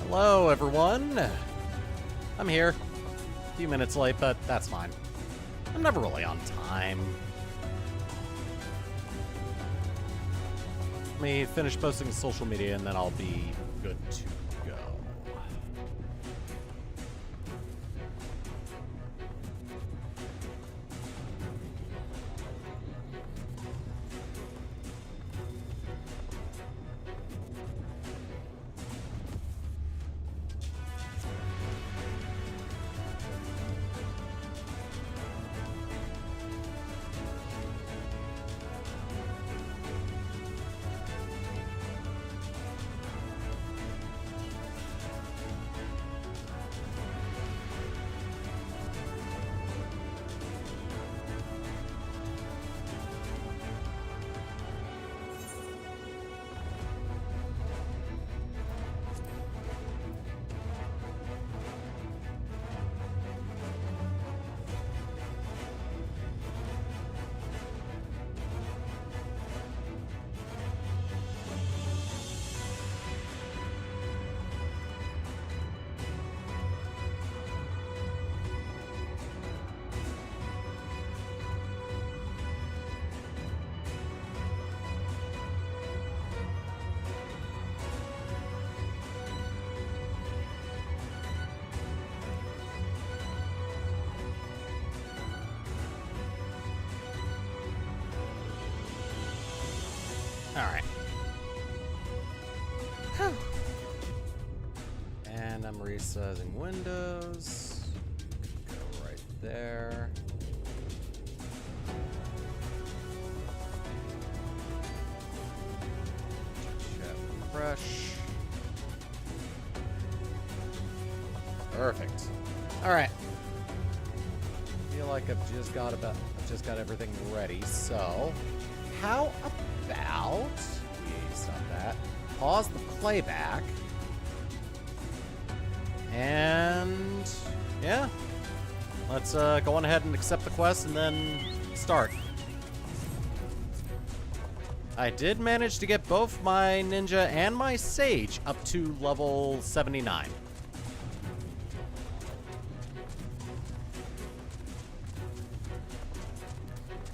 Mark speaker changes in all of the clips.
Speaker 1: Hello, everyone. I'm here. A few minutes late, but that's fine. I'm never really on time. Let me finish posting to social media, and then I'll be good to go. Alright. And I'm resizing windows. Go right there. Chat refresh. Perfect. Alright. Feel like I've just got everything ready, so how about we stop that, pause the playback, and yeah, let's go on ahead and accept the quest and then start. I did manage to get both my ninja and my sage up to level 79.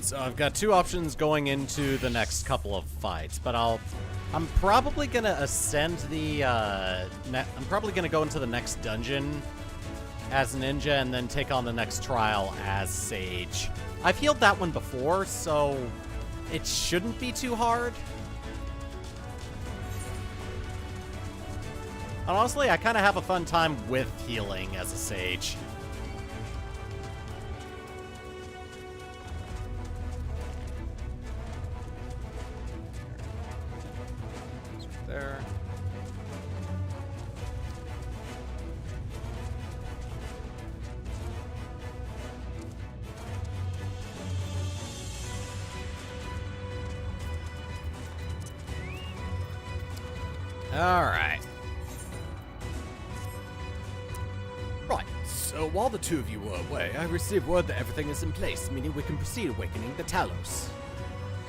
Speaker 1: So I've got two options going into the next couple of fights, but I'm probably gonna ascend the, I'm probably gonna go into the next dungeon as ninja and then take on the next trial as sage. I've healed that one before, so it shouldn't be too hard. And honestly, I kind of have a fun time with healing as a sage. There. All right.
Speaker 2: Right, so while the two of you were away, I received word that everything is in place, meaning we can proceed awakening the Talos.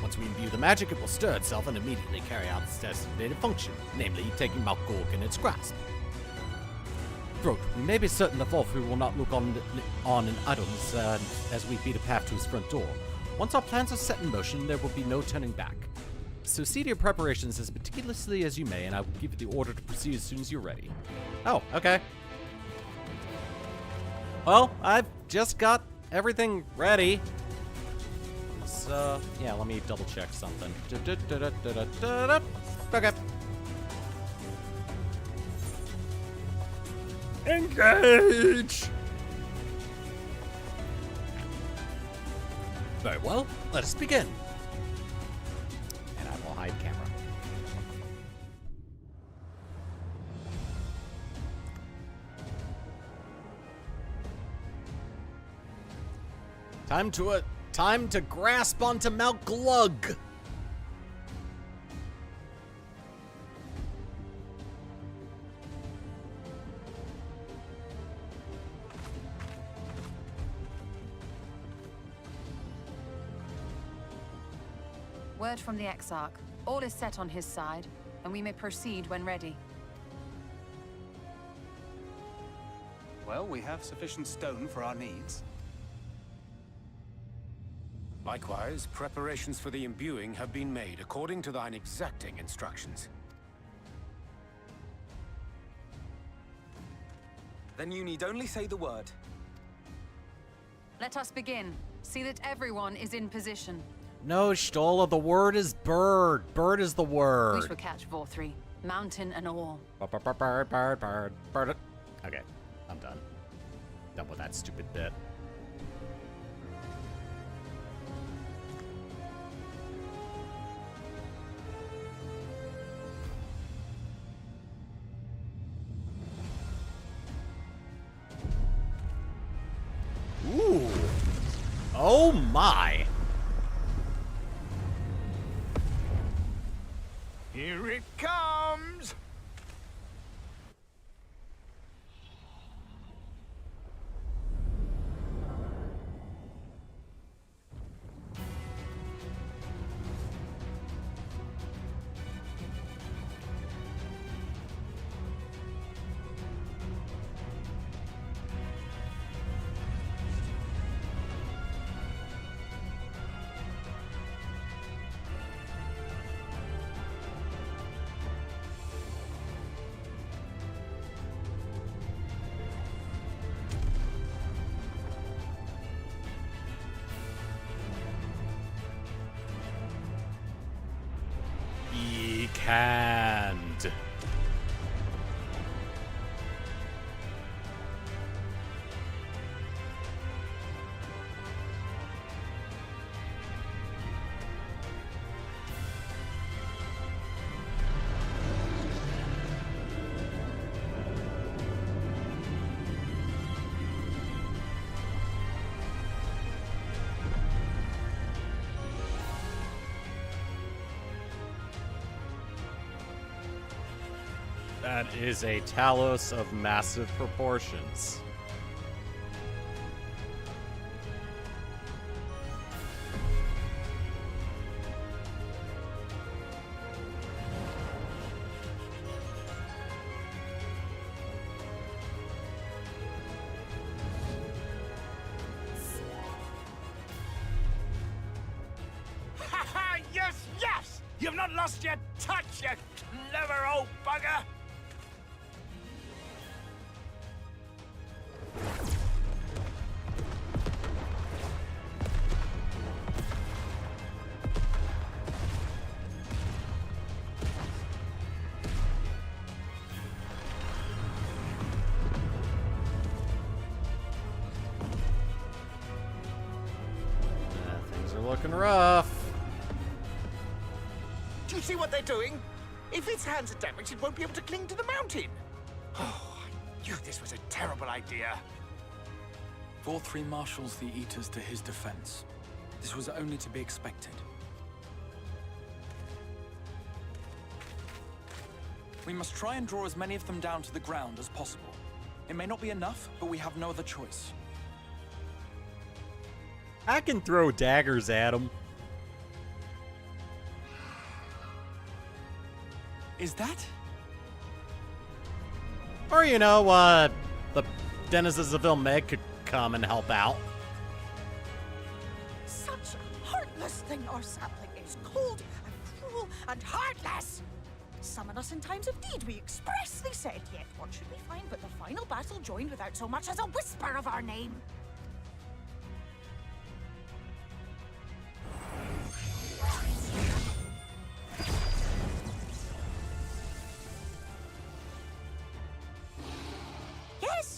Speaker 2: Once we imbue the magic, it will stir itself and immediately carry out its designated function, namely taking Mount Gorg in its grasp. Throat, we may be certain the Volfu will not look on in idleness as we beat a path to his front door. Once our plans are set in motion, there will be no turning back. So see to your preparations as meticulously as you may, and I will give you the order to proceed as soon as you're ready.
Speaker 1: Oh, okay. Well, I've just got everything ready. So, yeah, let me double check something. Okay.
Speaker 2: Engage! Very well, let us begin.
Speaker 1: And I will hide camera. Time to grasp onto Mount Glug.
Speaker 3: Word from the Exarch. All is set on his side, and we may proceed when ready.
Speaker 4: Well, we have sufficient stone for our needs.
Speaker 5: Likewise, preparations for the imbuing have been made according to thine exacting instructions.
Speaker 6: Then you need only say the word.
Speaker 3: Let us begin. See that everyone is in position.
Speaker 1: No, Stola, the word is bird. Bird is the
Speaker 3: We
Speaker 1: word.
Speaker 3: shall catch Vorthri, mountain and all.
Speaker 1: Bird. Okay, I'm done. Done with that stupid bit. Ooh. Oh my.
Speaker 6: Here it comes!
Speaker 1: Ye can't. That is a Talos of massive proportions.
Speaker 6: Ha ha! Yes, yes! You've not lost your touch, you clever old bugger!
Speaker 1: Things are looking rough.
Speaker 6: Do you see what they're doing? If its hands are damaged, it won't be able to cling to the mountain. Oh, I knew this was a terrible idea.
Speaker 7: Vorthri marshals the Eaters to his defense. This was only to be expected. We must try and draw as many of them down to the ground as possible. It may not be enough, but we have no other choice.
Speaker 1: I can throw daggers at him.
Speaker 7: Is that?
Speaker 1: Or, you know, the denizens of Ilmeg could come and help out.
Speaker 8: Such a heartless thing our sapling is. Cold and cruel and heartless. Summon us in times of need, we expressly said. Yet what should we find but the final battle joined without so much as a whisper of our name?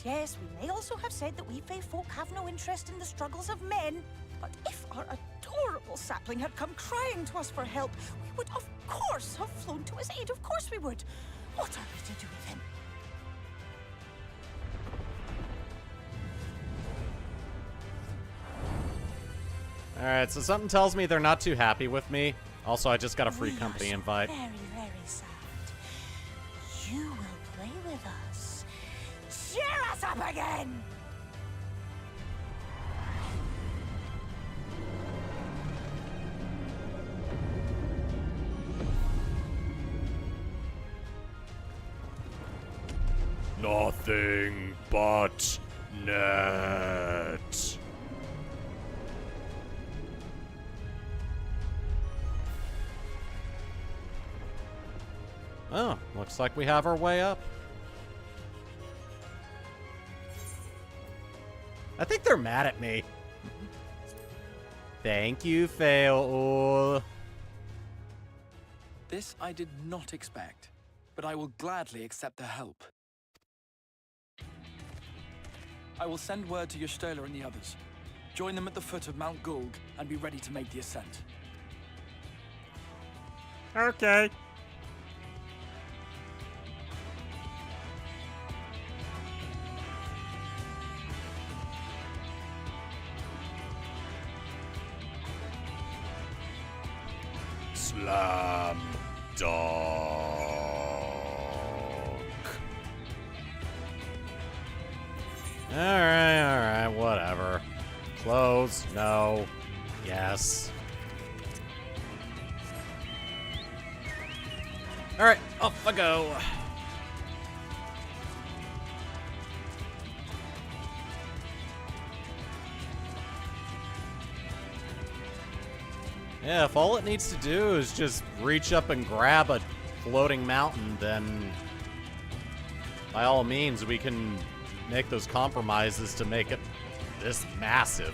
Speaker 8: Yes, we may also have said that we Fae folk have no interest in the struggles of men. But if our adorable sapling had come crying to us for help, we would of course have flown to his aid. Of course we would. What are we to do with him?
Speaker 1: Alright, so something tells me they're not too happy with me. Also, I just got a free
Speaker 8: We
Speaker 1: company
Speaker 8: are so
Speaker 1: invite.
Speaker 8: Very, very sad. You will play with us. Cheer us up again!
Speaker 1: Nothing but Net. Oh, looks like we have our way up. I think they're mad at me. Thank you, Fail.
Speaker 7: This I did not expect, but I will gladly accept their help. I will send word to Ysteller and the others. Join them at the foot of Mount Gulg and be ready to make the ascent.
Speaker 1: Okay. Slam dunk. Alright, whatever. Close, no, yes. Alright, off I go. Yeah, if all it needs to do is just reach up and grab a floating mountain, then by all means we can make those compromises to make it this massive.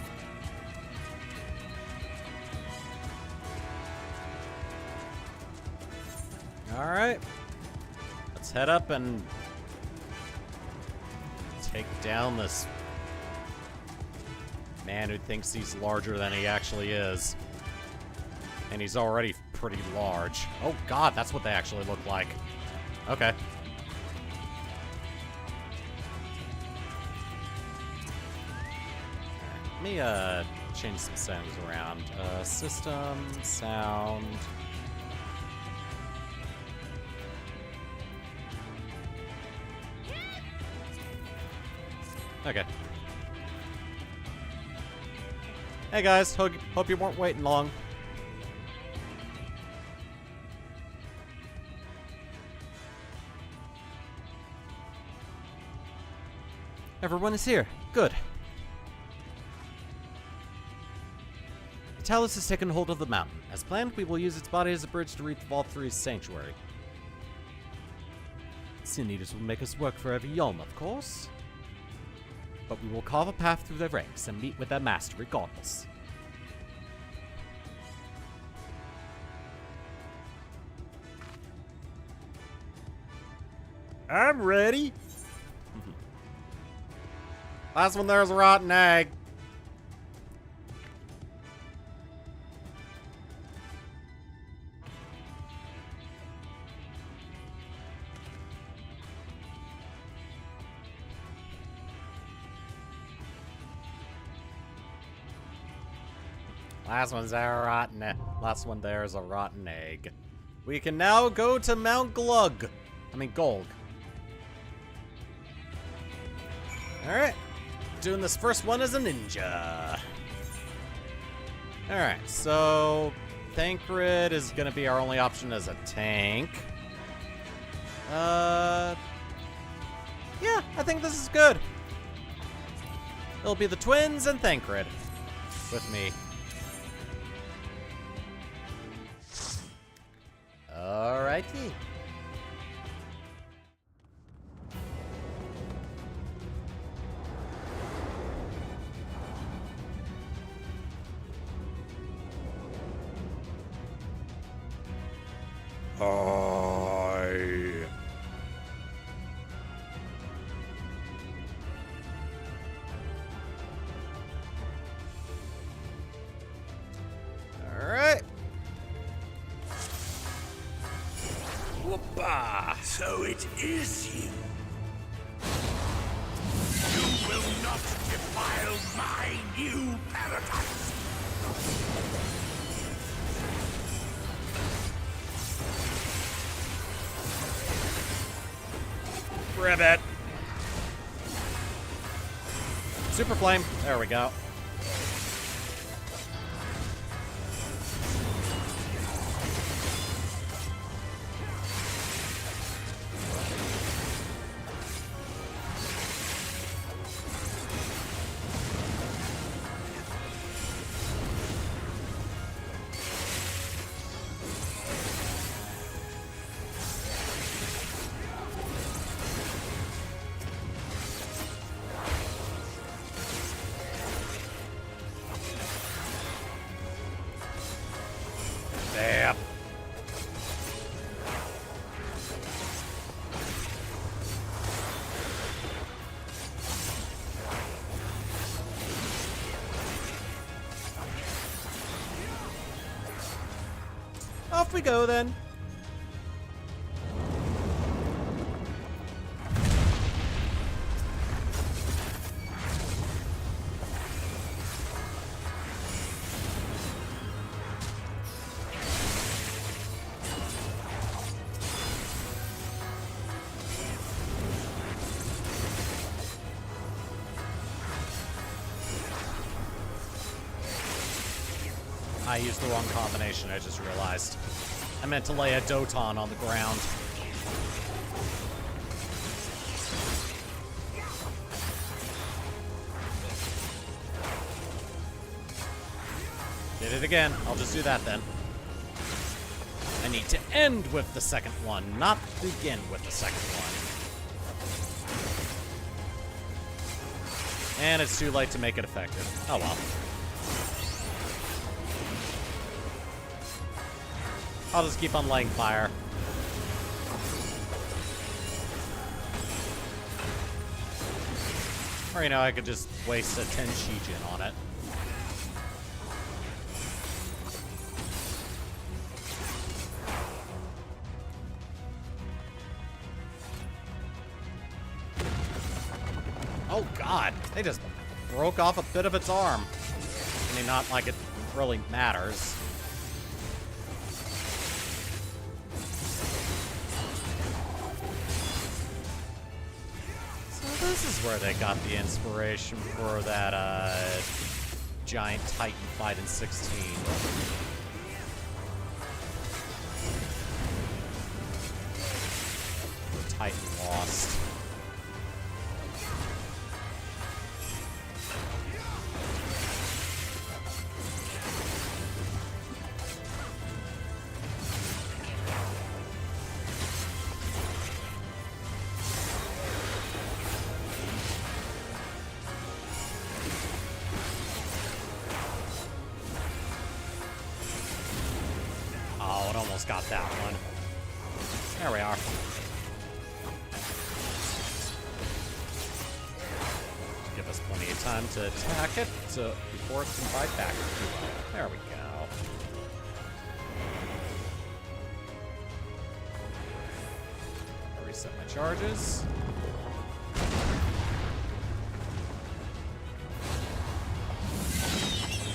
Speaker 1: Alright. Let's head up and take down this man who thinks he's larger than he actually is. And he's already pretty large. Oh god, that's what they actually look like. Okay. Let me change some settings around. System, sound. Okay. Hey guys, hope you weren't waiting long. Everyone is here. Good. The Talos has taken hold of the mountain. As planned, we will use its body as a bridge to reach Vault 3's sanctuary. Sin Eaters will make us work for every Yolm, of course. But we will carve a path through their ranks and meet with their master regardless. I'm ready. Last one there's a rotten egg. Last one there's a rotten egg. We can now go to Mount Glug. Golg. Alright. Doing this first one as a ninja. Alright, so Thancred is gonna be our only option as a tank. Yeah, I think this is good. It'll be the twins and Thancred with me. Alrighty. Alright. Whoopah!
Speaker 6: So it is you. You will not defile my new paradise.
Speaker 1: Ribbit. Super Flame. There we go. Off we go then. I used the wrong combination, I just realized. I meant to lay a Doton on the ground. Did it again. I'll just do that then. I need to end with the second one, not begin with the second one. And it's too late to make it effective. Oh well. I'll just keep on laying fire. Or, you know, I could just waste a Tenshijin on it. Oh, God. They just broke off a bit of its arm. I mean, not like it really matters. This is where they got the inspiration for that giant Titan fight in 16. The Titan lost. Got that one. There we are. Give us plenty of time to attack it before it can fight back. There we go. I'll reset my charges.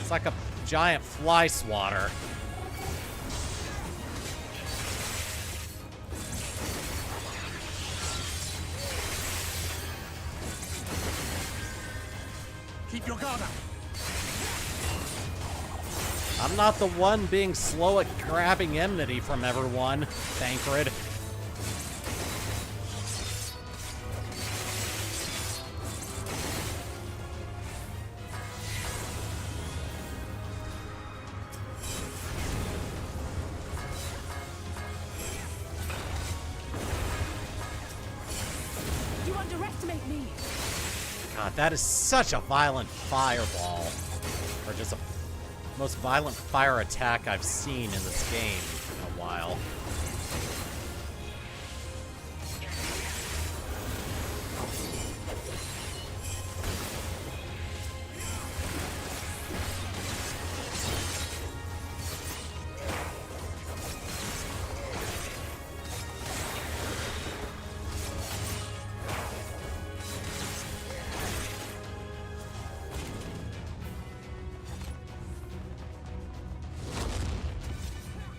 Speaker 1: It's like a giant fly swatter.
Speaker 6: Keep your guard up.
Speaker 1: I'm not the one being slow at grabbing enmity from everyone, Thancred.
Speaker 3: You underestimate me.
Speaker 1: God, that is such a violent fireball. Or just a most violent fire attack I've seen in this game in a while.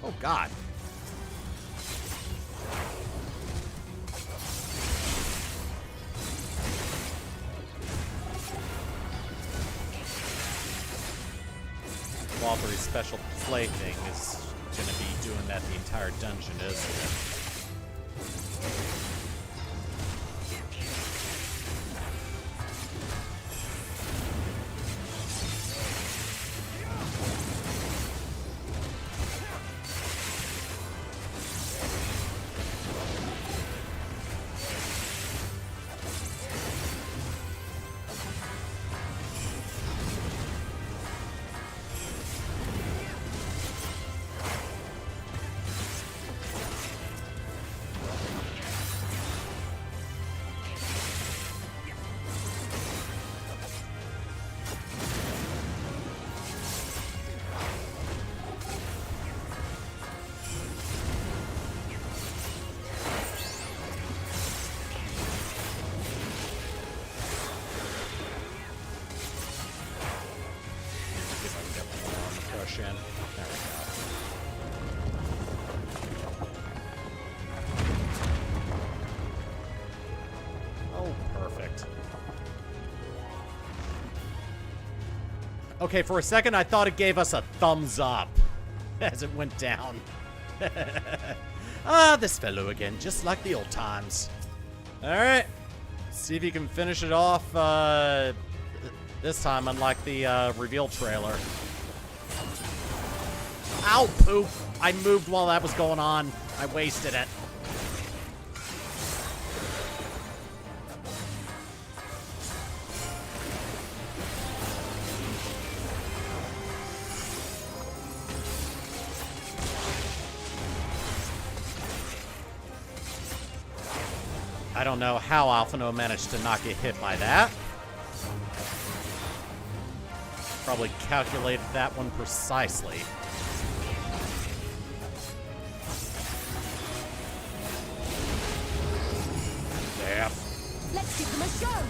Speaker 1: Oh, God. Walthy's special plaything is going to be doing that the entire dungeon, isn't it? Okay, for a second, I thought it gave us a thumbs up as it went down. Ah, this fellow again, just like the old times. All right. See if you can finish it off this time, unlike the reveal trailer. Ow, poop. I moved while that was going on. I wasted it. I don't know how Alphino managed to not get hit by that. Probably calculated that one precisely. Damn.
Speaker 8: Let's give them a show.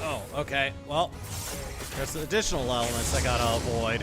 Speaker 1: Oh, okay. Well, there's additional elements I gotta avoid.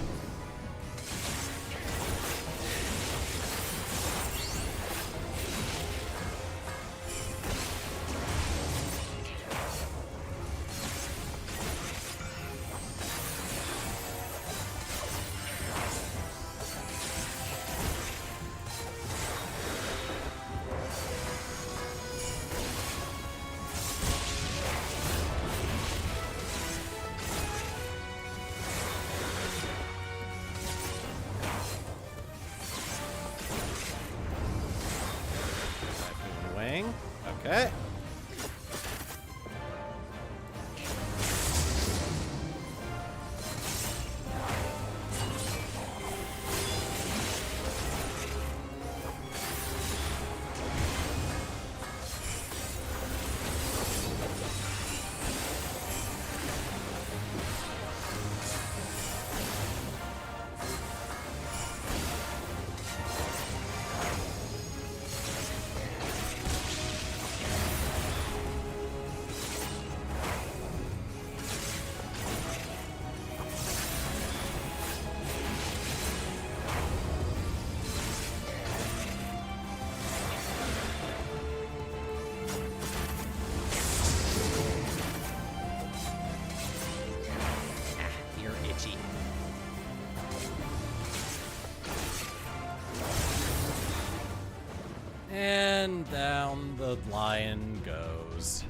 Speaker 1: Wing. Okay. You're itchy. And down the line goes.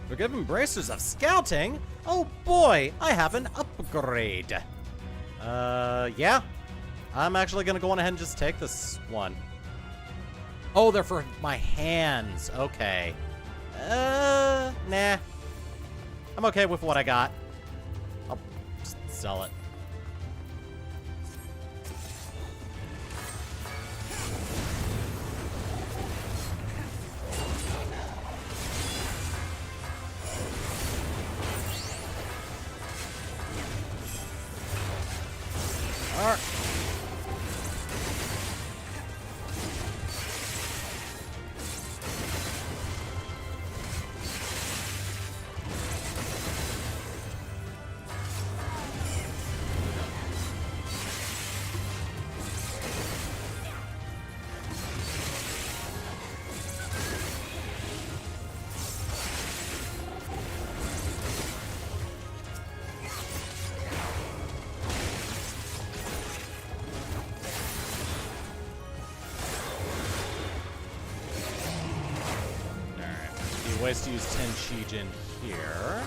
Speaker 1: We're given bracers of scouting? Oh boy, I have an upgrade. Yeah. I'm actually gonna go on ahead and just take this one. Oh, they're for my hands. Okay. Nah. I'm okay with what I got. I'll just sell it. All right. Ways to use Tenshijin here.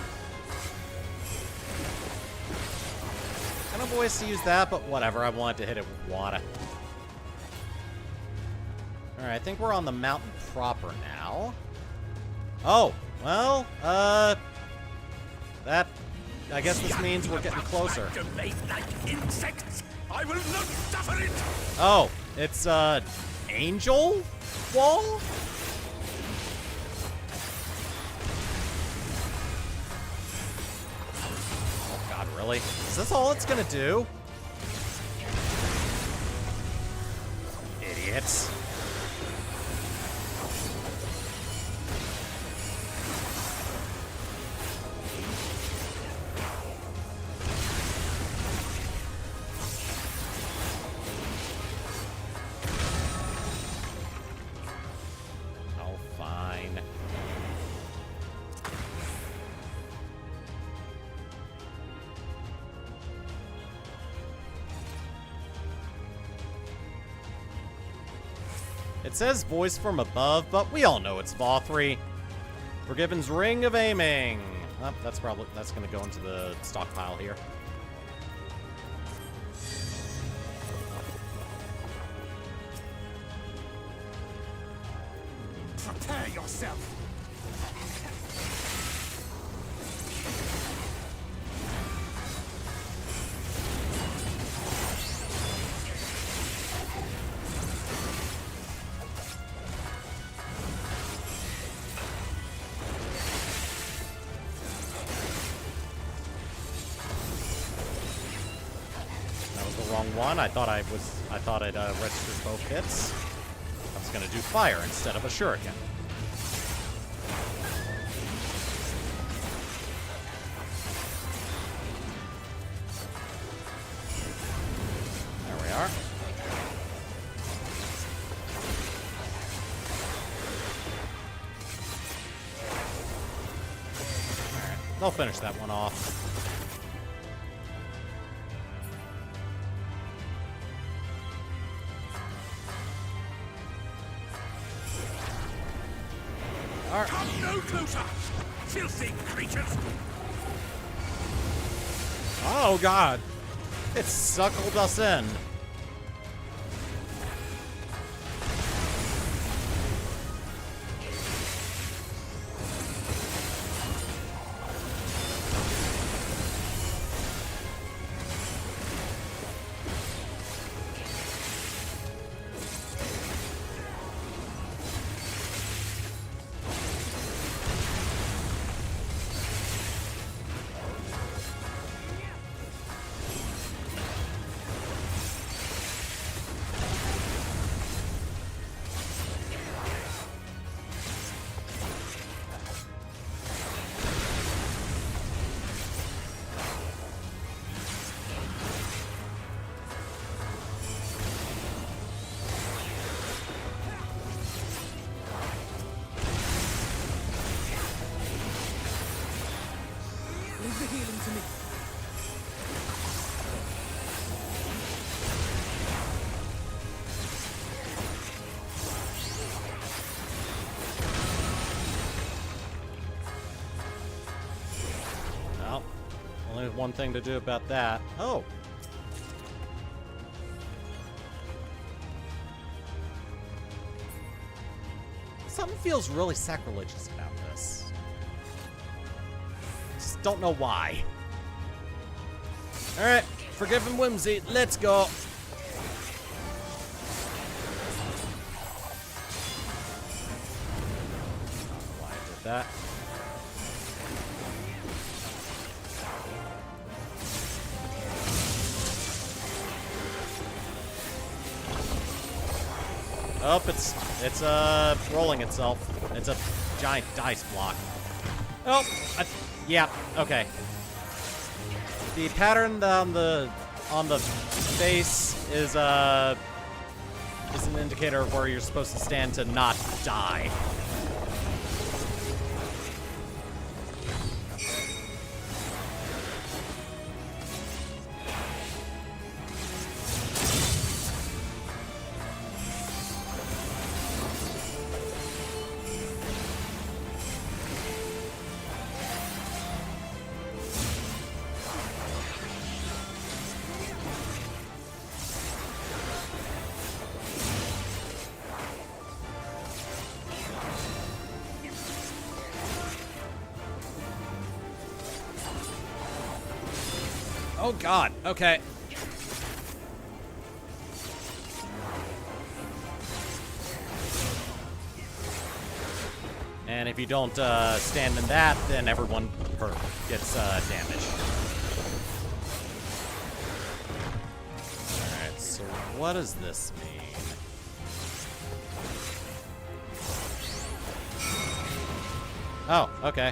Speaker 1: Kind of ways to use that, but whatever. I wanted to hit it with water. Alright, I think we're on the mountain proper now. Oh, well, that I guess this means we're getting closer.
Speaker 6: Activate like insects. I will not suffer it.
Speaker 1: Oh, it's angel wall? Oh god, really? Is this all it's gonna do? Idiots. Oh, fine. It says voice from above, but we all know it's Vothri. Forgiven's Ring of Aiming. Oh, that's gonna go into the stockpile here.
Speaker 6: Prepare yourself.
Speaker 1: That was the wrong one. I thought I'd registered both hits. I was gonna do fire instead of a shuriken. There we are. Alright, they'll finish that one off.
Speaker 6: Come no closer, filthy creatures.
Speaker 1: Oh god! It suckled us in.
Speaker 7: Leave the healing to me.
Speaker 1: Well, only one thing to do about that. Oh. Something feels really sacrilegious about this. Just don't know why. Alright, Forgiven Whimsy, let's go. Why I did that. Oh, it's rolling itself. It's a giant dice block. Oh, yeah, okay. The pattern on the face is an indicator of where you're supposed to stand to not die. Oh god, okay. And if you don't stand in that, then everyone gets damage. Alright, so what does this mean? Oh, okay.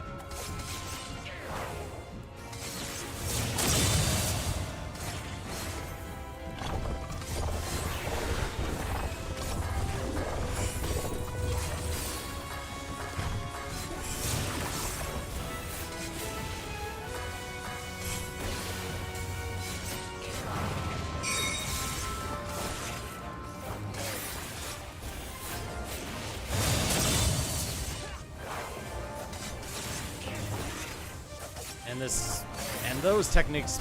Speaker 1: And those techniques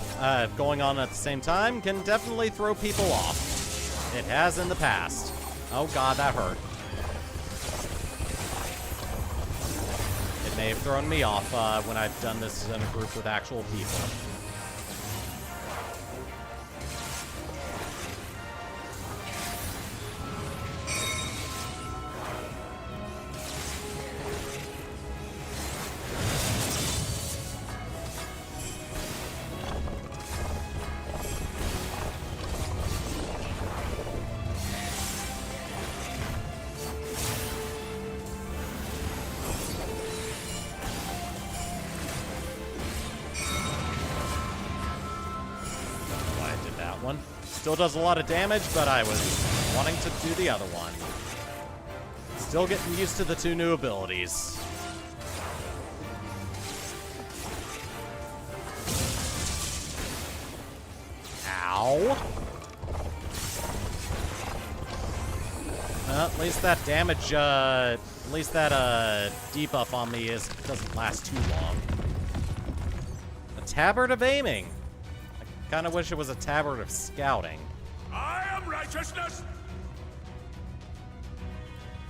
Speaker 1: going on at the same time can definitely throw people off. It has in the past. Oh god, that hurt. It may have thrown me off when I've done this in a group with actual people. Still does a lot of damage, but I was wanting to do the other one. Still getting used to the two new abilities. Ow. Well, at least that damage, at least that debuff on me doesn't last too long. A tabard of aiming. Kind of wish it was a tabard of scouting.
Speaker 6: I am righteousness,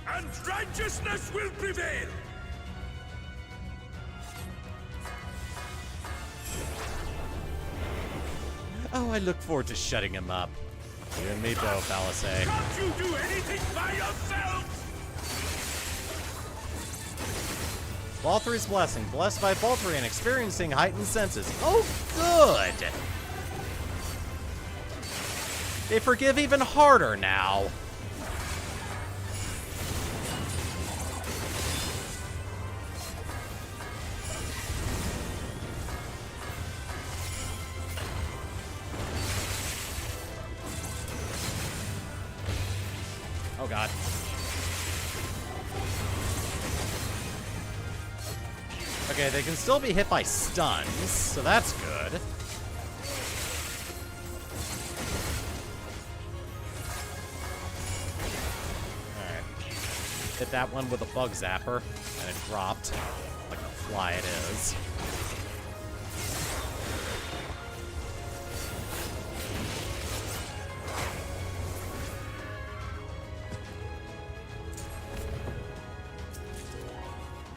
Speaker 6: and righteousness will prevail.
Speaker 1: Oh, I look forward to shutting him up. You and me both, Alisei.
Speaker 6: Can't you do anything by yourself?
Speaker 1: Balthri's Blessing. Blessed by Balthri and experiencing heightened senses. Oh, good! They forgive even harder now. Oh god. Okay, they can still be hit by stuns, so that's good. Hit that one with a bug zapper, and it dropped like a fly it is.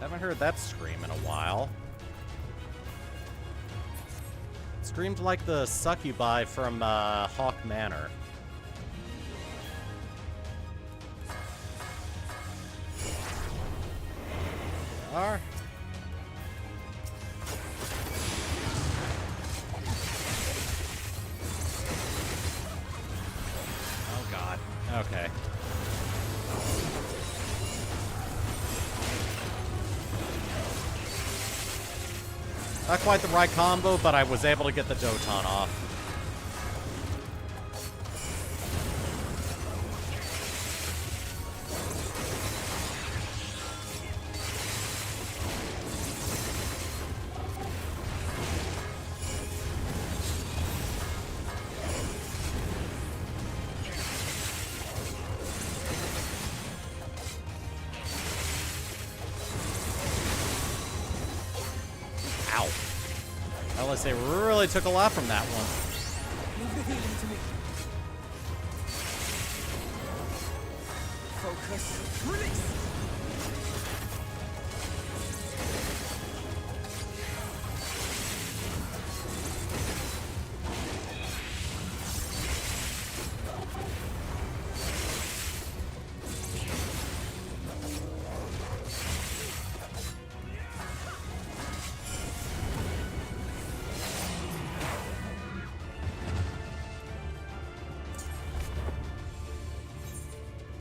Speaker 1: Haven't heard that scream in a while. It screamed like the succubi from Hawk Manor. Are. Oh god. Okay. Not quite the right combo, but I was able to get the Doton off. Unless they really took a lot from that one.
Speaker 8: Leave the healing to me. Focus. Release.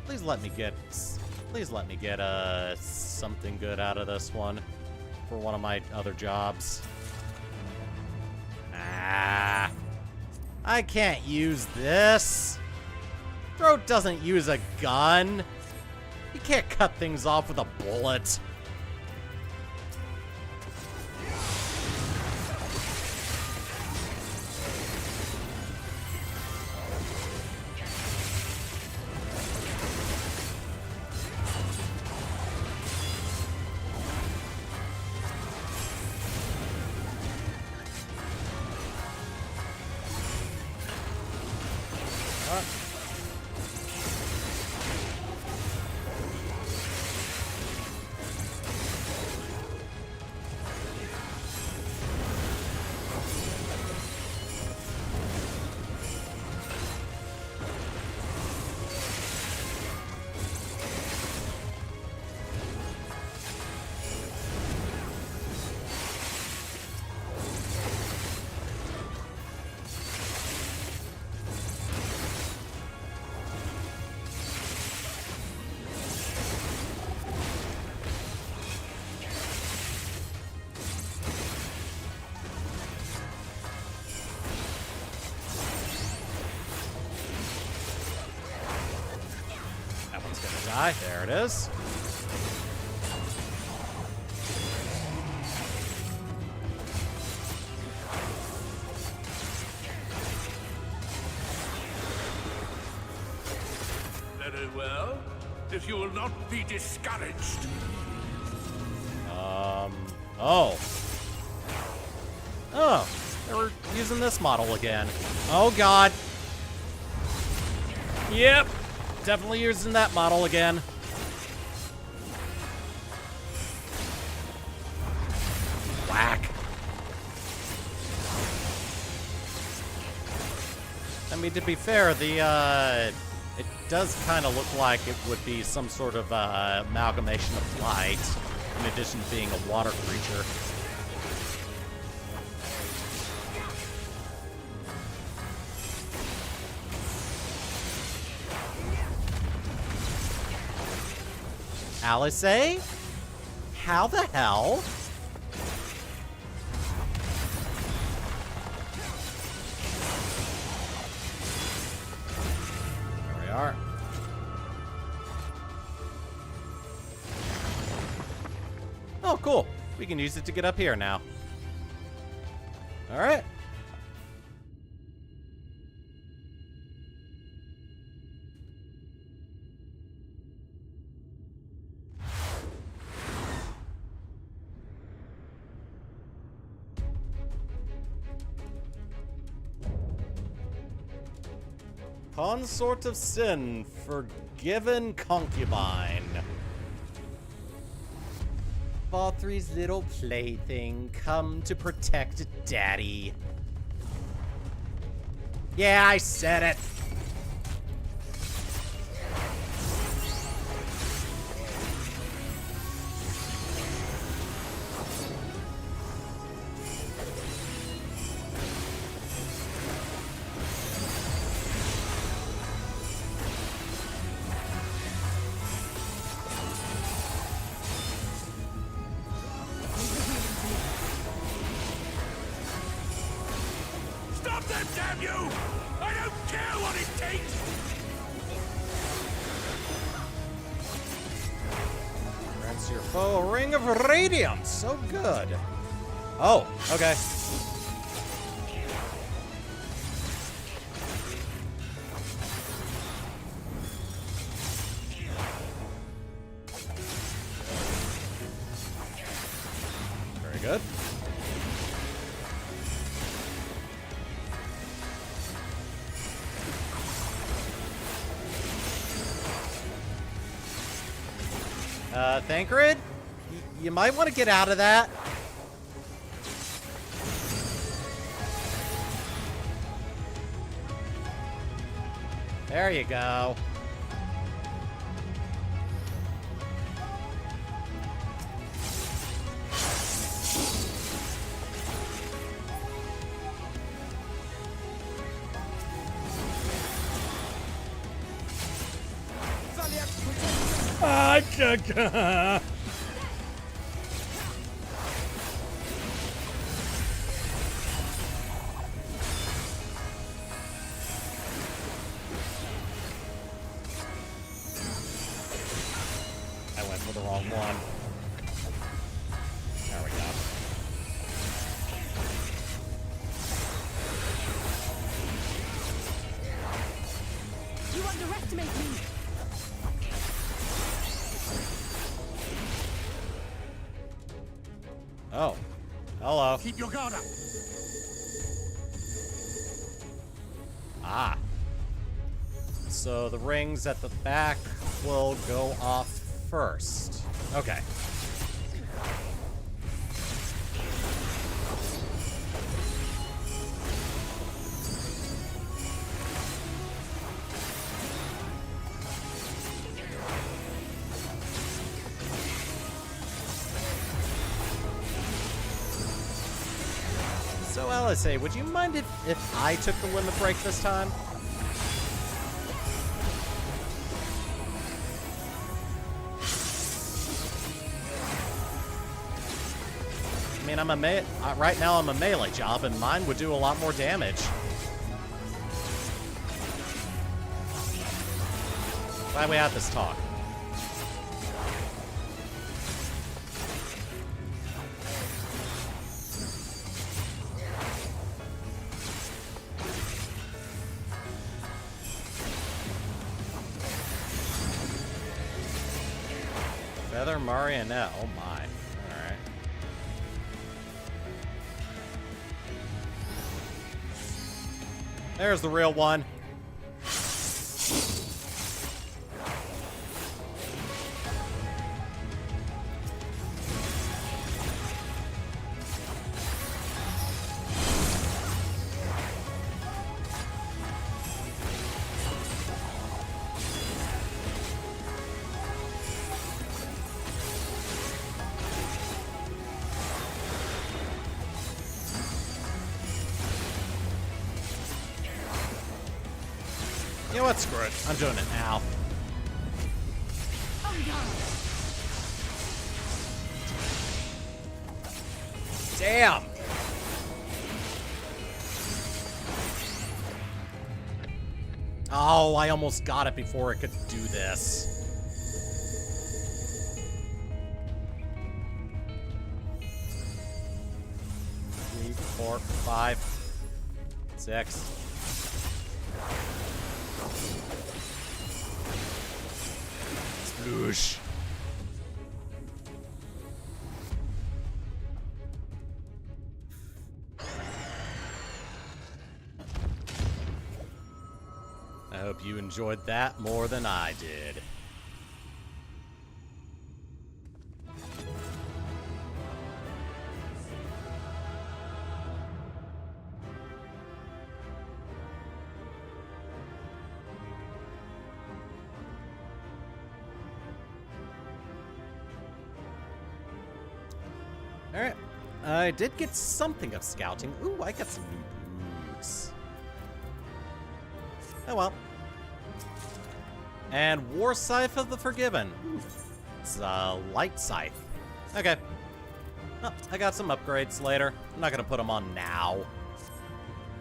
Speaker 1: Please let me get something good out of this one for one of my other jobs. Ah, I can't use this. Throat doesn't use a gun. You can't cut things off with a bullet. Die. There it is.
Speaker 6: Very well. If you will not be discouraged.
Speaker 1: Oh. Oh, they were using this model again. Oh, God. Yep. Definitely using that model again. Whack. I mean, to be fair, it does kind of look like it would be some sort of amalgamation of light, in addition to being a water creature. Alice, eh? How the hell? There we are. Oh, cool. We can use it to get up here now. All right. Consort of Sin, forgiven concubine. Valtry's little plaything, come to protect Daddy. Yeah, I said it.
Speaker 6: Damn you! I don't care what it takes!
Speaker 1: Grants your foe a ring of radiance. So good. Oh, okay. Very good. Thancred? You might want to get out of that. There you go. I went for the wrong one. There we go.
Speaker 3: You underestimate me.
Speaker 1: Oh. Hello.
Speaker 6: Keep your guard up.
Speaker 1: Ah. So the rings at the back will go off first. Okay. So LSA, would you mind if I took the limit break this time? I mean, right now I'm a melee job, and mine would do a lot more damage. Glad we had this talk. Feather Marionette, oh my. Alright. There's the real one. You know what? Screw it. I'm doing it now. Damn! Oh, I almost got it before it could do this. 3, 4, 5, 6. Sploosh. I hope you enjoyed that more than I did. Alright. I did get something of scouting. Ooh, I got some new boots. Oh well. And War Scythe of the Forgiven. Ooh, it's a light scythe. Okay. Oh, I got some upgrades later. I'm not gonna put them on now.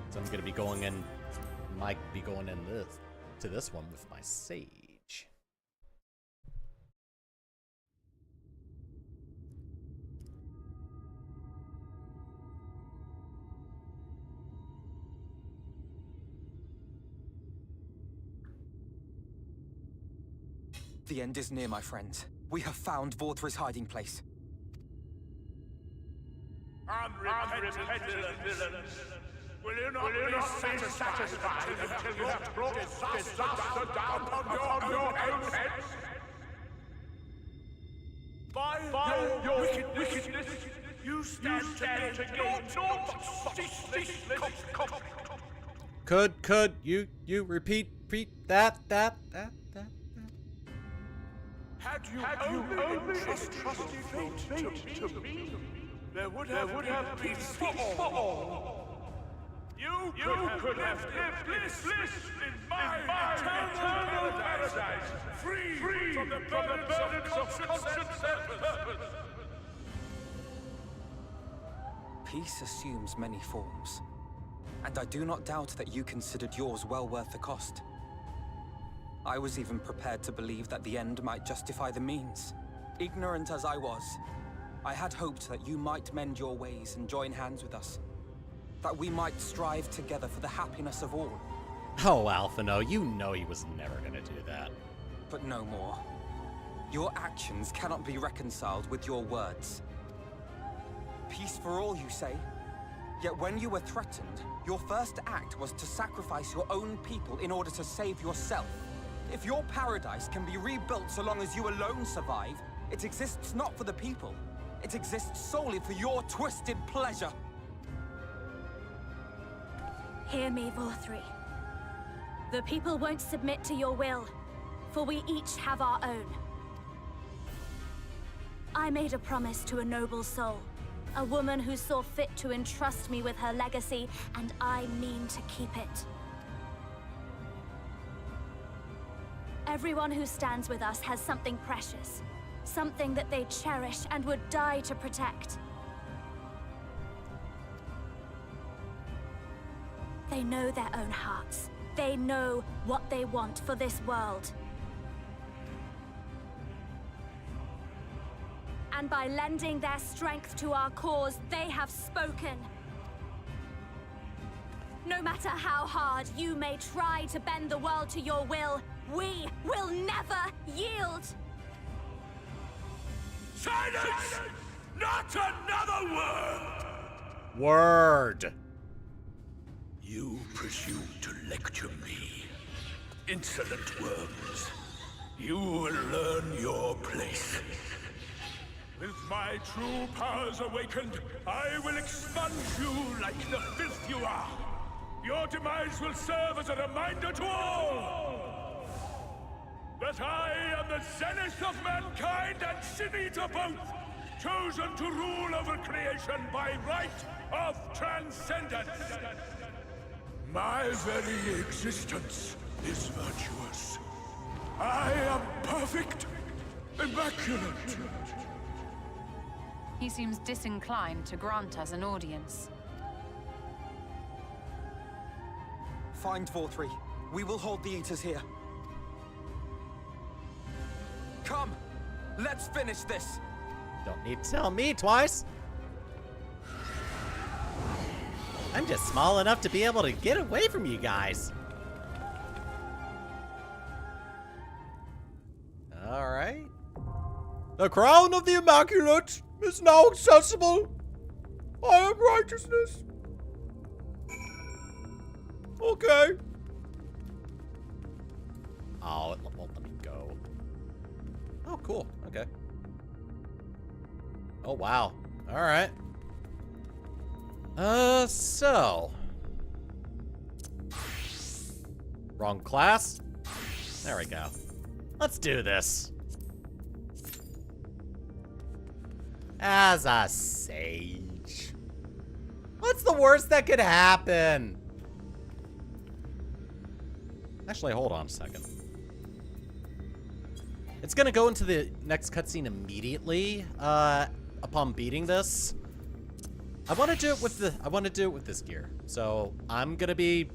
Speaker 1: So I'm gonna be going in. Might be going in to this one with my sage.
Speaker 7: The end is near, my friends. We have found Vorthri's hiding place.
Speaker 6: Unrepentant villains! Will you not be satisfied until you have brought disaster down upon your own heads? By your wickedness, you stand to gain naught but ceaseless
Speaker 1: Could you repeat that?
Speaker 6: Had you only trusted fate to me, there would have been peace for all. You could have lived bliss in my eternal paradise, free from the burdens of conscience and purpose.
Speaker 7: Peace assumes many forms, and I do not doubt that you considered yours well worth the cost. I was even prepared to believe that the end might justify the means. Ignorant as I was, I had hoped that you might mend your ways and join hands with us. That we might strive together for the happiness of all.
Speaker 1: Oh, Alphino, you know he was never gonna do that.
Speaker 7: But no more. Your actions cannot be reconciled with your words. Peace for all, you say? Yet when you were threatened, your first act was to sacrifice your own people in order to save yourself. If your paradise can be rebuilt so long as you alone survive, it exists not for the people. It exists solely for your twisted pleasure.
Speaker 9: Hear me, Vorthri. The people won't submit to your will, for we each have our own. I made a promise to a noble soul, a woman who saw fit to entrust me with her legacy, and I mean to keep it. Everyone who stands with us has something precious, something that they cherish and would die to protect. They know their own hearts. They know what they want for this world. And by lending their strength to our cause, they have spoken. No matter how hard you may try to bend the world to your will, we will never yield!
Speaker 6: Silence! Not another word!
Speaker 1: Word!
Speaker 6: You presume to lecture me. Insolent worms. You will learn your place. With my true powers awakened, I will expunge you like the filth you are. Your demise will serve as a reminder to all that I am the zenith of mankind and Sinita both, chosen to rule over creation by right of transcendence. My very existence is virtuous. I am perfect, immaculate.
Speaker 3: He seems disinclined to grant us an audience.
Speaker 7: Find Vorthri. We will hold the Eaters here. Come! Let's finish this!
Speaker 1: Don't need to tell me twice. I'm just small enough to be able to get away from you guys. Alright. The crown of the Immaculate is now accessible. I am righteousness. Okay. Oh, it won't let me go. Oh, cool. Okay. Oh, wow. Alright. So. Wrong class. There we go. Let's do this. As a sage. What's the worst that could happen? Actually, hold on a second. It's gonna go into the next cutscene immediately, upon beating this. I want to do it with this gear. So I'm gonna be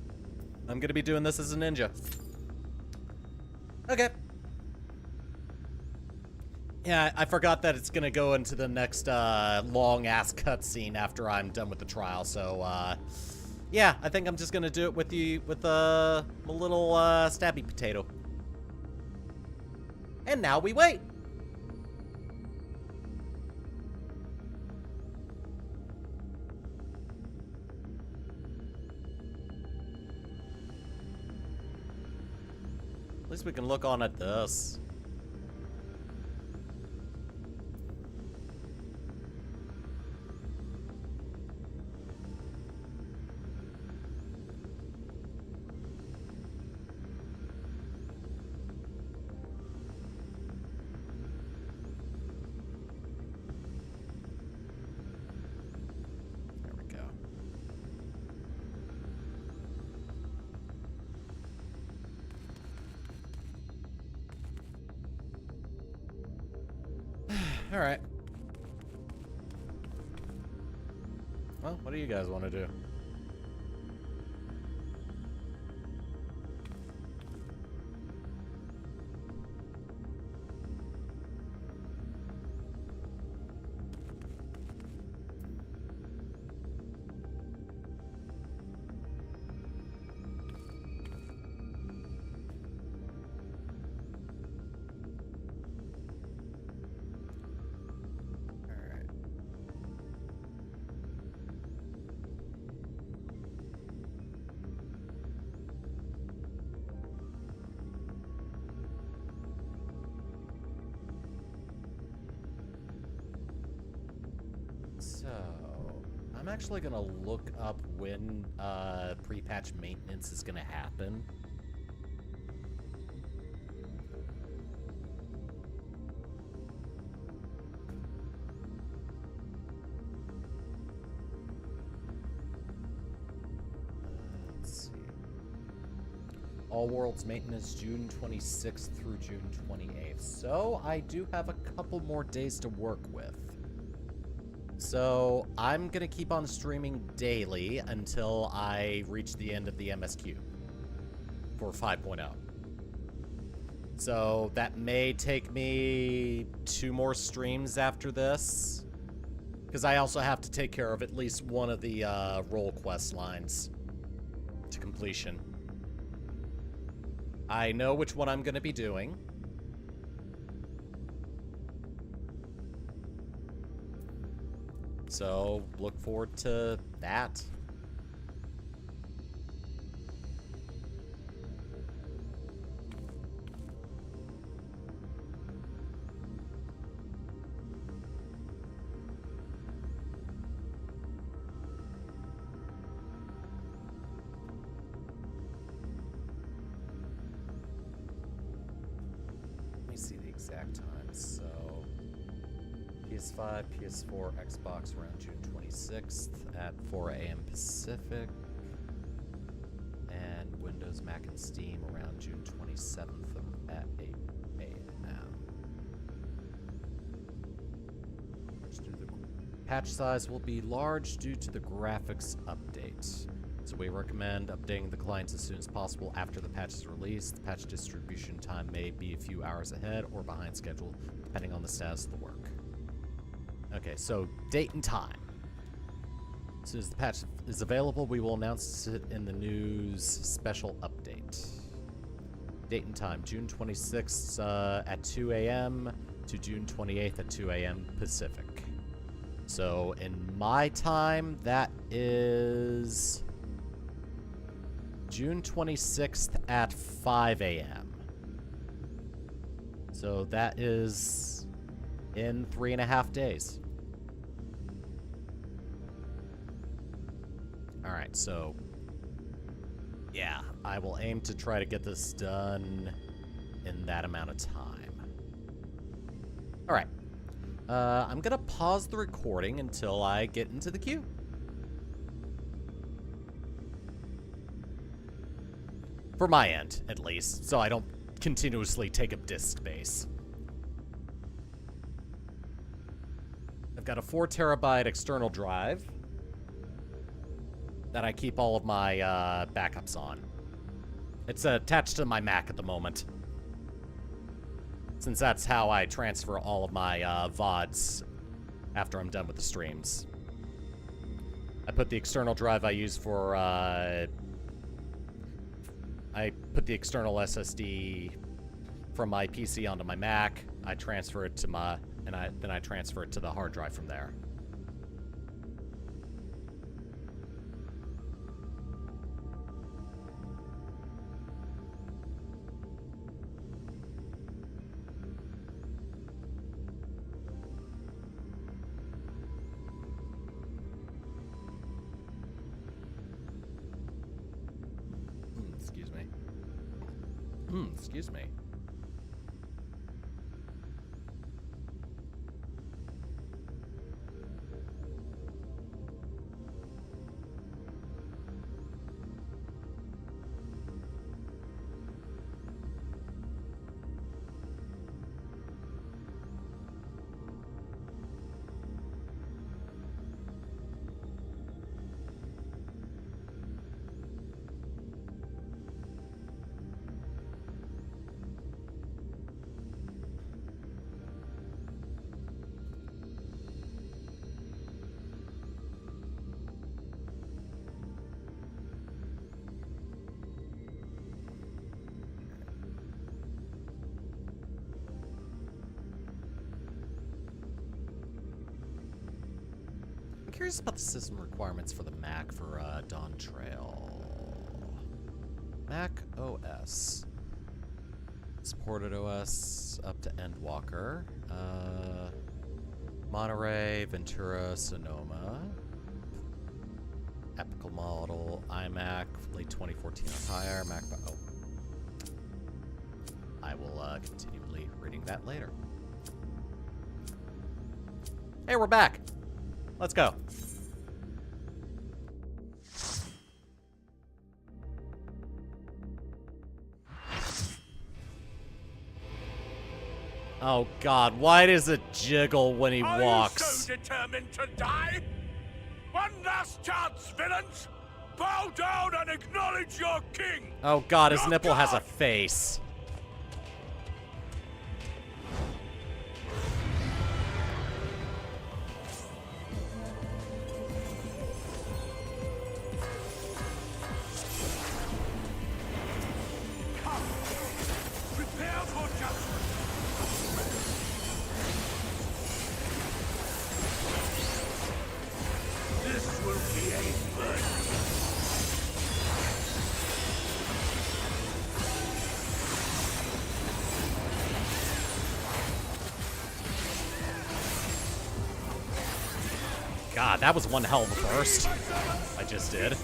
Speaker 1: doing this as a ninja. Okay. Yeah, I forgot that it's gonna go into the next long ass cutscene after I'm done with the trial. So yeah, I think I'm just gonna do it with a little stabby potato. And now we wait. At least we can look on at this. There we go. Alright. Well, what do you guys want to do? So, I'm actually gonna look up when pre-patch maintenance is gonna happen. Let's see. All Worlds maintenance June 26th through June 28th. So, I do have a couple more days to work with. So, I'm gonna keep on streaming daily until I reach the end of the MSQ for 5.0. So, that may take me 2 more streams after this, because I also have to take care of at least one of the role quest lines to completion. I know which one I'm gonna be doing. So, look forward to that. Let me see the exact time. So, PS5, PS4, Xbox around June 26th at 4 a.m. Pacific. And Windows, Mac, and Steam around June 27th at 8 a.m. Patch size will be large due to the graphics update. So we recommend updating the clients as soon as possible after the patch is released. The patch distribution time may be a few hours ahead or behind schedule, depending on the status of the work. Okay, so date and time. As soon as the patch is available, we will announce it in the news special update. Date and time, June 26th at 2 a.m. to June 28th at 2 a.m. Pacific. So in my time, that is June 26th at 5 a.m. So that is in 3.5 days. Alright, so yeah, I will aim to try to get this done in that amount of time. Alright. I'm gonna pause the recording until I get into the queue. For my end, at least, so I don't continuously take up disk space. I've got a 4 terabyte external drive that I keep all of my backups on. It's attached to my Mac at the moment, since that's how I transfer all of my VODs after I'm done with the streams. I put the external drive I use for, I put the external SSD from my PC onto my Mac, I transfer it to my, then I transfer it to the hard drive from there. Excuse me. curious about the system requirements for the Mac for Dawn Trail. Mac OS. Supported OS up to Endwalker. Monterey, Ventura, Sonoma. Epical model, iMac, late 2014 or higher. Mac. Oh. I will continually reading that later. Hey, we're back. Let's go. Oh God, why does it jiggle when he walks?
Speaker 6: Are you so determined to die? One last chance, villains! Bow down and acknowledge your king!
Speaker 1: Oh God, his
Speaker 6: Your
Speaker 1: nipple has a
Speaker 6: God!
Speaker 1: face.
Speaker 6: Prepare for judgment! This will be a burden.
Speaker 1: God, that was one hell of a burst I just did.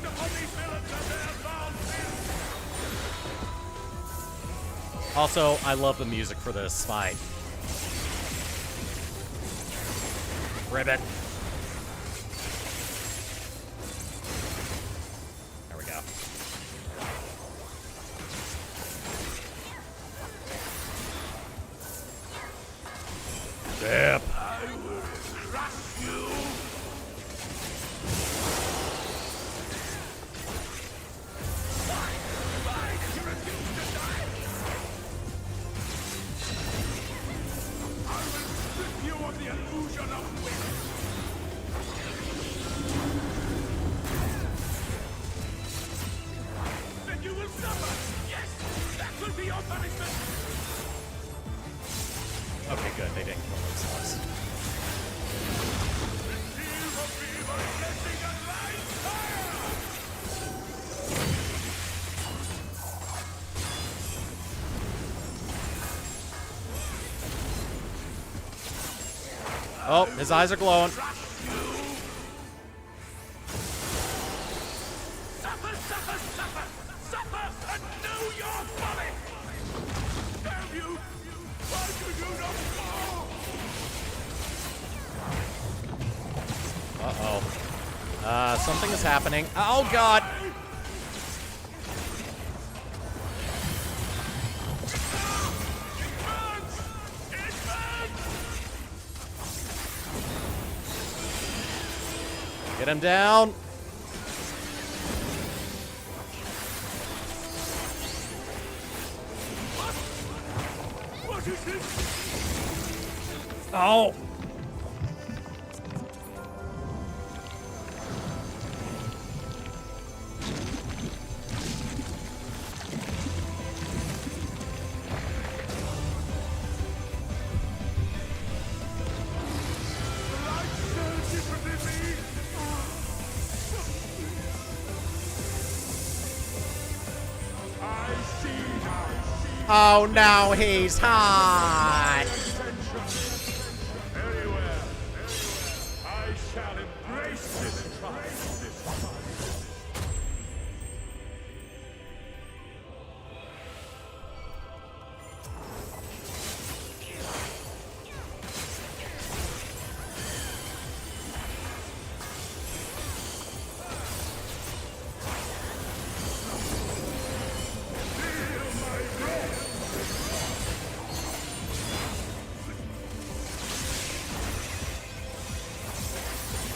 Speaker 1: Also, I love the music for this fight. Ribbit. There we go. Zip.
Speaker 6: I will crush you! Why did you refuse to die? I will strip you of the illusion of will! Then you will suffer! Yes! That will be your punishment!
Speaker 1: Okay, good. They didn't kill themselves.
Speaker 6: Receive of me my blessing and light fire!
Speaker 1: Oh, his eyes are glowing.
Speaker 6: Suffer, suffer, suffer! Suffer and know your folly! Damn you! Why do you not fall?
Speaker 1: Uh-oh. Something is happening. Oh, God!
Speaker 6: It burns!
Speaker 1: Get him down!
Speaker 6: What is this?
Speaker 1: Oh! Oh no, he's hot!
Speaker 6: Very well, I shall embrace this trial, this fight.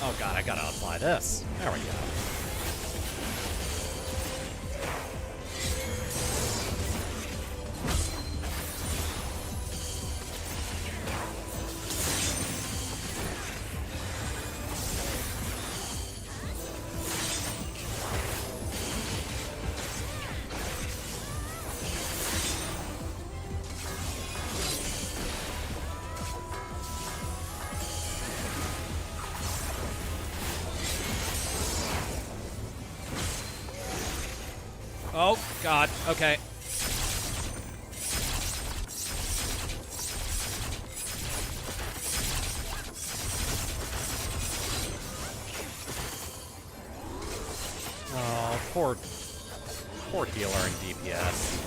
Speaker 1: Oh God, I gotta apply this. There we go. Oh, God. Okay. Oh, poor healer and DPS.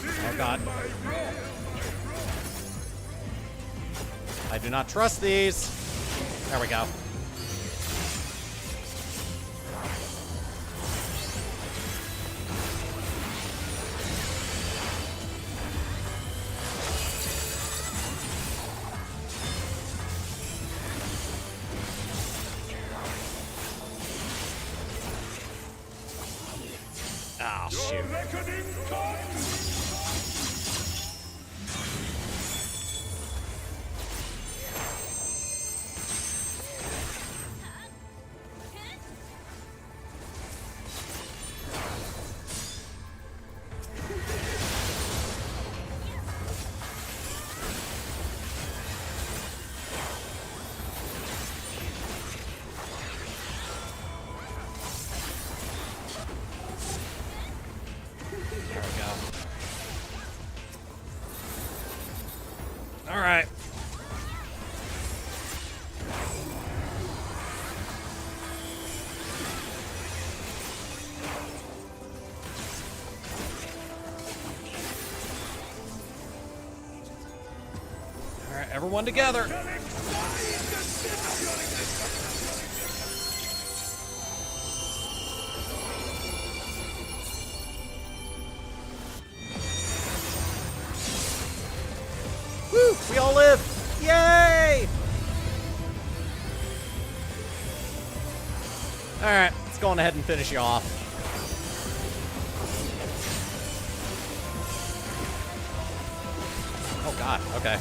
Speaker 1: Oh, God. I do not trust these. There we go. Oh, shoot. There we go. All right. All right, everyone together. Woo! We all live! Yay! Alright, let's go on ahead and finish you off. Oh god, okay.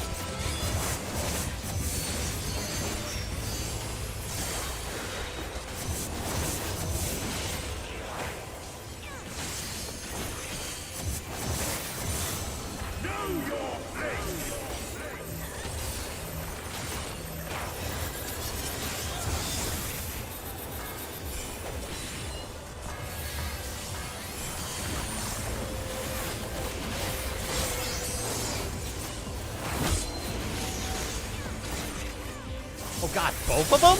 Speaker 1: Oh god, both of them?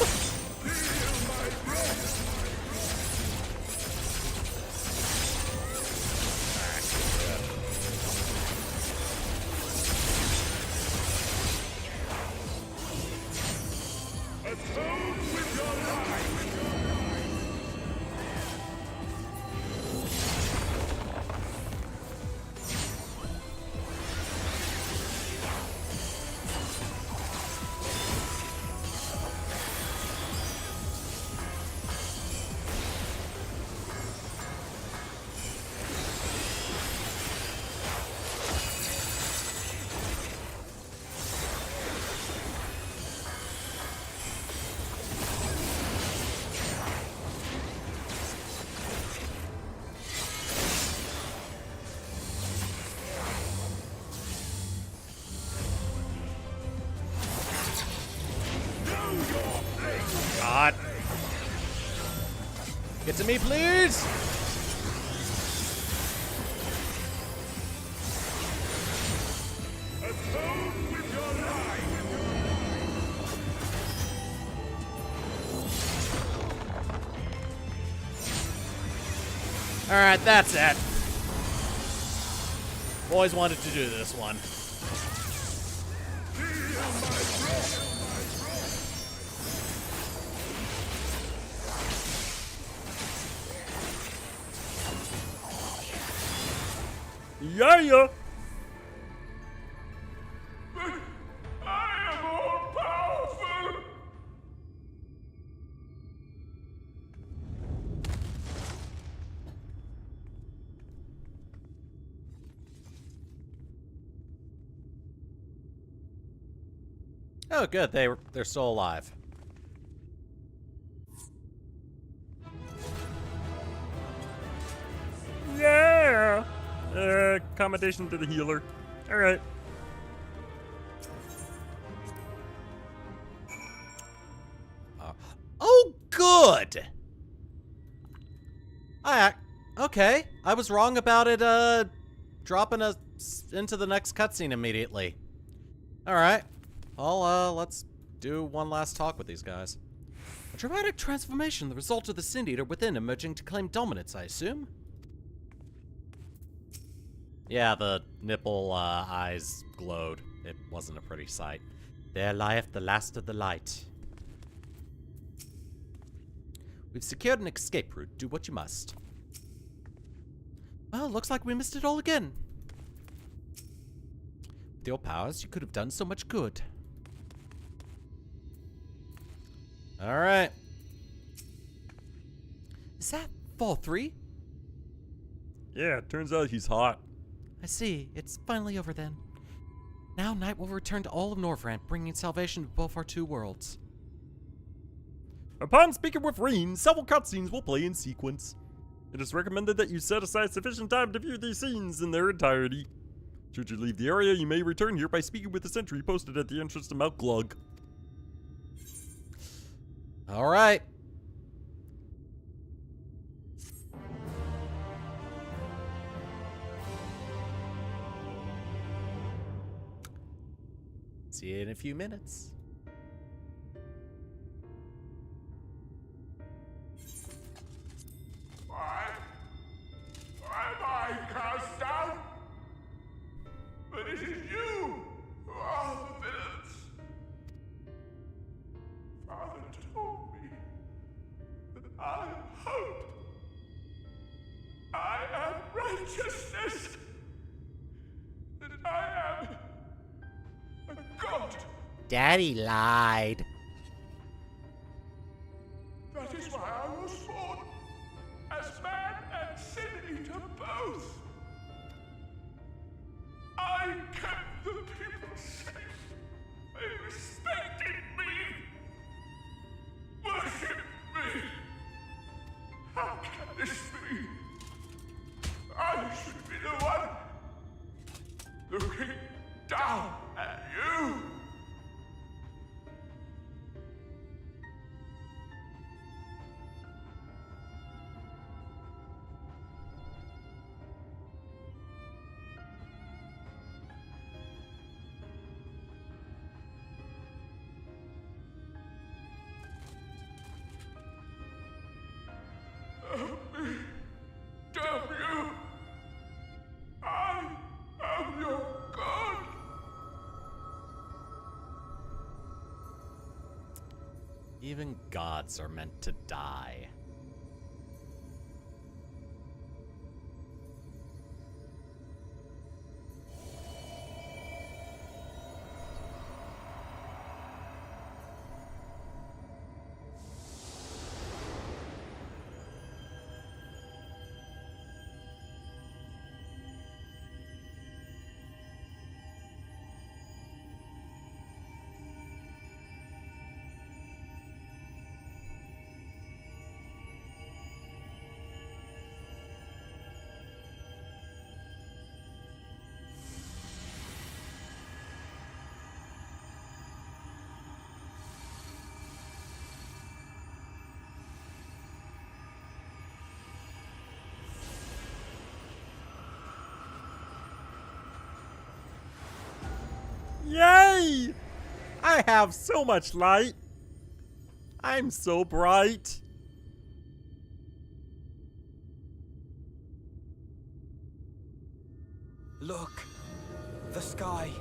Speaker 1: God. Get to me, please! Alright, that's it. Always wanted to do this one. Yeah.
Speaker 6: I am all powerful!
Speaker 1: Oh, good. They're still alive.
Speaker 10: Yeah! Accommodation to the healer. Alright.
Speaker 1: Oh, good! Okay. I was wrong about it, dropping us into the next cutscene immediately. Alright. Well, let's do one last talk with these guys. A dramatic transformation, the result of the Sin Eater within emerging to claim dominance, I assume? Yeah, the nipple, eyes glowed. It wasn't a pretty sight. There lieth the last of the light. We've secured an escape route. Do what you must. Well, looks like we missed it all again. With your powers, you could have done so much good. Alright. Is that Fall 3?
Speaker 10: Yeah, turns out he's hot.
Speaker 1: I see. It's finally over then. Now night will return to all of Norvrandt, bringing salvation to both our two worlds.
Speaker 10: Upon speaking with Reen, several cutscenes will play in sequence. It is recommended that you set aside sufficient time to view these scenes in their entirety. Should you leave the area, you may return here by speaking with the sentry posted at the entrance to Mount Glug.
Speaker 1: Alright. See you in a few minutes.
Speaker 6: Why am I cast down? But it is you who are the villains. Father told me that I am hope. I am righteousness. That I am a god.
Speaker 1: Daddy lied.
Speaker 6: That is why I was born. As man and sin eater both. I kept the people safe. They respected me. Worshipped me. How can this be? I should be the one looking down at you. Damn you! I am your god!
Speaker 1: Even gods are meant to die.
Speaker 10: Yay! I have so much light. I'm so bright.
Speaker 7: Look, the sky.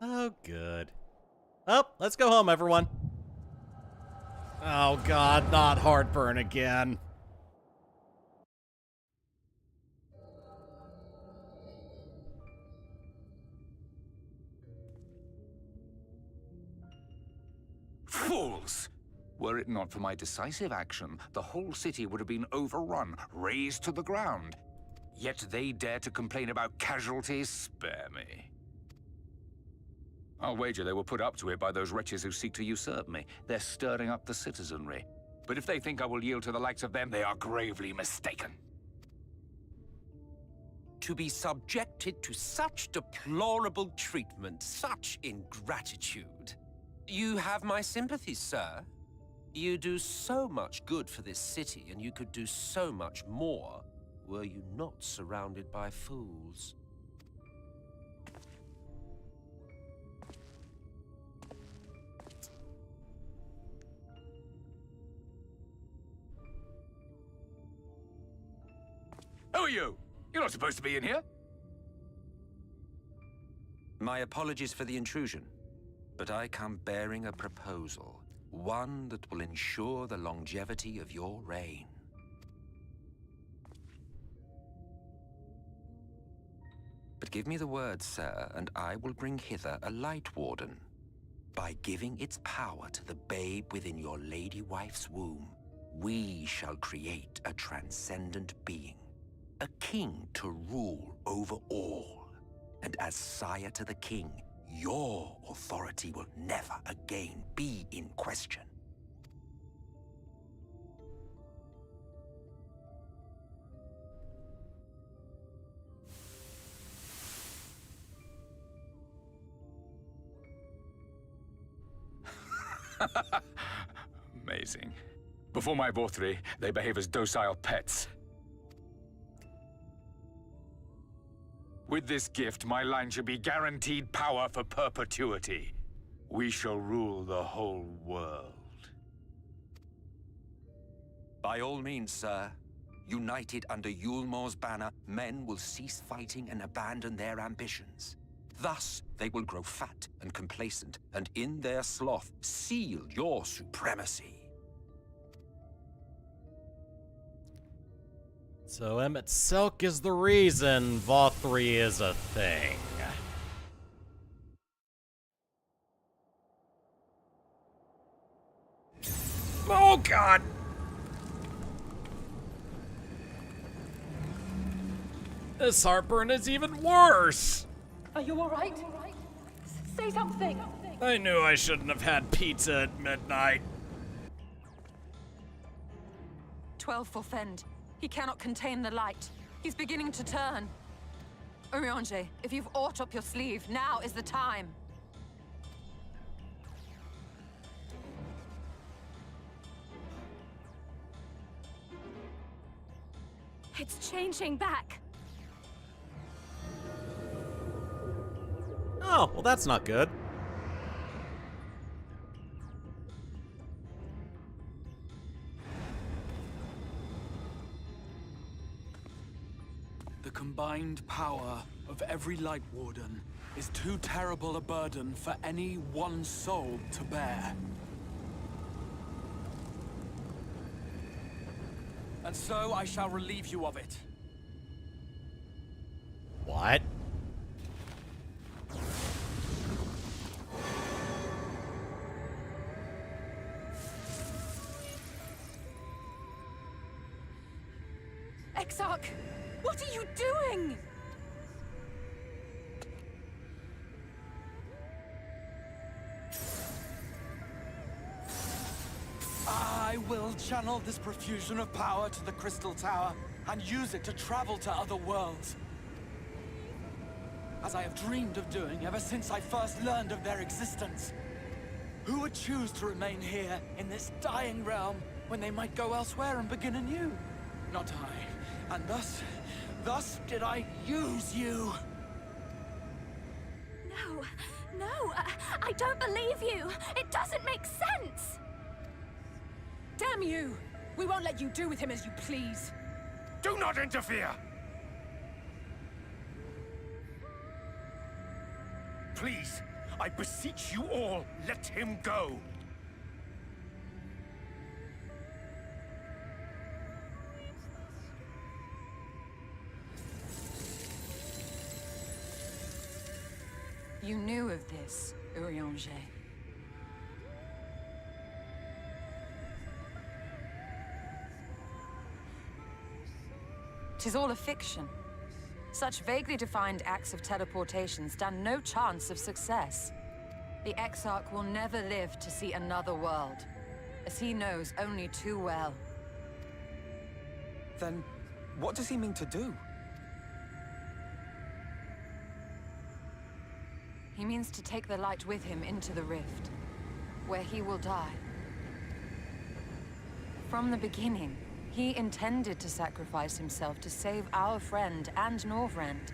Speaker 1: Oh, good. Oh, let's go home, everyone. Oh, God, not heartburn again.
Speaker 5: Fools! Were it not for my decisive action, the whole city would have been overrun, razed to the ground. Yet they dare to complain about casualties? Spare me. I'll wager they were put up to it by those wretches who seek to usurp me. They're stirring up the citizenry. But if they think I will yield to the likes of them, they are gravely mistaken.
Speaker 11: to be subjected to such deplorable treatment, such ingratitude. You have my sympathies, sir. You do so much good for this city, and you could do so much more were you not surrounded by fools.
Speaker 5: Who are you? You're not supposed to be in here.
Speaker 11: My apologies for the intrusion, but I come bearing a proposal. One that will ensure the longevity of your reign. But give me the word, sir, and I will bring hither a Light Warden. By giving its power to the babe within your lady wife's womb, we shall create a transcendent being. A king to rule over all. And as sire to the king, your authority will never again be in question.
Speaker 5: Amazing. Before my Vorthri, they behave as docile pets. With this gift, my line shall be guaranteed power for perpetuity. We shall rule the whole world.
Speaker 11: By all means, sir. United under Yulmor's banner, men will cease fighting and abandon their ambitions. Thus, they will grow fat and complacent, and in their sloth, seal your supremacy.
Speaker 1: So Emmett Silk is the reason Vothri is a thing. Oh god! This heartburn is even worse!
Speaker 12: Are you alright? Say something!
Speaker 1: I knew I shouldn't have had pizza at midnight.
Speaker 3: 12 for Fend. He cannot contain the light. He's beginning to turn. Urianger, if you've aught up your sleeve, now is the time.
Speaker 9: It's changing back.
Speaker 1: Oh, well that's not good.
Speaker 13: The combined power of every Light Warden is too terrible a burden for any one soul to bear. And so I shall relieve you of it.
Speaker 1: What?
Speaker 3: Exarch, what are you doing?
Speaker 13: I will channel this profusion of power to the Crystal Tower and use it to travel to other worlds. As I have dreamed of doing ever since I first learned of their existence. Who would choose to remain here in this dying realm when they might go elsewhere and begin anew? Not I. And thus did I use you.
Speaker 9: No, I don't believe you. It doesn't make sense.
Speaker 12: Damn you! We won't let you do with him as you please.
Speaker 5: Do not interfere! Please, I beseech you all, let him go!
Speaker 3: You knew of this, Urianger. 'Tis all a fiction. Such vaguely defined acts of teleportation stand no chance of success. The Exarch will never live to see another world, as he knows only too well.
Speaker 7: Then, what does he mean to do?
Speaker 3: He means to take the light with him into the rift, where he will die. From the beginning, he intended to sacrifice himself to save our friend and Norvrandt.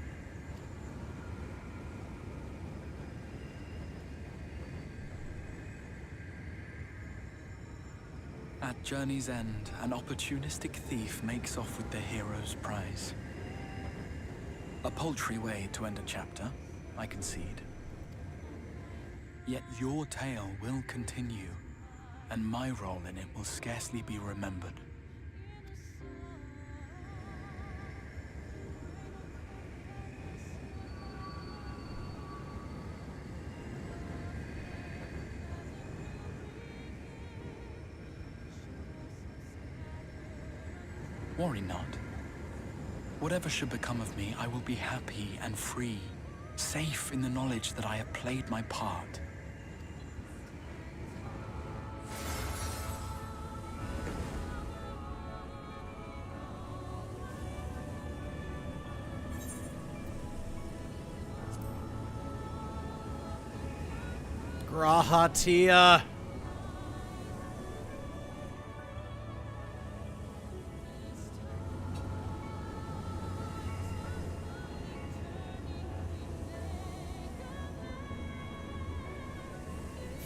Speaker 13: At journey's end, an opportunistic thief makes off with the hero's prize. A paltry way to end a chapter, I concede. Yet your tale will continue, and my role in it will scarcely be remembered. Worry not. Whatever should become of me, I will be happy and free, safe in the knowledge that I have played my part.
Speaker 1: Grahatia.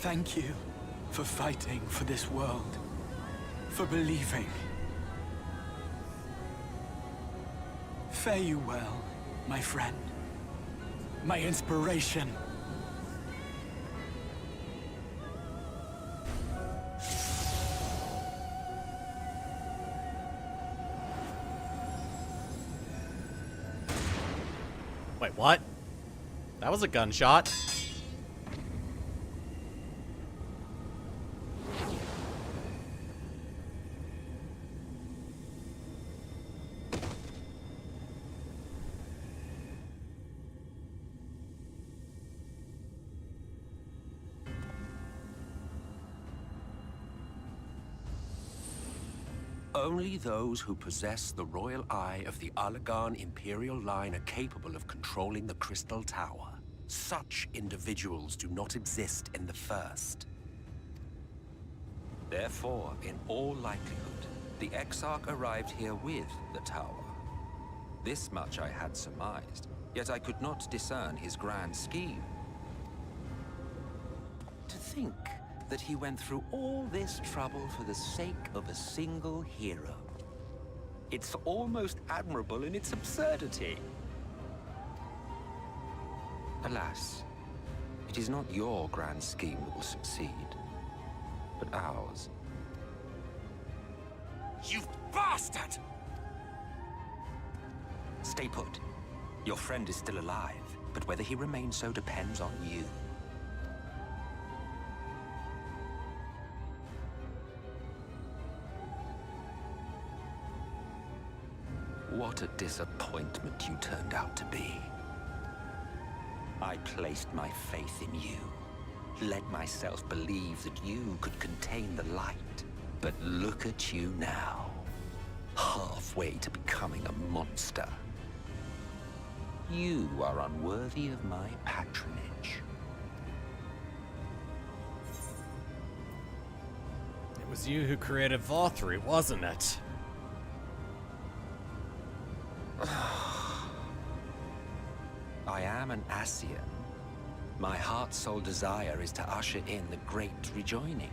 Speaker 13: Thank you for fighting for this world, for believing. Fare you well, my friend, my inspiration.
Speaker 1: Wait, what? That was a gunshot.
Speaker 11: Only those who possess the royal eye of the Allagan Imperial line are capable of controlling the Crystal Tower. Such individuals do not exist in the First. Therefore, in all likelihood, the Exarch arrived here with the tower. This much I had surmised, yet I could not discern his grand scheme. To think that he went through all this trouble for the sake of a single hero. It's almost admirable in its absurdity. Alas, it is not your grand scheme that will succeed, but ours. You bastard! Stay put. Your friend is still alive, but whether he remains so depends on you. What a disappointment you turned out to be. I placed my faith in you, let myself believe that you could contain the light. But look at you now, halfway to becoming a monster. You are unworthy of my patronage.
Speaker 1: It was you who created Vothri, wasn't it?
Speaker 11: I am an Ascian. My heart's sole desire is to usher in the Great Rejoining.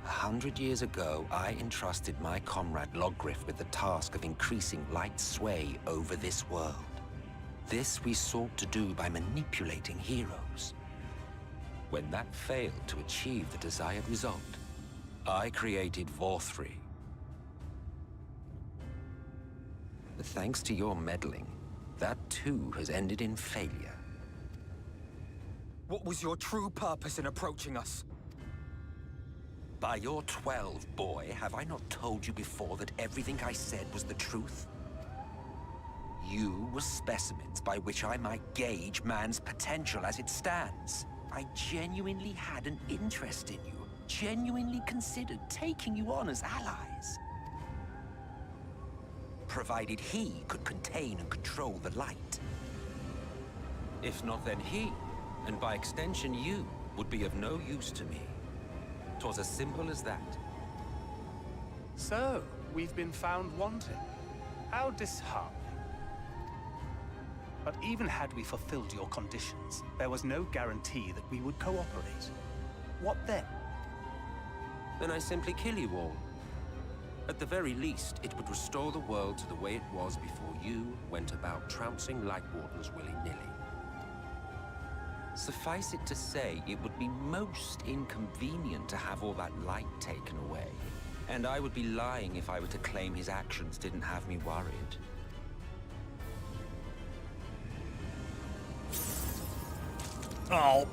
Speaker 11: 100 years ago, I entrusted my comrade Logriff with the task of increasing light's sway over this world. This we sought to do by manipulating heroes. When that failed to achieve the desired result, I created Vothri. But thanks to your meddling, that too has ended in failure.
Speaker 7: What was your true purpose in approaching us?
Speaker 11: By your 12, boy, have I not told you before that everything I said was the truth? You were specimens by which I might gauge man's potential as it stands. I genuinely had an interest in you, genuinely considered taking you on as allies. Provided he could contain and control the light. If not, then he, and by extension you, would be of no use to me. 'Twas as simple as that.
Speaker 4: So, we've been found wanting. How disheartening. But even had we fulfilled your conditions, there was no guarantee that we would cooperate. What then?
Speaker 11: Then I simply kill you all. At the very least, it would restore the world to the way it was before you went about trouncing Light Wardens willy-nilly. Suffice it to say, it would be most inconvenient to have all that light taken away. And I would be lying if I were to claim his actions didn't have me worried.
Speaker 1: Oh.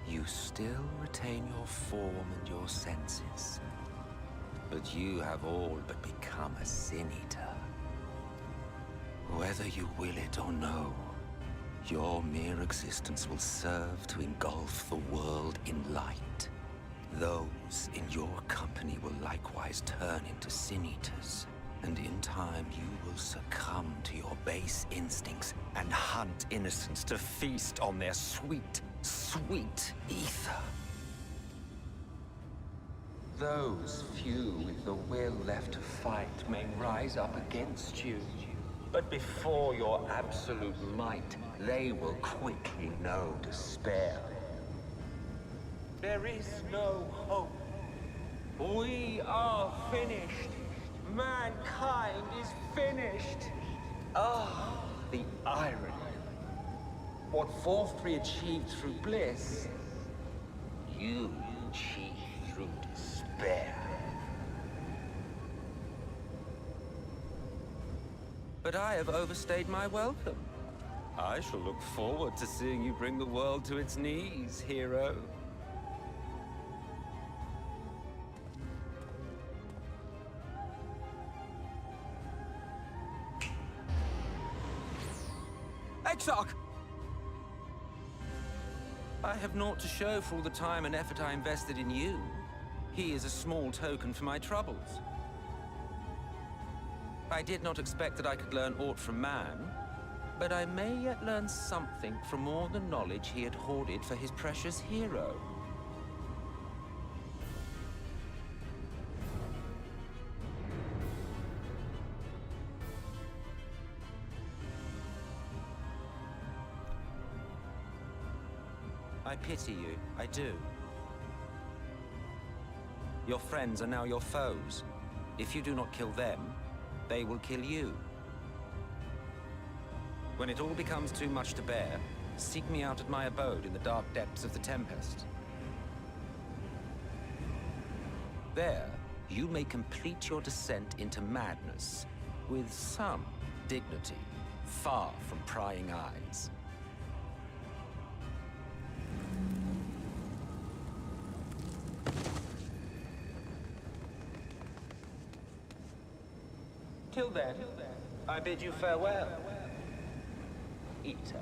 Speaker 11: You still retain your form and your senses. But you have all but become a Sin Eater. Whether you will it or no, your mere existence will serve to engulf the world in light. Those in your company will likewise turn into Sin Eaters. And in time, you will succumb to your base instincts and hunt innocents to feast on their sweet, sweet ether. Those few with the will left to fight may rise up against you. But before your absolute might, they will quickly know despair. There is no hope. We are finished. Mankind is finished. Ah, the irony. What fourth we achieved through bliss, you achieved through despair. But I have overstayed my welcome. I shall look forward to seeing you bring the world to its knees, hero.
Speaker 7: Exarch!
Speaker 11: I have naught to show for all the time and effort I invested in you. He is a small token for my troubles. I did not expect that I could learn aught from man, but I may yet learn something from all the knowledge he had hoarded for his precious hero. I pity you, I do. Your friends are now your foes. If you do not kill them, they will kill you. When it all becomes too much to bear, seek me out at my abode in the dark depths of the Tempest. There, you may complete your descent into madness with some dignity, far from prying eyes. Till then, I bid you farewell, Eater.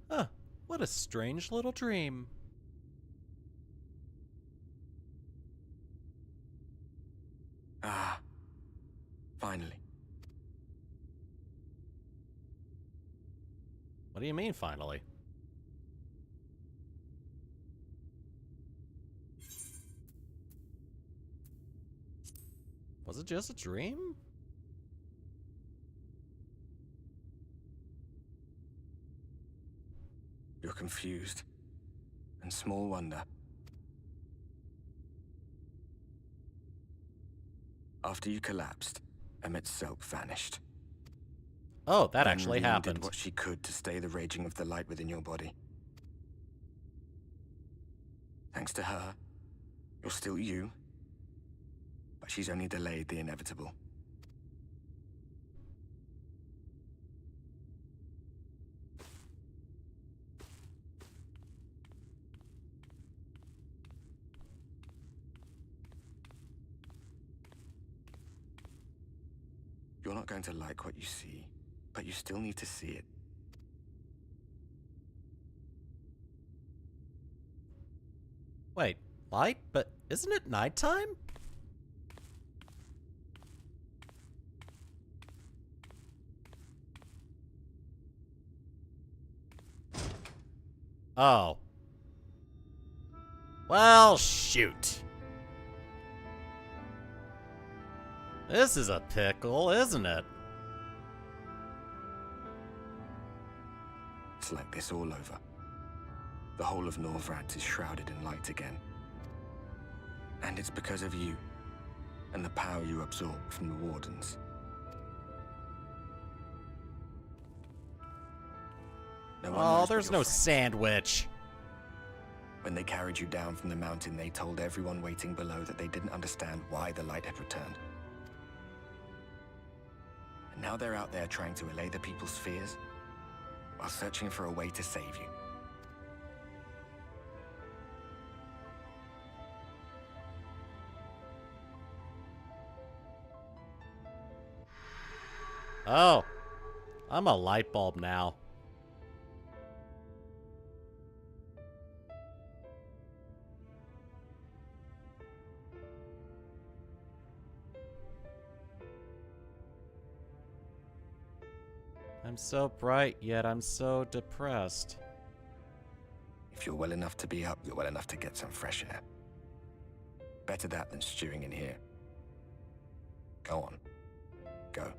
Speaker 1: Huh. What a strange little dream.
Speaker 14: Ah. Finally.
Speaker 1: What do you mean, finally? Was it just a dream?
Speaker 14: You're confused. And small wonder. After you collapsed, Emmet's self vanished.
Speaker 1: Oh, that actually
Speaker 14: Norvrandt
Speaker 1: happened.
Speaker 14: did what she could to stay the raging of the light within your body. Thanks to her, you're still you. But she's only delayed the inevitable. You're not going to like what you see, but you still need to see it.
Speaker 1: Wait, light? But isn't it nighttime? Oh. Well, shoot. This is a pickle, isn't it?
Speaker 14: It's like this all over. The whole of Norvrandt is shrouded in light again. And it's because of you, and the power you absorb from the Wardens.
Speaker 1: Oh, there's no sandwich.
Speaker 14: When they carried you down from the mountain, they told everyone waiting below that they didn't understand why the light had returned. And now they're out there trying to allay the people's fears, while searching for a way to save you.
Speaker 1: Oh. I'm a light bulb now. I'm so bright, yet I'm so depressed.
Speaker 14: If you're well enough to be up, you're well enough to get some fresh air. Better that than stewing in here. Go on. Go.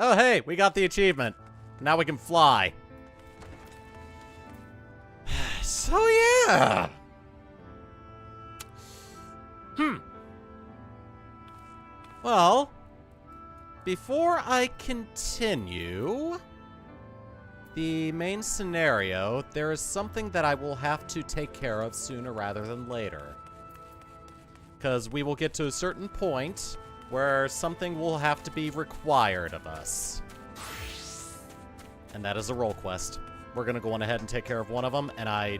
Speaker 1: Oh, hey, we got the achievement. Now we can fly. So, yeah. Well, before I continue the main scenario, there is something that I will have to take care of sooner rather than later. Because we will get to a certain point where something will have to be required of us. And that is a role quest. We're gonna go on ahead and take care of one of them, and I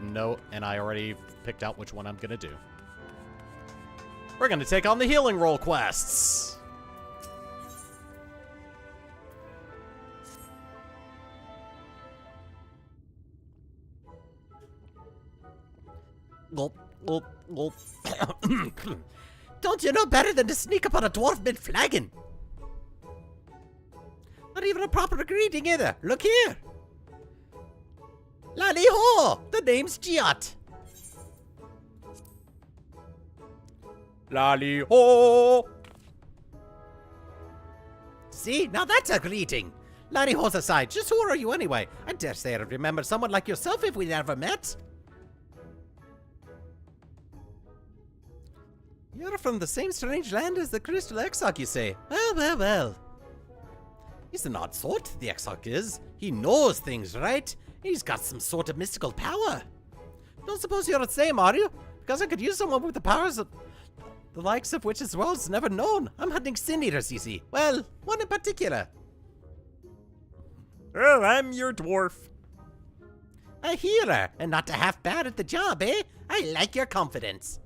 Speaker 1: already picked out which one I'm gonna do. We're gonna take on the healing role quests. Gulp, gulp, gulp. Don't you know better than to sneak up on a dwarf mid-flagon? Not even a proper greeting either. Look here. Lally ho! The name's Giot. Lally ho! See, now that's a greeting. Lally ho's aside. Just who are you anyway? I dare say I'd remember someone like yourself if we never met. You're from the same strange land as the Crystal Exarch, you say? Well, well, well. He's an odd sort, the Exarch is. He knows things, right? He's got some sort of mystical power. Don't suppose you're the same, are you? Because I could use someone with the powers of the likes of which this world's never known. I'm hunting sin eaters, you see. Well, one in particular.
Speaker 10: Oh, I'm your dwarf.
Speaker 1: A healer, and not half bad at the job, eh? I like your confidence.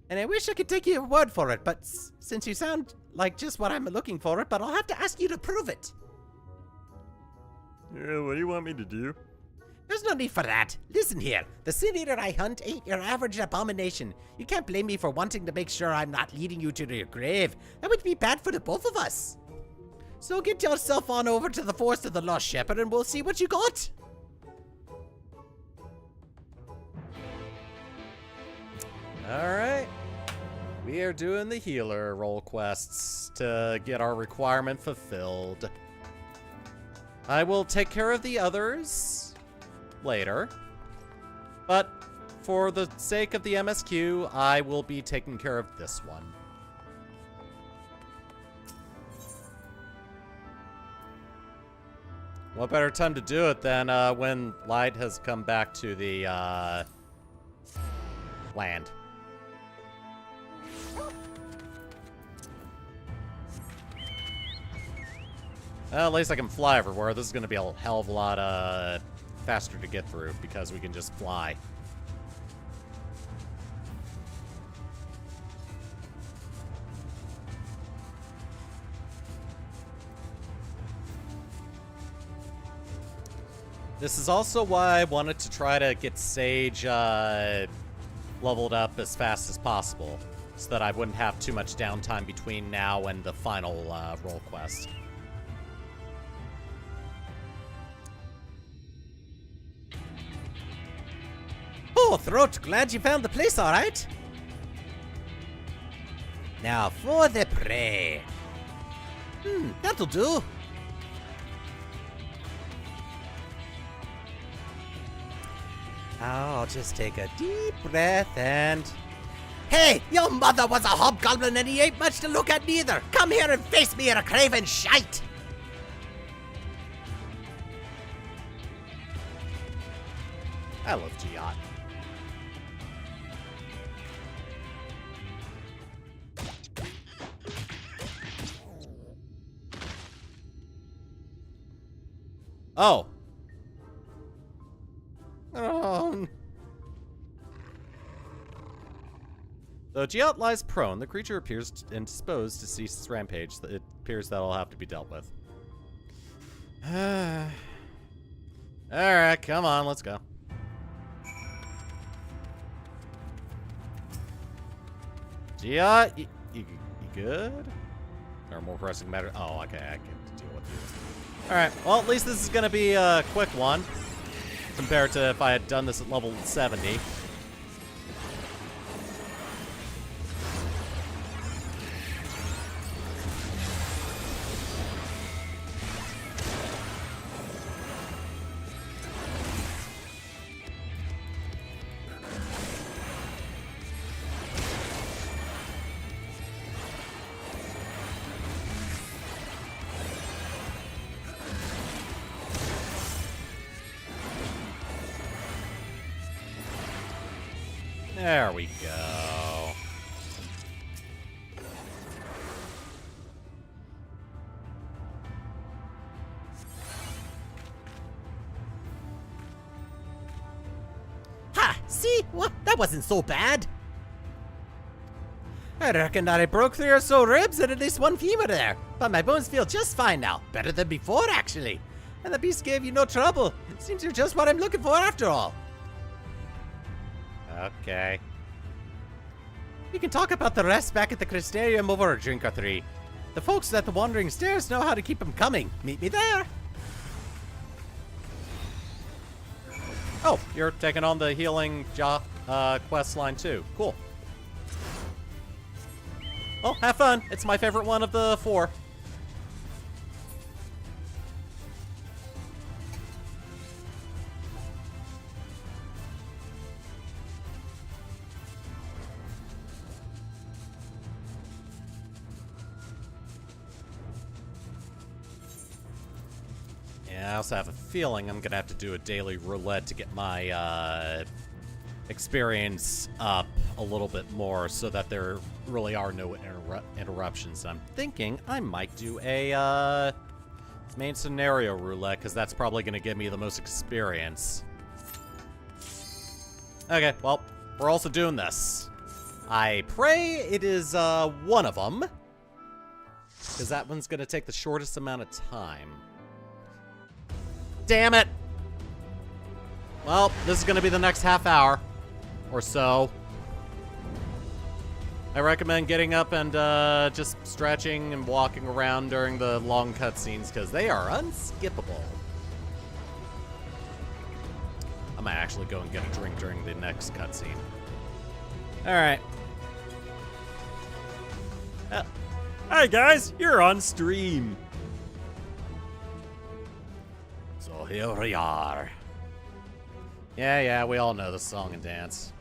Speaker 1: And I wish I could take your word for it, but since you sound like just what I'm looking for it, but I'll have to ask you to prove it.
Speaker 10: Yeah, what do you want me to do?
Speaker 1: There's no need for that. Listen here, the sin eater I hunt ain't your average abomination. You can't blame me for wanting to make sure I'm not leading you to your grave. That would be bad for the both of us. So get yourself on over to the Forest of the Lost Shepherd and we'll see what you got. Alright. We are doing the healer role quests to get our requirement fulfilled. I will take care of the others later. But for the sake of the MSQ, I will be taking care of this one. What better time to do it than when Light has come back to the, land. Well, at least I can fly everywhere. This is going to be a hell of a lot faster to get through because we can just fly. This is also why I wanted to try to get Sage leveled up as fast as possible, so that I wouldn't have too much downtime between now and the final role quest.
Speaker 2: Oh, Throat, glad you found the place all right. Now for the prey. That'll do. I'll just take a deep breath and... Hey, your mother was a hobgoblin and he ain't much to look at neither. Come here and face me in a craven shite.
Speaker 1: I love Giat. Oh. Oh. Though Giat lies prone, the creature appears indisposed to cease its rampage. It appears that'll have to be dealt with. Alright, come on, let's go. Giat, you good? Or more pressing matter? Oh, okay, I can deal with you. Alright, well, at least this is gonna be a quick one. Compared to if I had done this at level 70. There we go.
Speaker 2: Ha! See? What? That wasn't so bad. I reckon that I broke 3 or so ribs and at least 1 femur there. But my bones feel just fine now. Better than before, actually. And the beast gave you no trouble. Seems you're just what I'm looking for after all.
Speaker 1: Okay.
Speaker 2: We can talk about the rest back at the Crystarium over a drink or 3. The folks at the Wandering Stairs know how to keep them coming. Meet me there.
Speaker 1: Oh, you're taking on the healing quest line too. Cool. Well, have fun. It's my favorite one of the 4. I also have a feeling I'm gonna have to do a daily roulette to get my experience up a little bit more so that there really are no interruptions. I'm thinking I might do a main scenario roulette because that's probably gonna give me the most experience. Okay, well, we're also doing this. I pray it is one of them, because that one's gonna take the shortest amount of time. Damn it! Well, this is gonna be the next half hour or so. I recommend getting up and just stretching and walking around during the long cutscenes because they are unskippable. I might actually go and get a drink during the next cutscene. Alright.
Speaker 10: Hi guys, you're on stream.
Speaker 1: So here we are. Yeah, we all know the song and dance.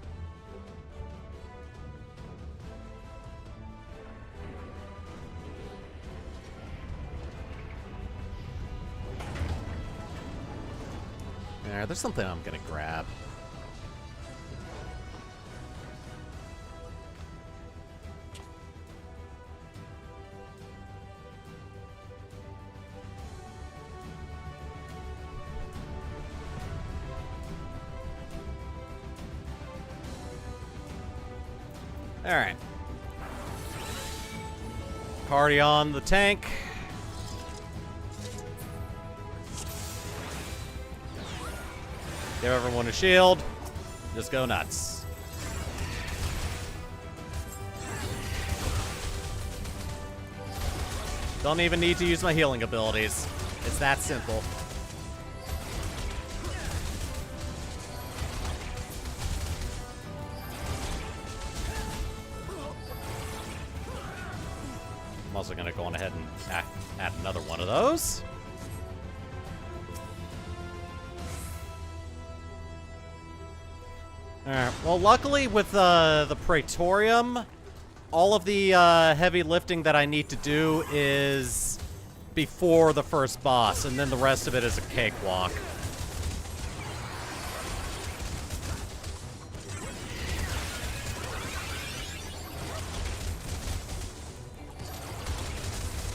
Speaker 1: There's something I'm gonna grab. Alright. Party on the tank. Give everyone a shield. Just go nuts. Don't even need to use my healing abilities. It's that simple. I'm also going to go on ahead and add another one of those. Alright, well, luckily with the Praetorium, all of the heavy lifting that I need to do is before the first boss, and then the rest of it is a cakewalk.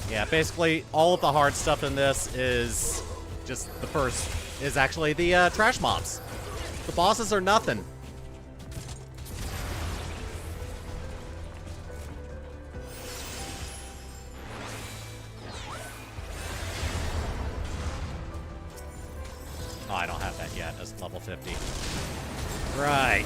Speaker 1: Yeah, basically, all of the hard stuff in this is just the first, is actually the trash mobs. The bosses are nothing. Oh, I don't have that yet. It's level 50. Right.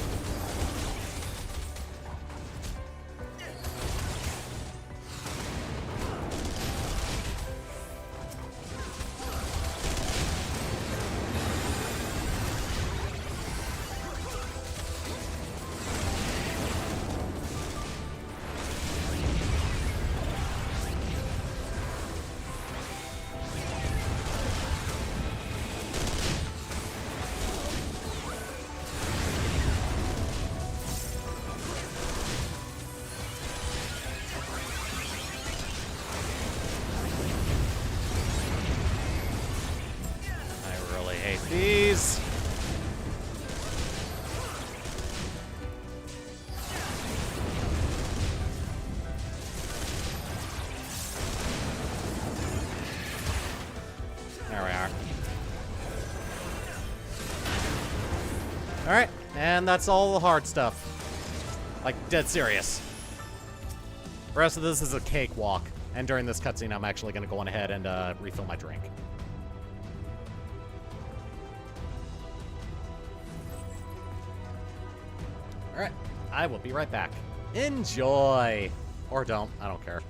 Speaker 1: These. There we are. Alright, and that's all the hard stuff. Like, dead serious. The rest of this is a cakewalk. And during this cutscene, I'm actually going to go on ahead and refill my drink. Alright, I will be right back. Enjoy! Or don't, I don't care.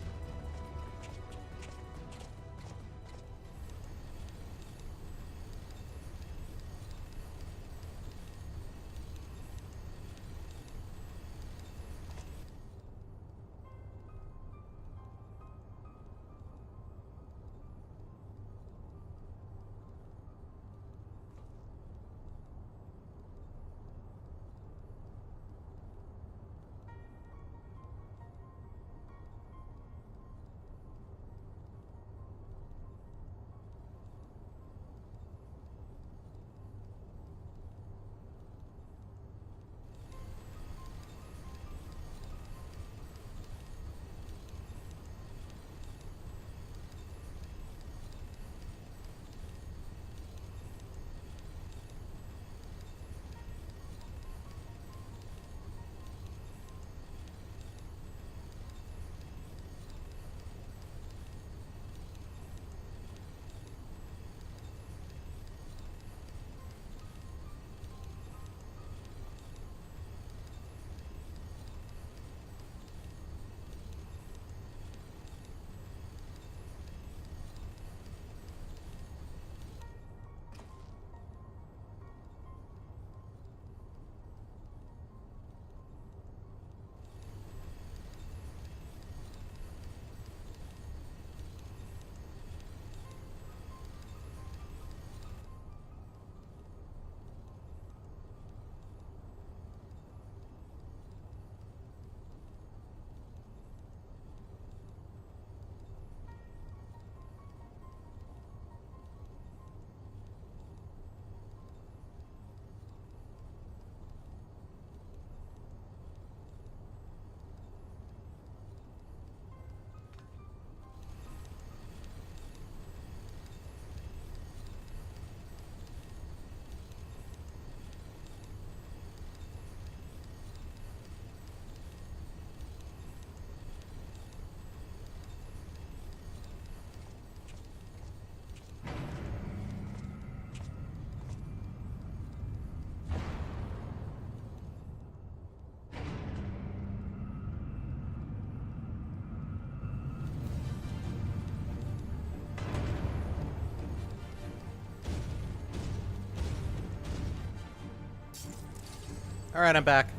Speaker 1: Alright, I'm back.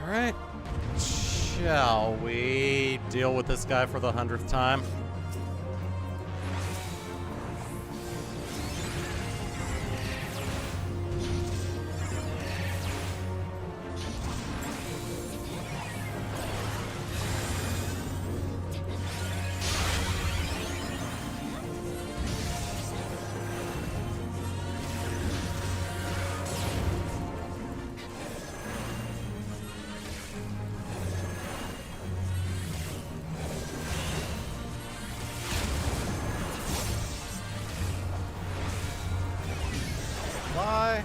Speaker 1: Alright. Shall we deal with this guy for the 100th time? Bye.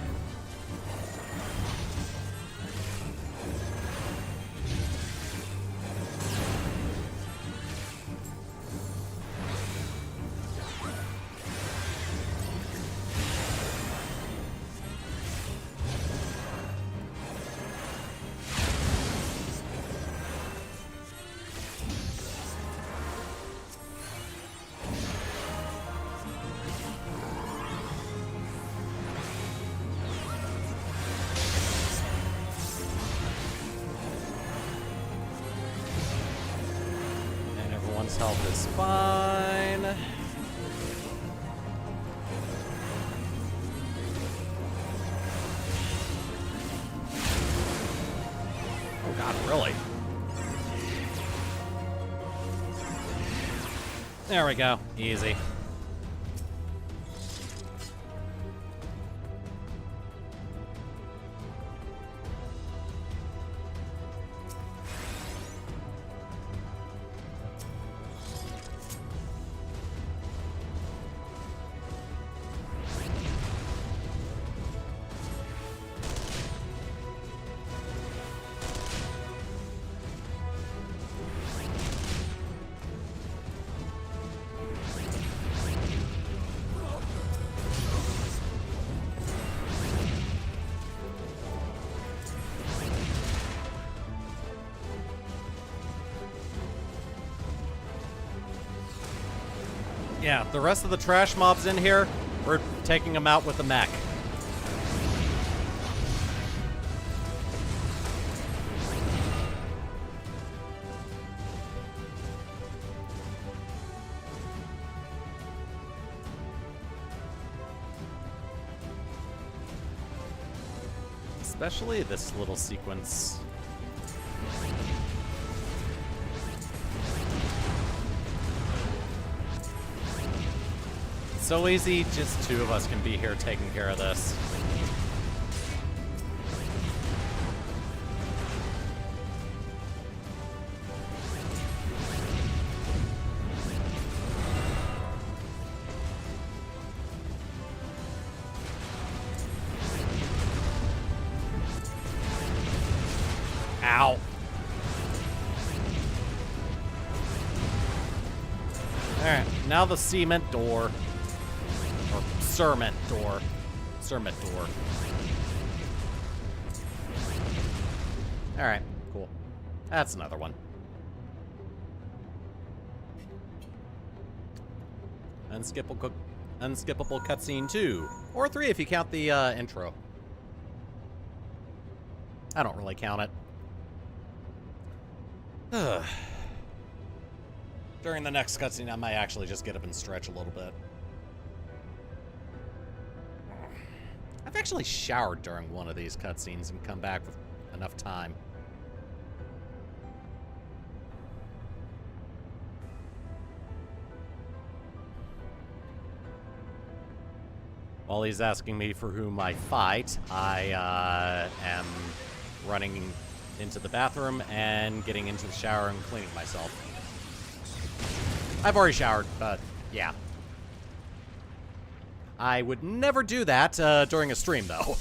Speaker 1: Everyone's health is fine. Oh god, really? There we go. Easy. Yeah, the rest of the trash mobs in here, we're taking them out with the mech. Especially this little sequence. So easy, just two of us can be here taking care of this. Ow. Alright, now the cement door. Or Serment door. Serment door. Alright, cool. That's another one. Unskippable cutscene 2. Or 3 if you count the intro. I don't really count it. Ugh. During the next cutscene, I might actually just get up and stretch a little bit. I've actually showered during one of these cutscenes and come back with enough time. While he's asking me for whom I fight, I am running into the bathroom and getting into the shower and cleaning myself. I've already showered, but yeah. I would never do that during a stream, though.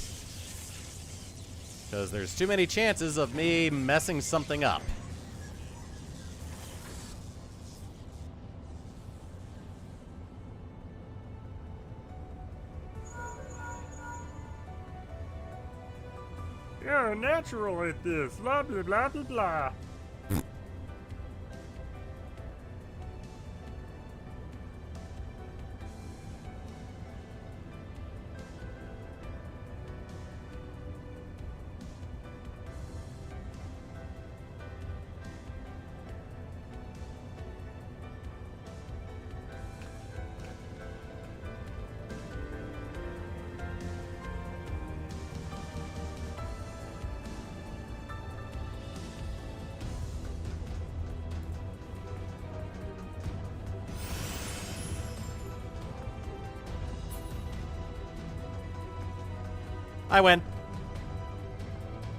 Speaker 1: Because there's too many chances of me messing something up.
Speaker 10: Yeah, natural at this. Blah, blah, blah, blah, blah.
Speaker 1: I win.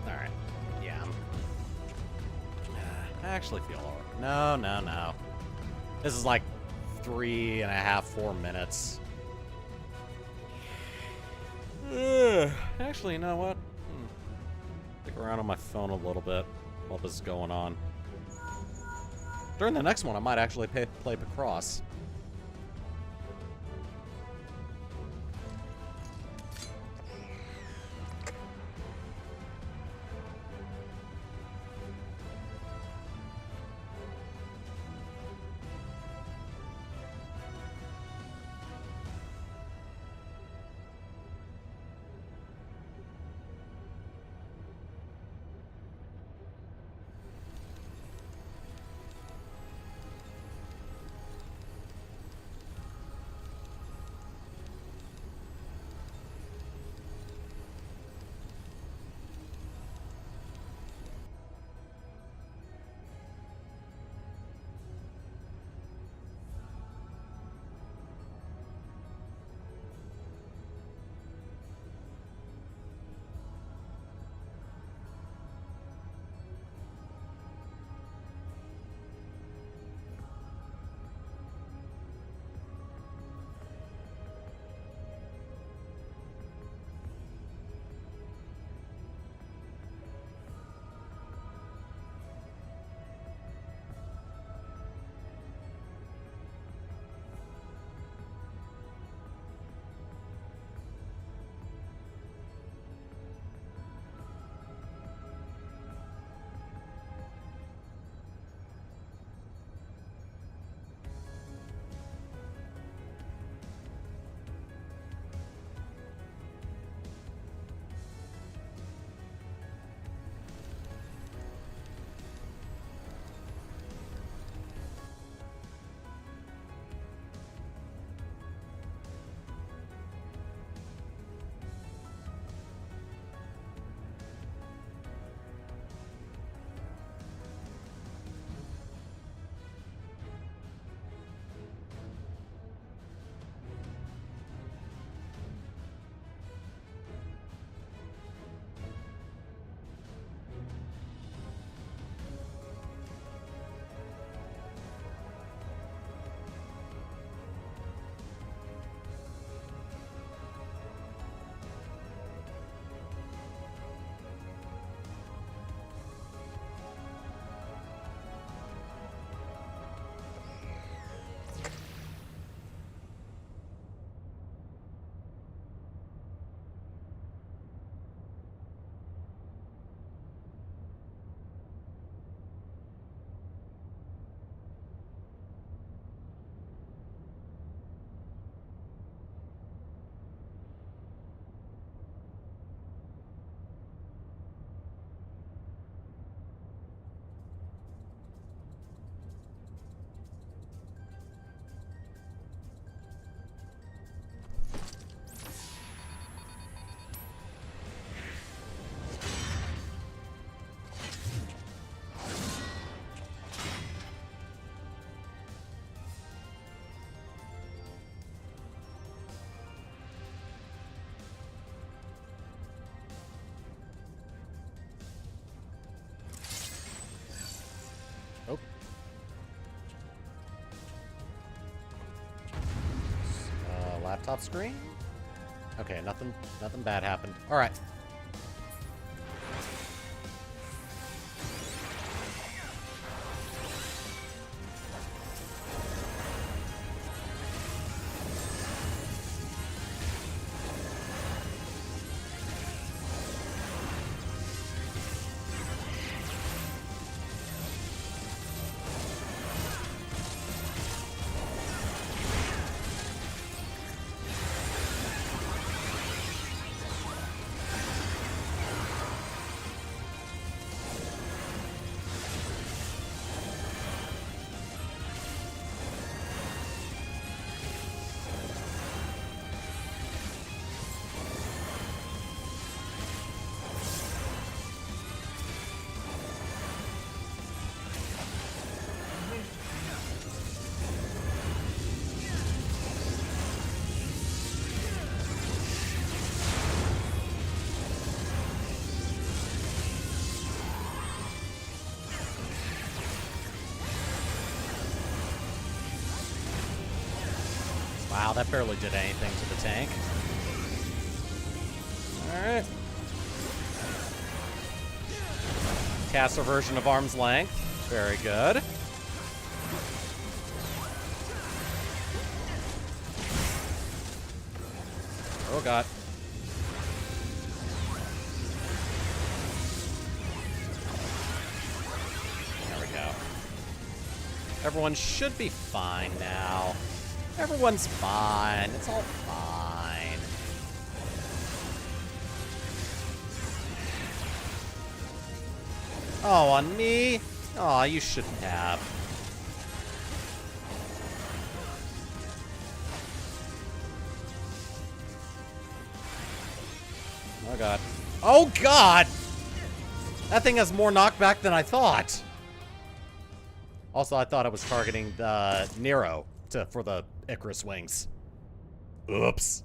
Speaker 1: Alright. Yeah. I actually feel alright. No, no, no. This is like 3.5, 4 minutes. Actually, you know what? Stick around on my phone a little bit while this is going on. During the next one, I might actually play Picross. Laptop screen? Okay, nothing bad happened. All right. Wow, that barely did anything to the tank. Alright. Caster version of Arm's Length. Very good. Oh god. There we go. Everyone should be fine now. Everyone's fine. It's all fine. Oh, on me? Oh, you shouldn't have. Oh god. Oh god! That thing has more knockback than I thought. Also, I thought I was targeting the Nero for the Icarus wings. Oops.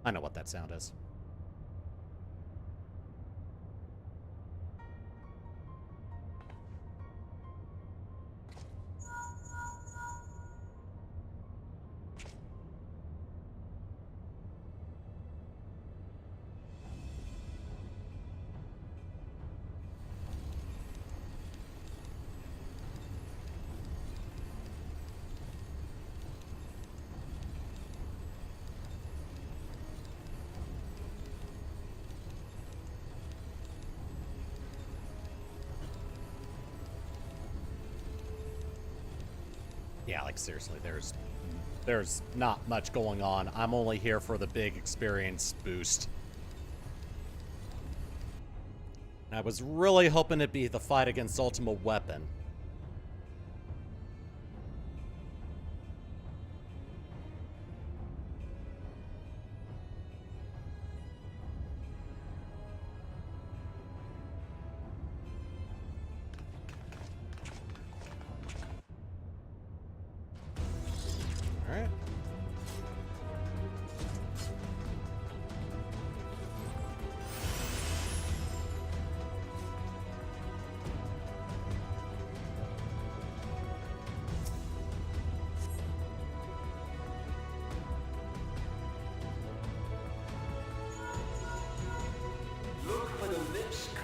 Speaker 1: I know what that sound is. Yeah, like seriously, there's not much going on. I'm only here for the big experience boost. I was really hoping it'd be the fight against Ultima Weapon.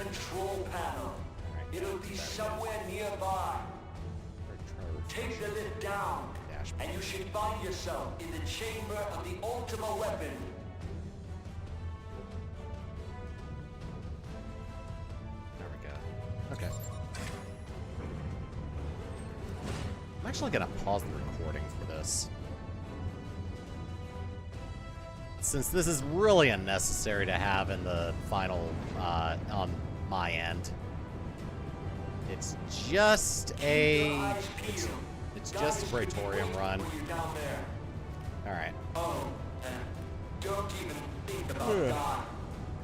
Speaker 6: Control panel. It'll be somewhere nearby. Take the lid down, and you should find yourself in the chamber of the Ultima Weapon.
Speaker 1: There we go. Okay. I'm actually gonna pause the recording for this, since this is really unnecessary to have in the final on my end. It's just a it's just a Praetorium run. All right.
Speaker 6: Oh, and don't even think about God.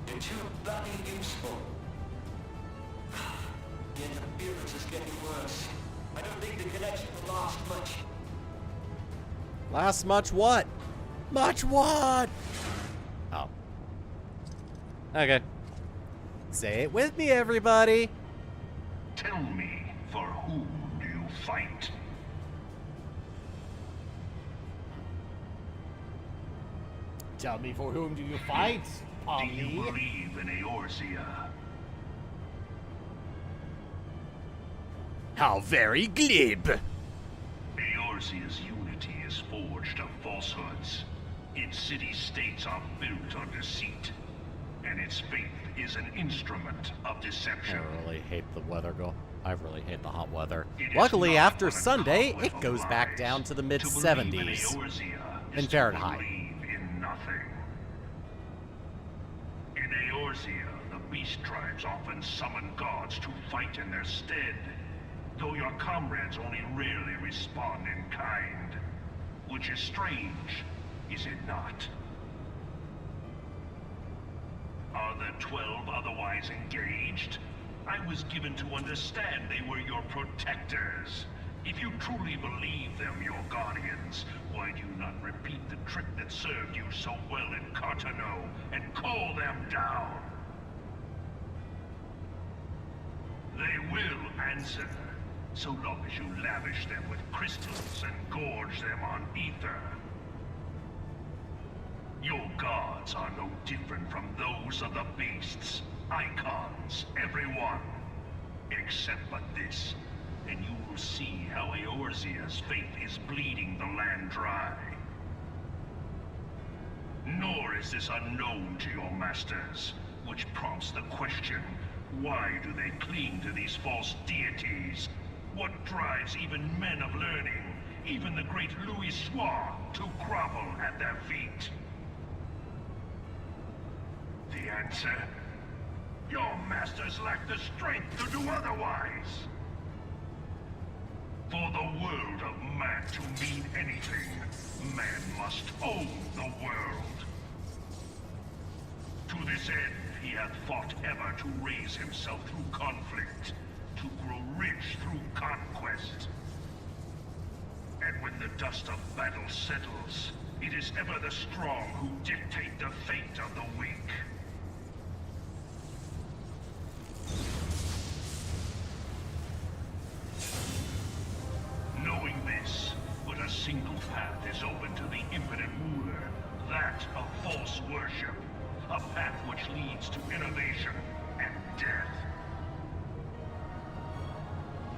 Speaker 6: You're too bloody useful. The interference is getting worse. I don't think the connection will last much.
Speaker 1: Last much what? Much what? Oh. Okay. Say it with me, everybody.
Speaker 6: Tell me, for whom do you fight?
Speaker 2: Tell me, for whom do you fight,
Speaker 6: Do you believe in Eorzea?
Speaker 2: How very glib.
Speaker 6: Eorzea's unity is forged of falsehoods. Its city-states are built on deceit, and its faith is an instrument of deception.
Speaker 1: I really hate the weather. I really hate the hot weather. Luckily, after Sunday, it goes back down to the mid-70s in Fahrenheit.
Speaker 6: In nothing. In Eorzea, the beast tribes often summon gods to fight in their stead, though your comrades only rarely respond in kind, which is strange, is it not? Are the 12 otherwise engaged? I was given to understand they were your protectors. If you truly believe them your guardians, why do you not repeat the trick that served you so well in Cartano and call them down? They will answer, so long as you lavish them with crystals and gorge them on ether. Your gods are no different from those of the beasts. Icons, everyone. Except but this, and you will see how Eorzea's faith is bleeding the land dry. Nor is this unknown to your masters, which prompts the question, why do they cling to these false deities? What drives even men of learning, even the great Louis Soir, to grovel at their feet? The answer? Your masters lack the strength to do otherwise. For the world of man to mean anything, man must own the world. To this end, he hath fought ever to raise himself through conflict, to grow rich through conquest. And when the dust of battle settles, it is ever the strong who dictate the fate of the weak. Knowing this, but a single path is open to the impotent ruler, that of false worship, a path which leads to innovation and death.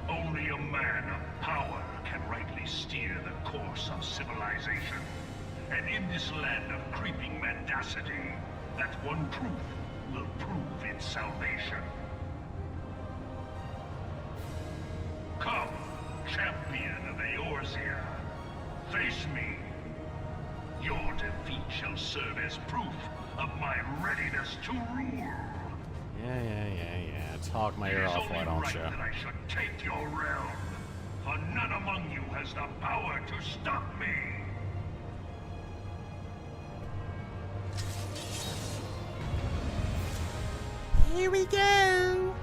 Speaker 6: Only a man of power can rightly steer the course of civilization. And in this land of creeping mendacity, that one truth will prove its salvation. Come, champion of Eorzea, face me. Your defeat shall serve as proof of my readiness to rule.
Speaker 1: Yeah. Talk my ear off, why don't you?
Speaker 6: It is only right that I should take your realm, for none among you has the power to stop me.
Speaker 1: Here we go!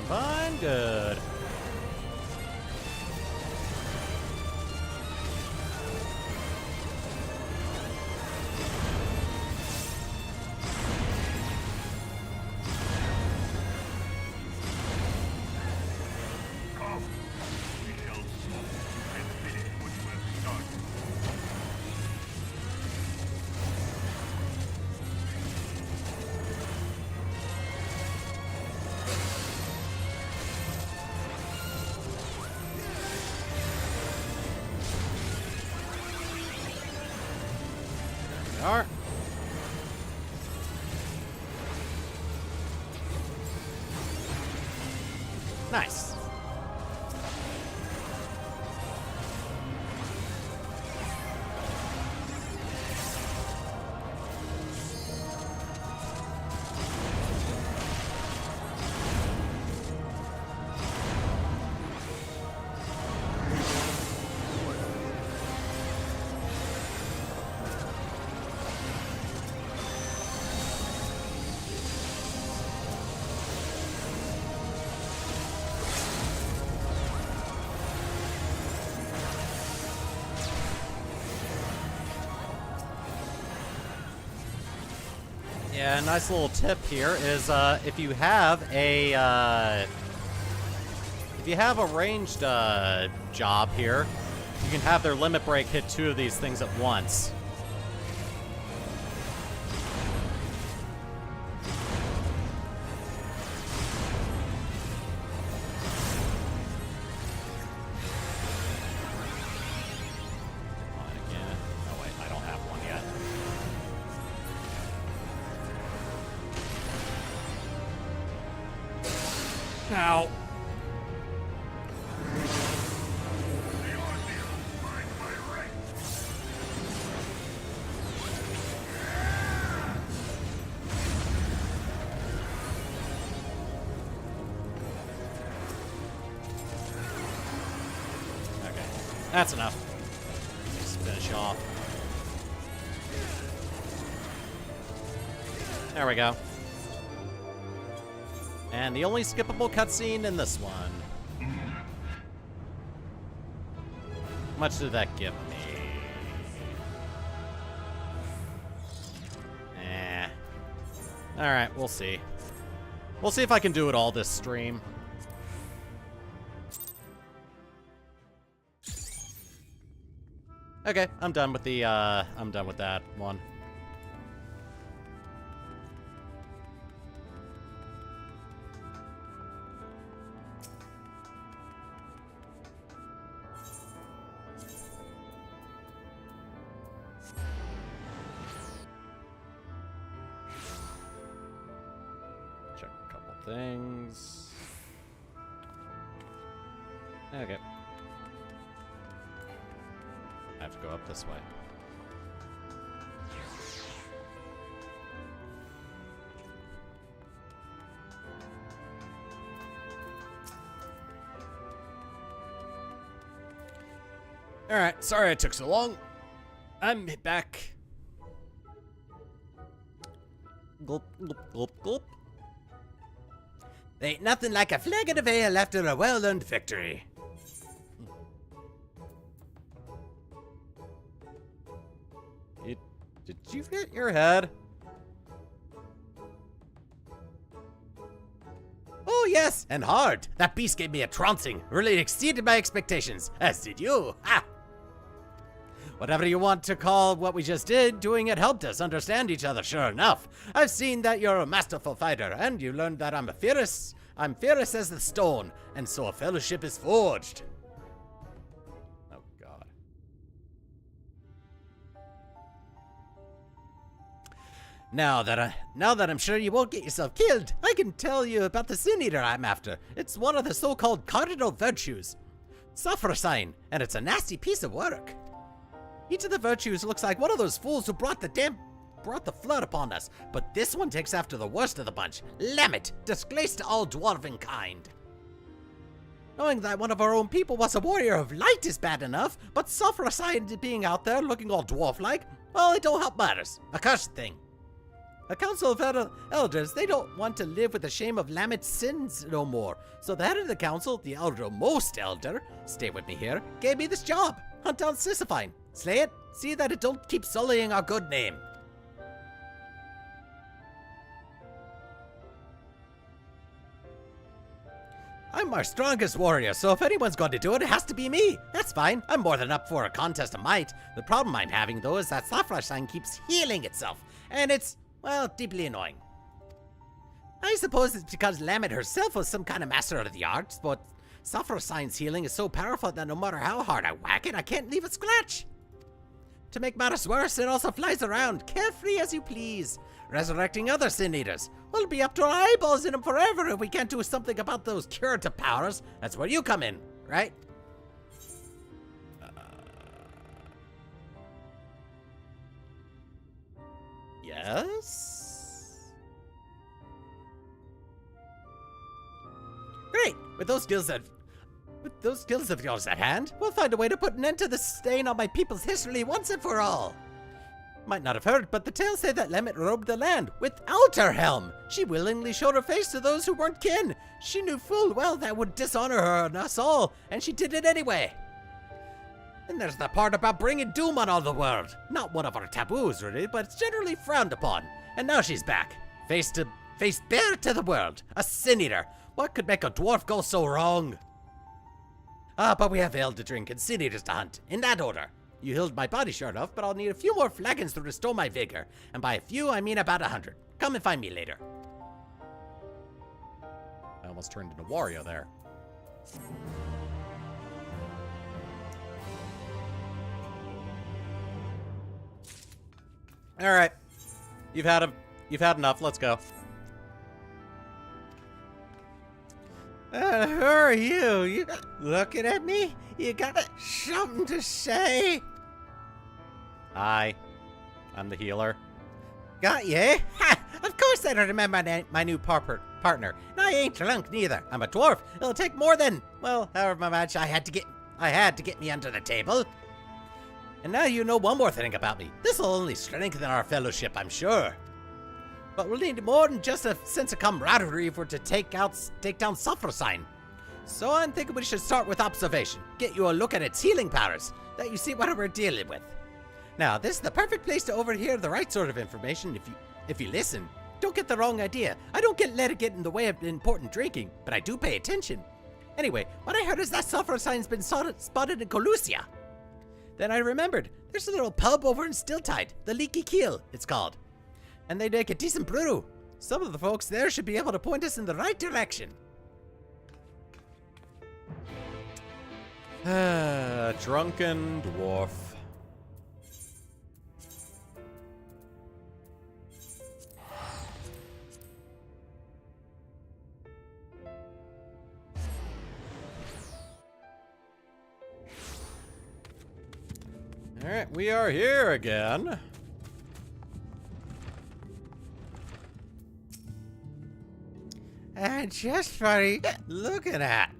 Speaker 1: Fine, good.
Speaker 6: Come, we shall see and finish what you have started.
Speaker 1: Are. Nice. Yeah, a nice little tip here is if you have a ranged job here, you can have their limit break hit 2 of these things at once.
Speaker 2: Now.
Speaker 1: Okay, that's enough. Let's finish off. There we go. And the only skippable cutscene in this one. How much did that give me? Alright, we'll see. We'll see if I can do it all this stream. Okay, I'm done with the, I'm done with that one. Check a couple things. Okay. I have to go up this way. Alright, sorry it took so long. I'm back. Gulp, gulp, gulp, gulp. There ain't nothing like a flagon of ale after a well-earned victory. Did you hit your head? Oh, yes, and hard. That beast gave me a trouncing. Really exceeded my expectations, as did you. Ha! Whatever you want to call what we just did, doing it helped us understand each other, sure enough. I've seen that you're a masterful fighter, and you learned that I'm fearless as the stone, and so a fellowship is forged. Oh, God. Now that I'm sure you won't get yourself killed, I can tell you about the Sin Eater I'm after. It's one of the so-called cardinal virtues. Suffragine, and it's a nasty piece of work. Each of the virtues looks like one of those fools who brought the flood upon us, but this one takes after the worst of the bunch. Lamet, disgrace to all dwarven kind. Knowing that one of our own people was a warrior of light is bad enough, but Suffragine being out there looking all dwarf-like, well, it don't help matters. A cursed thing. A council of elders, they don't want to live with the shame of Lamet's sins no more. So the head of the council, the eldermost elder, stay with me here, gave me this job. Hunt down Sisyphine. Slay it, see that it don't keep sullying our good name. I'm our strongest warrior, so if anyone's going to do it, it has to be me. That's fine. I'm more than up for a contest of might. The problem I'm having, though, is that Suffragine keeps healing itself, and it's, well, deeply annoying. I suppose it's because Lamet herself was some kind of master of the arts, but Suffragine's healing is so powerful that no matter how hard I whack it, I can't leave a scratch. To make matters worse, it also flies around, carefree as you please, resurrecting other Sin Eaters. We'll be up to our eyeballs in them forever if we can't do something about those curative powers. That's where you come in, right? Yes? Great! With those skills of yours at hand, we'll find a way to put an end to the stain on my people's history once and for all. Might not have heard, but the tales say that Lamet roamed the land without her helm. She willingly showed her face to those who weren't kin. She knew full well that would dishonor her and us all, and she did it anyway.
Speaker 2: And there's the part about bringing doom on all the world. Not one of our taboos, really, but it's generally frowned upon. And now she's back. Face bare to the world. A sin eater. What could make a dwarf go so wrong? Ah, but we have ale to drink and sin eaters to hunt. In that order. You healed my body sure enough, but I'll need a few more flagons to restore my vigor. And by a few, I mean about 100. Come and find me later.
Speaker 1: I almost turned into Wario there. All right, you've had enough. Let's go.
Speaker 2: Who are you? You looking at me? You got something to say?
Speaker 1: Hi, I'm the healer.
Speaker 2: Got ya? Ha! Of course I don't remember my new partner. And I ain't drunk neither. I'm a dwarf. It'll take more than, well, however much I had to get me under the table. And now you know one more thing about me. This'll only strengthen our fellowship, I'm sure. But we'll need more than just a sense of camaraderie if we're to take down Sulfursign. So I'm thinking we should start with observation. Get you a look at its healing powers, that you see what we're dealing with. Now, this is the perfect place to overhear the right sort of information if you listen. Don't get the wrong idea. I don't let it get in the way of important drinking, but I do pay attention. Anyway, what I heard is that Sulfursign's been spotted in Colusia. Then I remembered, there's a little pub over in Stilltide, the Leaky Keel, it's called. And they make a decent brew. Some of the folks there should be able to point us in the right direction.
Speaker 1: Drunken dwarf. All right, we are here again.
Speaker 2: And just funny looking at.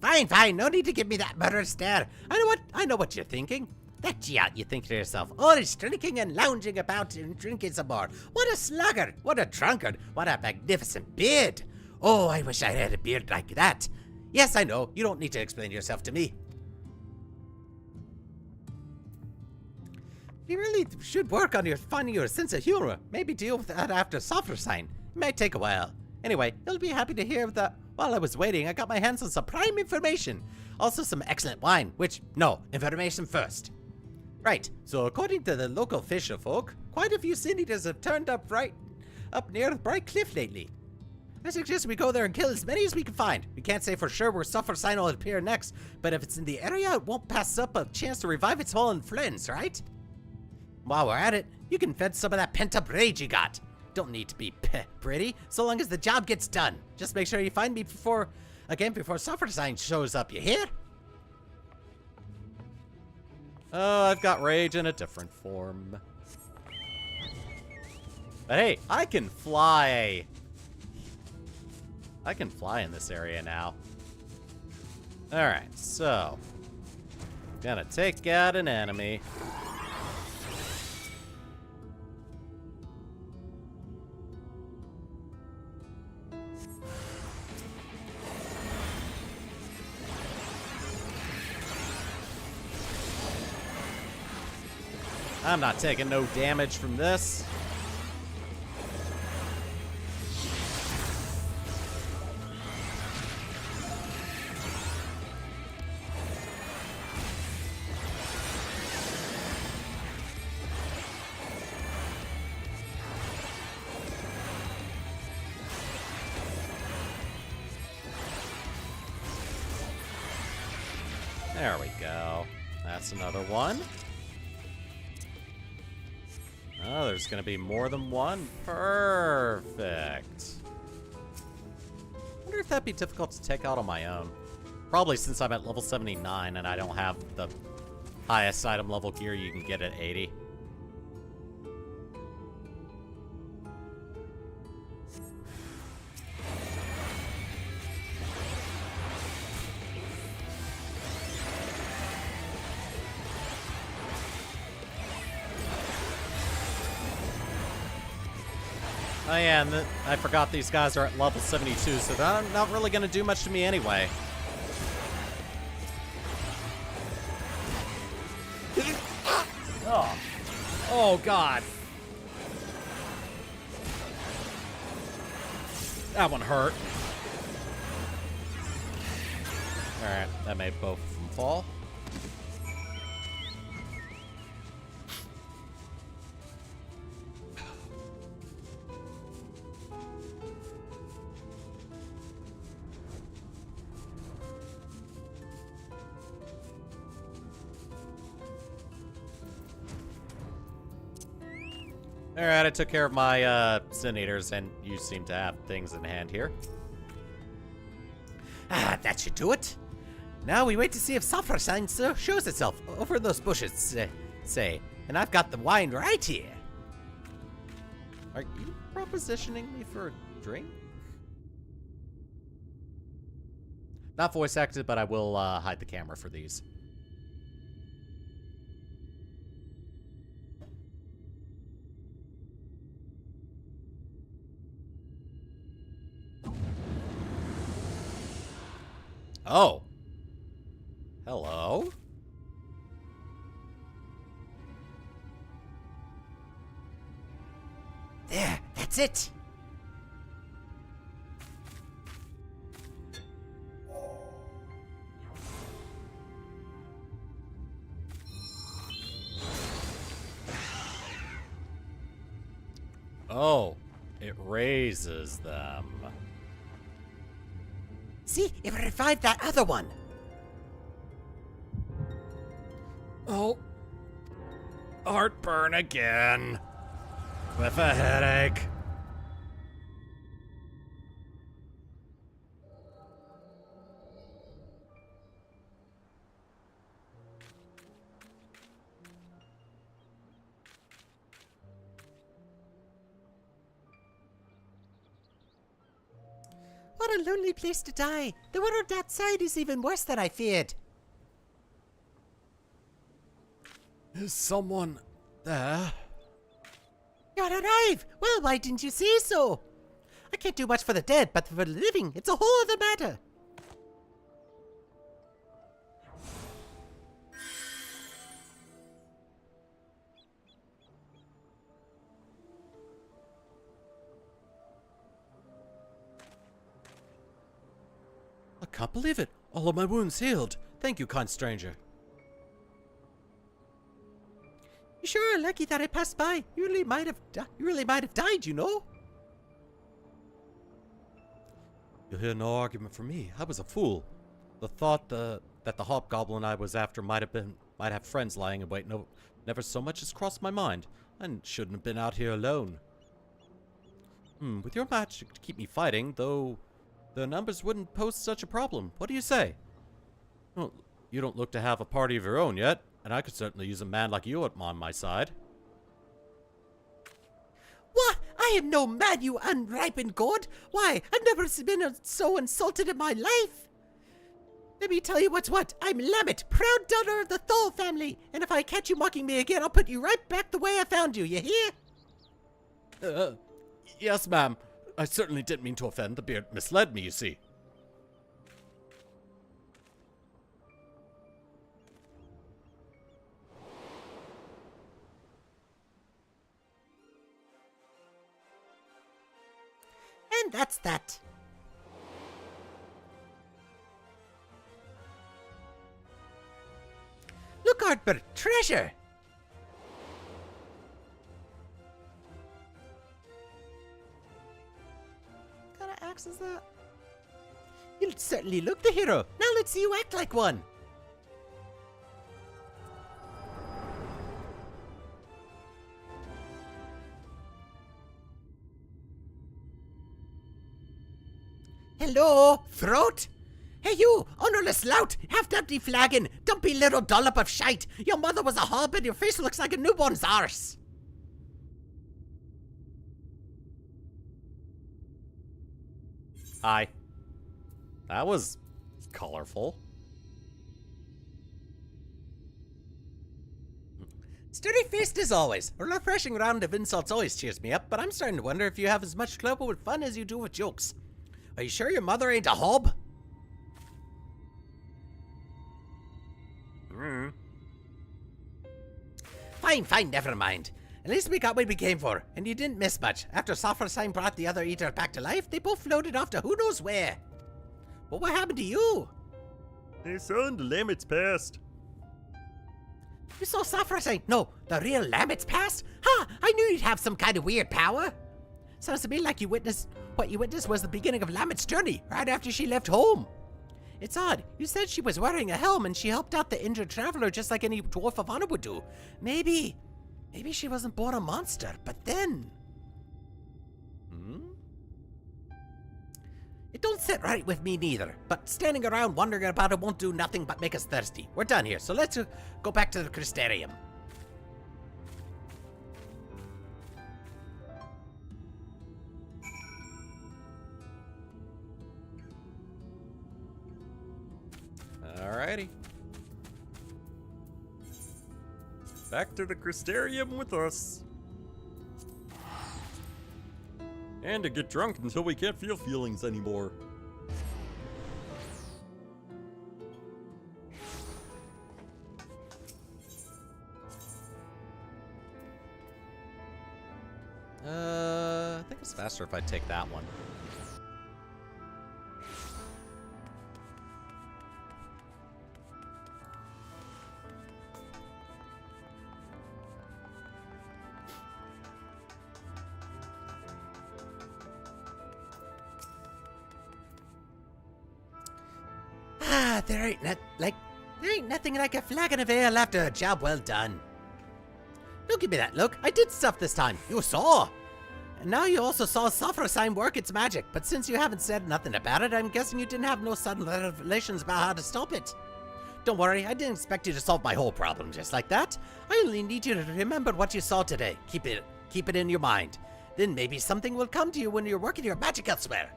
Speaker 2: Fine, no need to give me that murderous stare. I know what you're thinking. That you think to yourself, oh, he's drinking and lounging about and drinking some more. What a sluggard, what a drunkard, what a magnificent beard. Oh, I wish I had a beard like that. Yes, I know, you don't need to explain yourself to me. You really should work on finding your sense of humor. Maybe deal with that after Sulfursign. It might take a while. Anyway, you'll be happy to hear that while I was waiting, I got my hands on some prime information. Also some excellent wine, information first. Right, so according to the local fisher folk, quite a few sin eaters have turned up near the Bright Cliff lately. I suggest we go there and kill as many as we can find. We can't say for sure where Sulfursign will appear next, but if it's in the area, it won't pass up a chance to revive its fallen friends, right? While we're at it, you can vent some of that pent-up rage you got. Don't need to be pretty, so long as the job gets done. Just make sure you find me before Sulfursign shows up, you hear?
Speaker 1: Oh, I've got rage in a different form. But hey, I can fly. I can fly in this area now. Alright, so. Gonna take out an enemy. I'm not taking no damage from this. There we go. That's another one. Oh, there's gonna be more than one. Perfect. Wonder if that'd be difficult to take out on my own. Probably, since I'm at level 79 and I don't have the highest item level gear you can get at 80. Oh yeah, and I forgot these guys are at level 72, so they're not really going to do much to me anyway. Oh. Oh, God. That one hurt. Alright, that made both of them fall. Alright, I took care of my Sin Eaters, and you seem to have things in hand here.
Speaker 2: Ah, that should do it. Now we wait to see if sulfur sign shows itself over in those bushes, say. And I've got the wine right here.
Speaker 1: Are you propositioning me for a drink? Not voice acted, but I will hide the camera for these. Oh. Hello?
Speaker 2: There, that's it.
Speaker 1: Oh, it raises them.
Speaker 2: See, it revived that other one.
Speaker 1: Oh. Heartburn again. With a headache.
Speaker 2: What a lonely place to die. The world outside is even worse than I feared.
Speaker 1: Is someone there?
Speaker 2: You're alive! Well, why didn't you say so? I can't do much for the dead, but for the living, it's a whole other matter.
Speaker 1: I can't believe it. All of my wounds healed. Thank you, kind stranger.
Speaker 2: You sure are lucky that I passed by. You really might have died, you know?
Speaker 1: You'll hear no argument from me. I was a fool. The thought that the hobgoblin I was after might have friends lying in wait never so much as crossed my mind. I shouldn't have been out here alone. With your magic to keep me fighting, though, the numbers wouldn't pose such a problem. What do you say? Well, you don't look to have a party of your own yet, and I could certainly use a man like you on my side.
Speaker 2: What? I am no man, you unripened gourd. Why, I've never been so insulted in my life. Let me tell you what's what. I'm Lamet, proud daughter of the Thol family, and if I catch you mocking me again, I'll put you right back the way I found you. You hear?
Speaker 1: Yes, ma'am. I certainly didn't mean to offend. The beard misled me, you see.
Speaker 2: And that's that. Look, Artbert, treasure! What kind of axe is that? You certainly look the hero. Now let's see you act like one. Hello, throat? Hey you, honourless lout, half-empty flagon, dumpy little dollop of shite. Your mother was a hob and your face looks like a newborn's arse.
Speaker 1: Hi. That was colorful.
Speaker 2: Sturdy-faced as always. A refreshing round of insults always cheers me up, but I'm starting to wonder if you have as much trouble with fun as you do with jokes. Are you sure your mother ain't a hob? Fine, fine, never mind. At least we got what we came for, and you didn't miss much. After Sophrosine brought the other eater back to life, they both floated off to who knows where. But what happened to you?
Speaker 10: Hey son, the limits passed.
Speaker 2: You saw Sophrosine? No, the real Lamets passed? Ha! I knew you'd have some kind of weird power. Sounds to me like what you witnessed was the beginning of Lamet's journey, right after she left home. It's odd. You said she was wearing a helm and she helped out the injured traveler just like any dwarf of honor would do. Maybe she wasn't born a monster, but then... It don't sit right with me neither, but standing around wondering about it won't do nothing but make us thirsty. We're done here, so let's go back to the Crystarium.
Speaker 10: Alrighty. Back to the Crystarium with us. And to get drunk until we can't feel feelings anymore.
Speaker 1: I think it's faster if I take that one.
Speaker 2: There ain't nothing like a flagon of ale after a job well done. Don't give me that look. I did stuff this time. You saw. And now you also saw Sophrosine work its magic, but since you haven't said nothing about it, I'm guessing you didn't have no sudden revelations about how to stop it. Don't worry, I didn't expect you to solve my whole problem just like that. I only need you to remember what you saw today. Keep it in your mind. Then maybe something will come to you when you're working your magic elsewhere.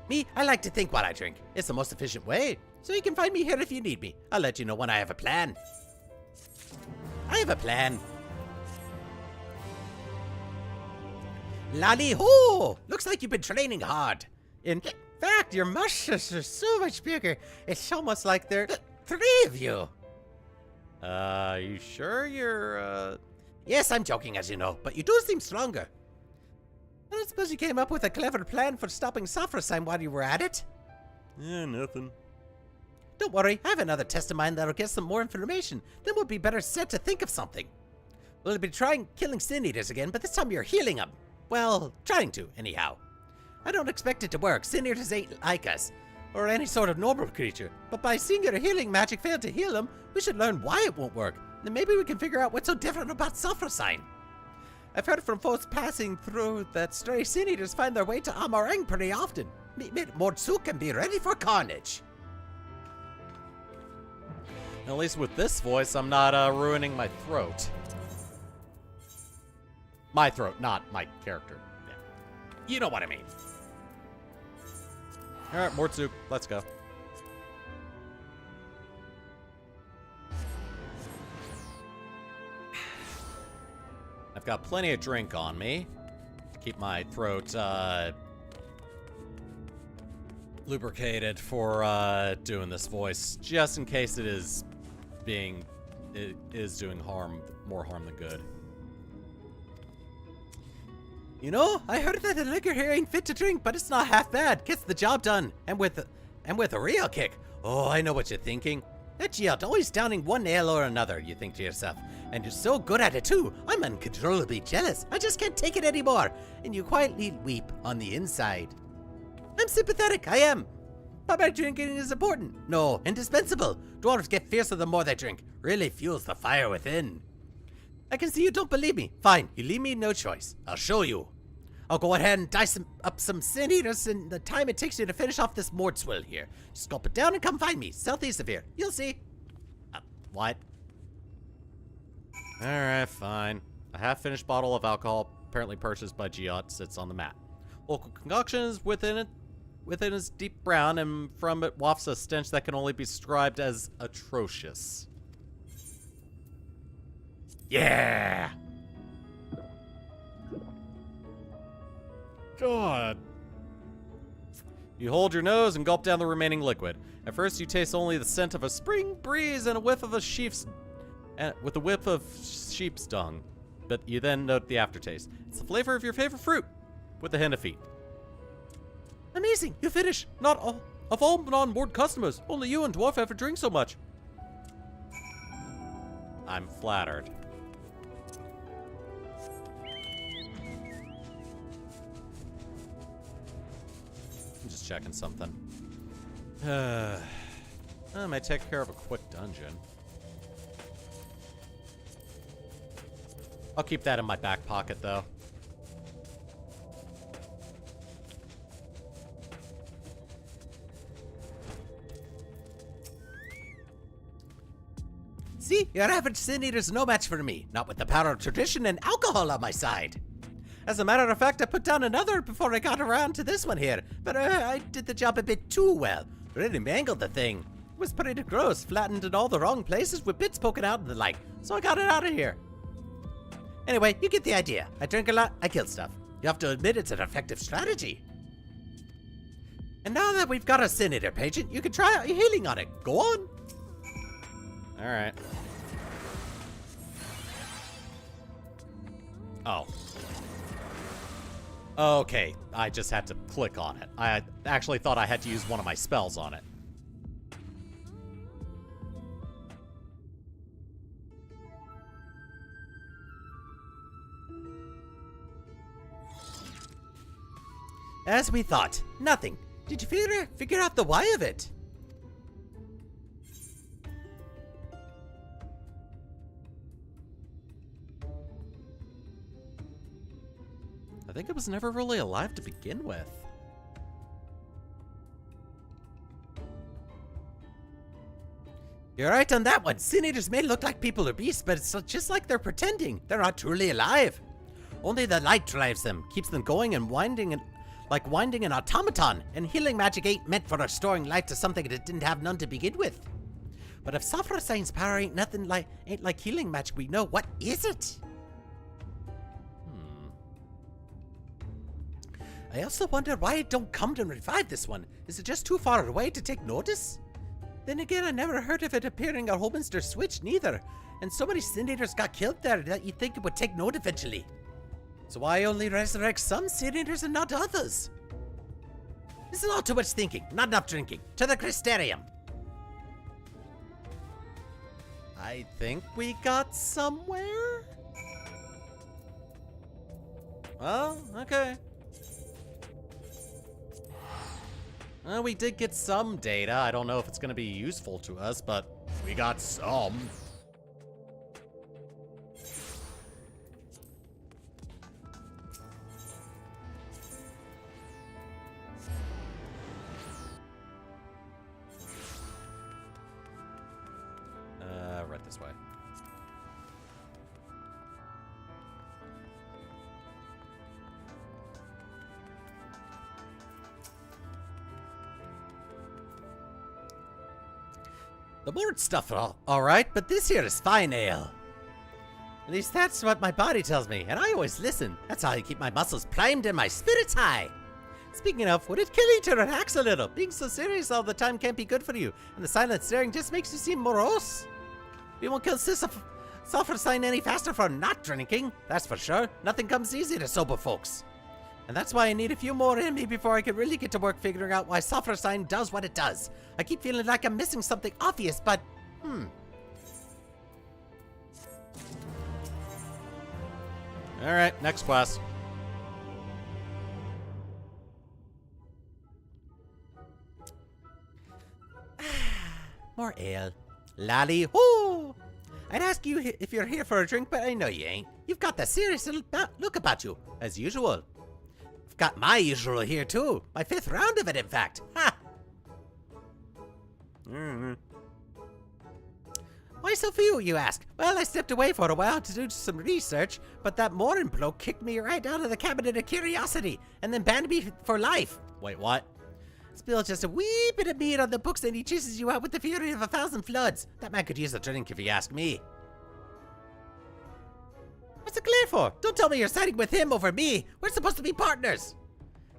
Speaker 2: Me, I like to think while I drink. It's the most efficient way. So you can find me here if you need me. I'll let you know when I have a plan. I have a plan. Lally-ho! Looks like you've been training hard. In fact, your muscles are so much bigger, it's almost like there are 3 of you.
Speaker 1: You sure you're,
Speaker 2: Yes, I'm joking, as you know, but you do seem stronger. I don't suppose you came up with a clever plan for stopping Sophrosine while you were at it?
Speaker 10: Yeah, nothing.
Speaker 2: Don't worry, I have another test of mine that'll get some more information. Then we'll be better set to think of something. We'll be trying killing Sin Eaters again, but this time you're healing them. Well, trying to, anyhow. I don't expect it to work. Sin Eaters ain't like us, or any sort of normal creature. But by seeing your healing magic fail to heal them, we should learn why it won't work. Then maybe we can figure out what's so different about Sophrosine. I've heard from folks passing through that stray Sin Eaters find their way to Amarang pretty often. Mordsu can be ready for carnage.
Speaker 1: at least with this voice, I'm not ruining my throat. My throat, not my character. Yeah. You know what I mean. All right, Mordsu, let's go. I've got plenty of drink on me. Keep my throat lubricated for doing this voice, just in case it is doing more harm than good. You know, I heard that the liquor here ain't fit to drink, but it's not half bad. Gets the job done, and with a real kick. Oh, I know what you're thinking. That Giot always downing one ale or another, you think to yourself. And you're so good at it too. I'm uncontrollably jealous. I just can't take it anymore. And you quietly weep on the inside. I'm sympathetic, I am. But my drinking is important. No, indispensable. Dwarves get fiercer the more they drink. Really fuels the fire within. I can see you don't believe me. Fine, you leave me no choice. I'll show you. I'll go ahead and dice up some Sin Eaters in the time it takes you to finish off this Mordswill here. Just gulp it down and come find me, southeast of here. You'll see. What? Alright, fine. A half-finished bottle of alcohol, apparently purchased by Giot, sits on the mat. Local concoction is within is deep brown, and from it wafts a stench that can only be described as atrocious. Yeah! God. You hold your nose and gulp down the remaining liquid. At first, you taste only the scent of a spring breeze and a whiff of a sheep's and with a whiff of sheep's dung. But you then note the aftertaste. It's the flavor of your favorite fruit, with a hint of feet. Amazing! You finish! Not all of all non-board customers, only you and Dwarf ever drink so much. I'm flattered. I'm just checking something. I might take care of a quick dungeon. I'll keep that in my back pocket, though. See, your average sin eater's no match for me, not with the power of tradition and alcohol on my side. As a matter of fact, I put down another before I got around to this one here, but I did the job a bit too well. Really mangled the thing. It was pretty gross, flattened in all the wrong places with bits poking out and the like, so I got it out of here. Anyway, you get the idea. I drink a lot, I kill stuff. You have to admit it's an effective strategy. And now that we've got a sin eater patient, you can try out your healing on it. Go on. Alright. Oh. Okay, I just had to click on it. I actually thought I had to use one of my spells on it. As we thought, nothing. Did you figure out the why of it? I think it was never really alive to begin with. You're right on that one. Sin Eaters may look like people or beasts, but it's just like they're pretending. They're not truly alive. Only the light drives them, keeps them going and winding an automaton, and healing magic ain't meant for restoring life to something that didn't have none to begin with. But if Sophrosine's power ain't like healing magic we know, what is it? I also wonder why it don't come to revive this one. Is it just too far away to take notice? Then again, I never heard of it appearing at Holminster Switch neither, and so many Sin Eaters got killed there that you'd think it would take note eventually. So why only resurrect some Sin Eaters and not others? This is all too much thinking, not enough drinking. To the Crystarium. I think we got somewhere? Well, okay. Well, we did get some data. I don't know if it's going to be useful to us, but we got some. Right this way. The board stuff all right, but this here is fine ale. At least that's what my body tells me, and I always listen. That's how I keep my muscles primed and my spirits high. Speaking of, would it kill you to relax a little? Being so serious all the time can't be good for you, and the silent staring just makes you seem morose. We won't kill Sophrosine any faster for not drinking, that's for sure. Nothing comes easy to sober folks. And that's why I need a few more in me before I can really get to work figuring out why Sophrosine does what it does. I keep feeling like I'm missing something obvious, but, Alright, next quest. More ale. Lally hoo! I'd ask you if you're here for a drink, but I know you ain't. You've got the serious little look about you, as usual. I've got my usual here, too. My 5th round of it, in fact. Ha! Why so few, you ask? Well, I stepped away for a while to do some research, but that Morin bloke kicked me right out of the cabinet of curiosity, and then banned me for life. Wait, what? Spill just a wee bit of meat on the books and he chases you out with the fury of 1,000 floods. That man could use a drink if you ask me. What's the glare for? Don't tell me you're siding with him over me. We're supposed to be partners.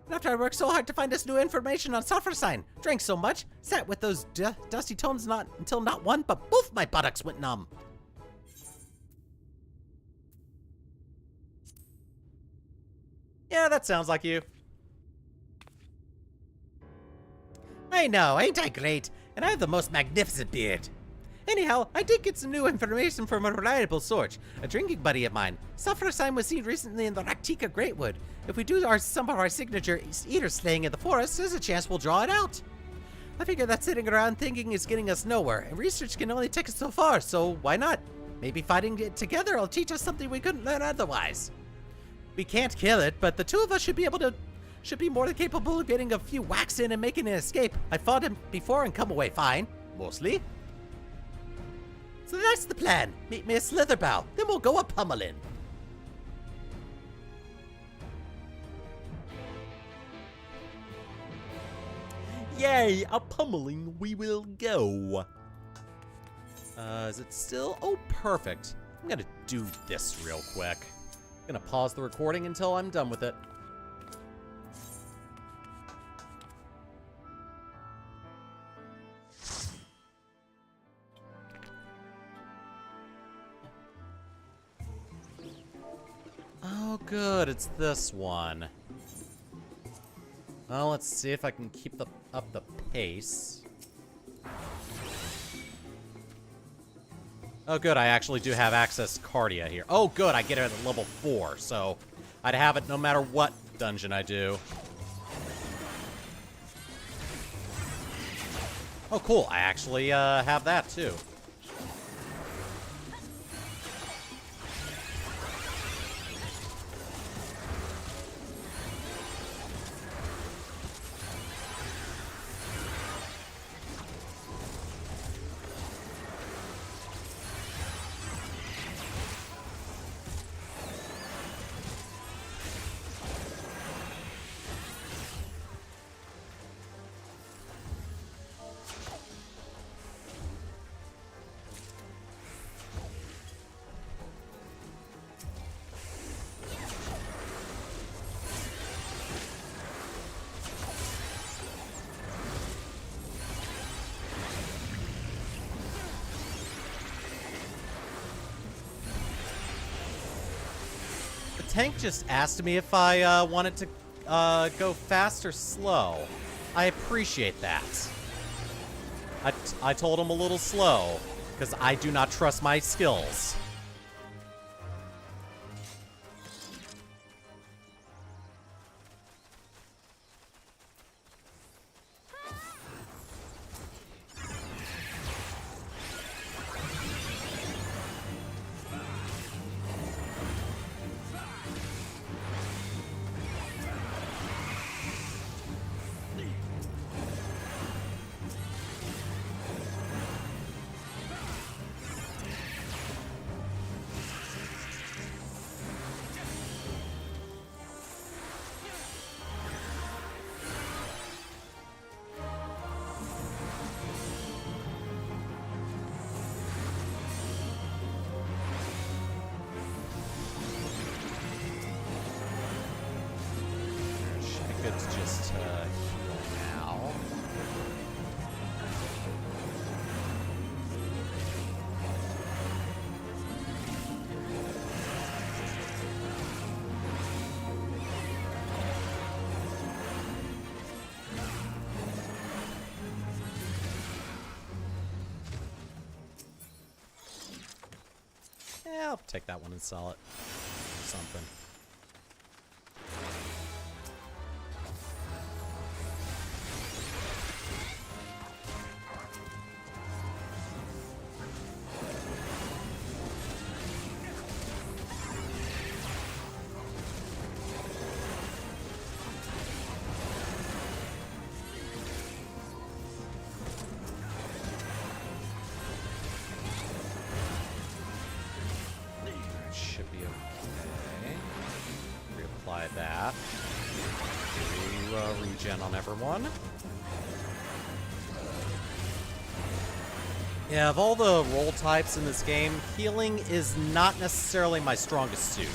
Speaker 1: And after I worked so hard to find us new information on Sophrosine, drank so much, sat with those dusty tones until not one, but both my buttocks went numb. Yeah, that sounds like you.
Speaker 2: I know, ain't I great? And I have the most magnificent beard. Anyhow, I did get some new information from a reliable source, a drinking buddy of mine. Sulfur sign was seen recently in the Raktika Greatwood. If we do some of our signature eater slaying in the forest, there's a chance we'll draw it out. I figure that sitting around thinking is getting us nowhere, and research can only take us so far, so why not? Maybe fighting it together will teach us something we couldn't learn otherwise. We can't kill it, but the two of us should be more than capable of getting a few whacks in and making an escape. I fought him before and come away fine, mostly. So that's the plan. Meet me at Slitherbow, then we'll go a pummeling.
Speaker 10: Yay, a pummeling we will go.
Speaker 1: Is it still? Oh, perfect. I'm gonna do this real quick. I'm gonna pause the recording until I'm done with it. Oh, good. It's this one. Well, let's see if I can keep up the pace. Oh, good. I actually do have access Cardia here. Oh, good. I get it at level 4, so I'd have it no matter what dungeon I do. Oh, cool. I actually have that, too. Tank just asked me if I wanted to go fast or slow. I appreciate that. I told him a little slow, because I do not trust my skills. Just heal now. Yeah, I'll take that one and sell it. Something. That. Regen on everyone. Yeah, of all the role types in this game, healing is not necessarily my strongest suit.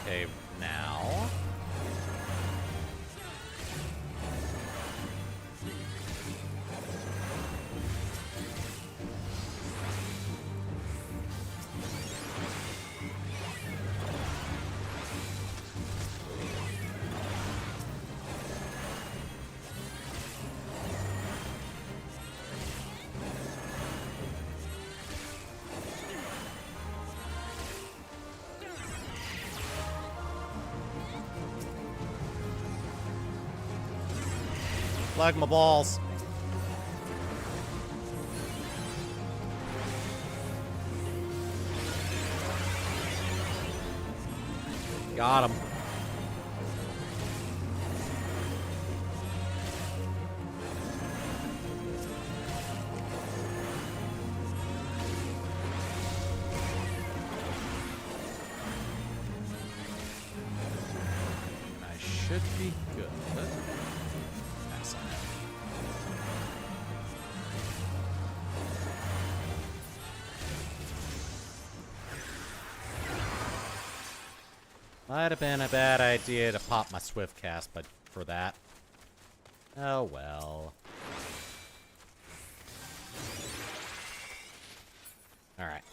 Speaker 1: okay now. Flag my balls. Got him. I should be good. Pass on that. Might have been a bad idea to pop my swift cast, but for that. Oh well. Alright.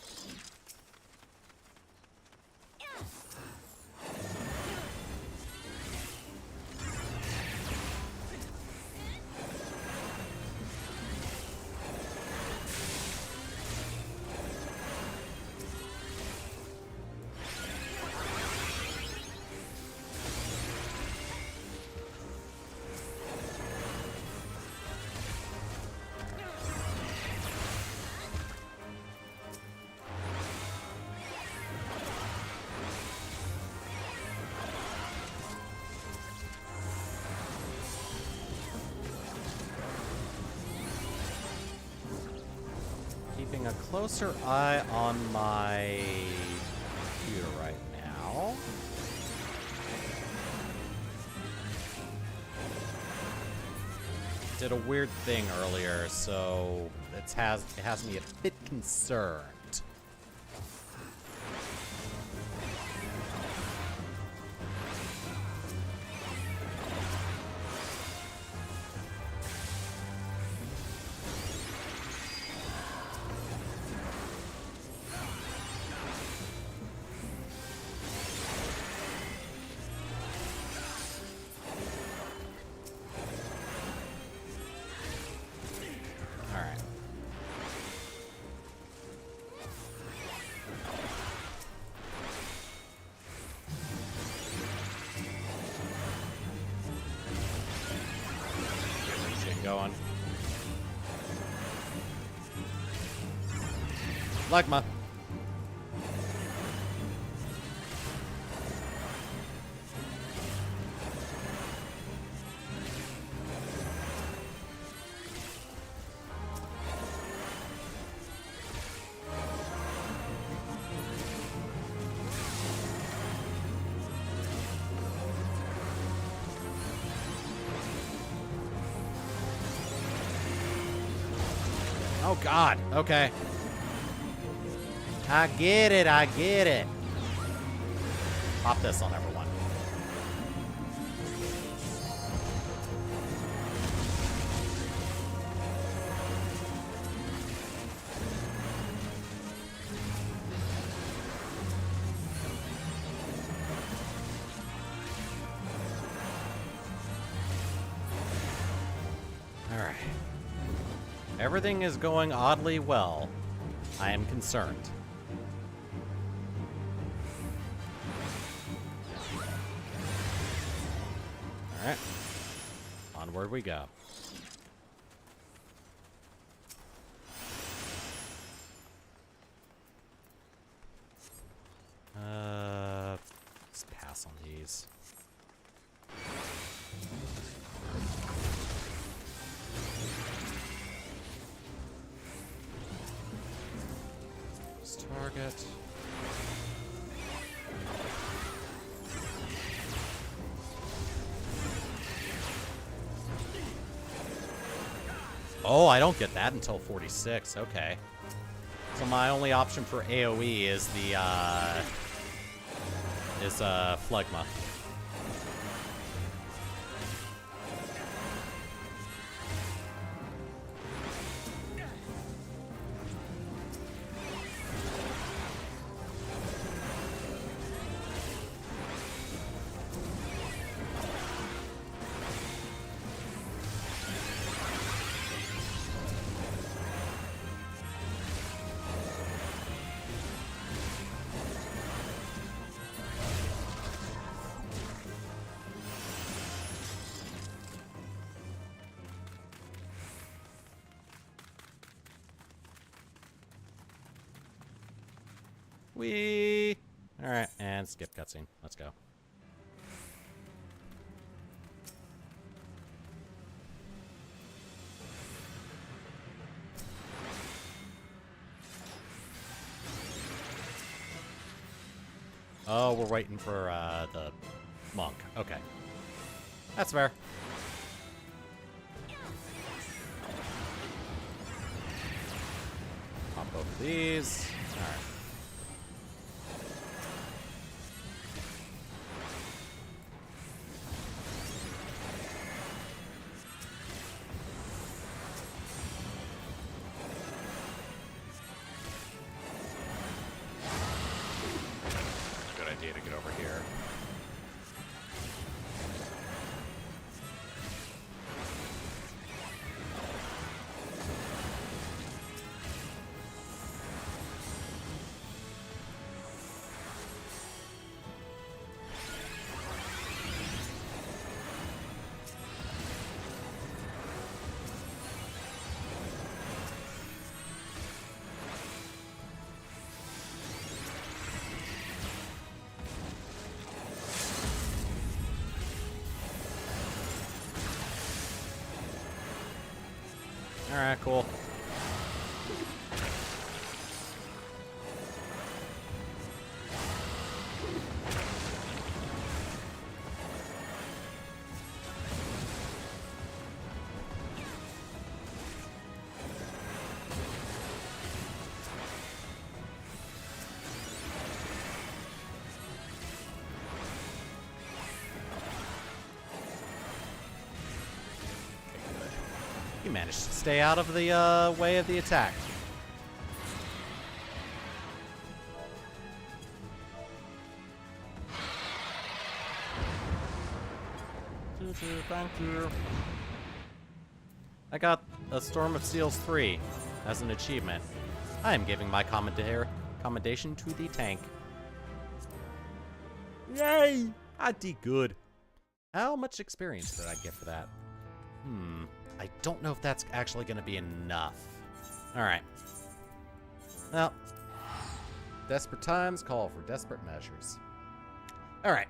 Speaker 1: Keeping a closer eye on my computer right now. Did a weird thing earlier, so it has me a bit concerned. Going. Lagma. Oh God, okay. I get it, I get it. Pop this on everyone. All right. Everything is going oddly well. I am concerned. Alright. Onward we go. Let's pass on these. Target. Oh, I don't get that until 46. Okay. So my only option for AoE is the is Phlegma. Whee! Alright, and skip cutscene. Let's go. Oh, we're waiting for the monk. Okay. That's fair. Pop over these. Alright. To get over here. Alright, cool. You managed to stay out of the way of the attack. Thank you. I got a Storm of Seals 3 as an achievement. I am giving my commendation to the tank. Yay! I did good. How much experience did I get for that? I don't know if that's actually going to be enough. Alright. Well, desperate times call for desperate measures. Alright.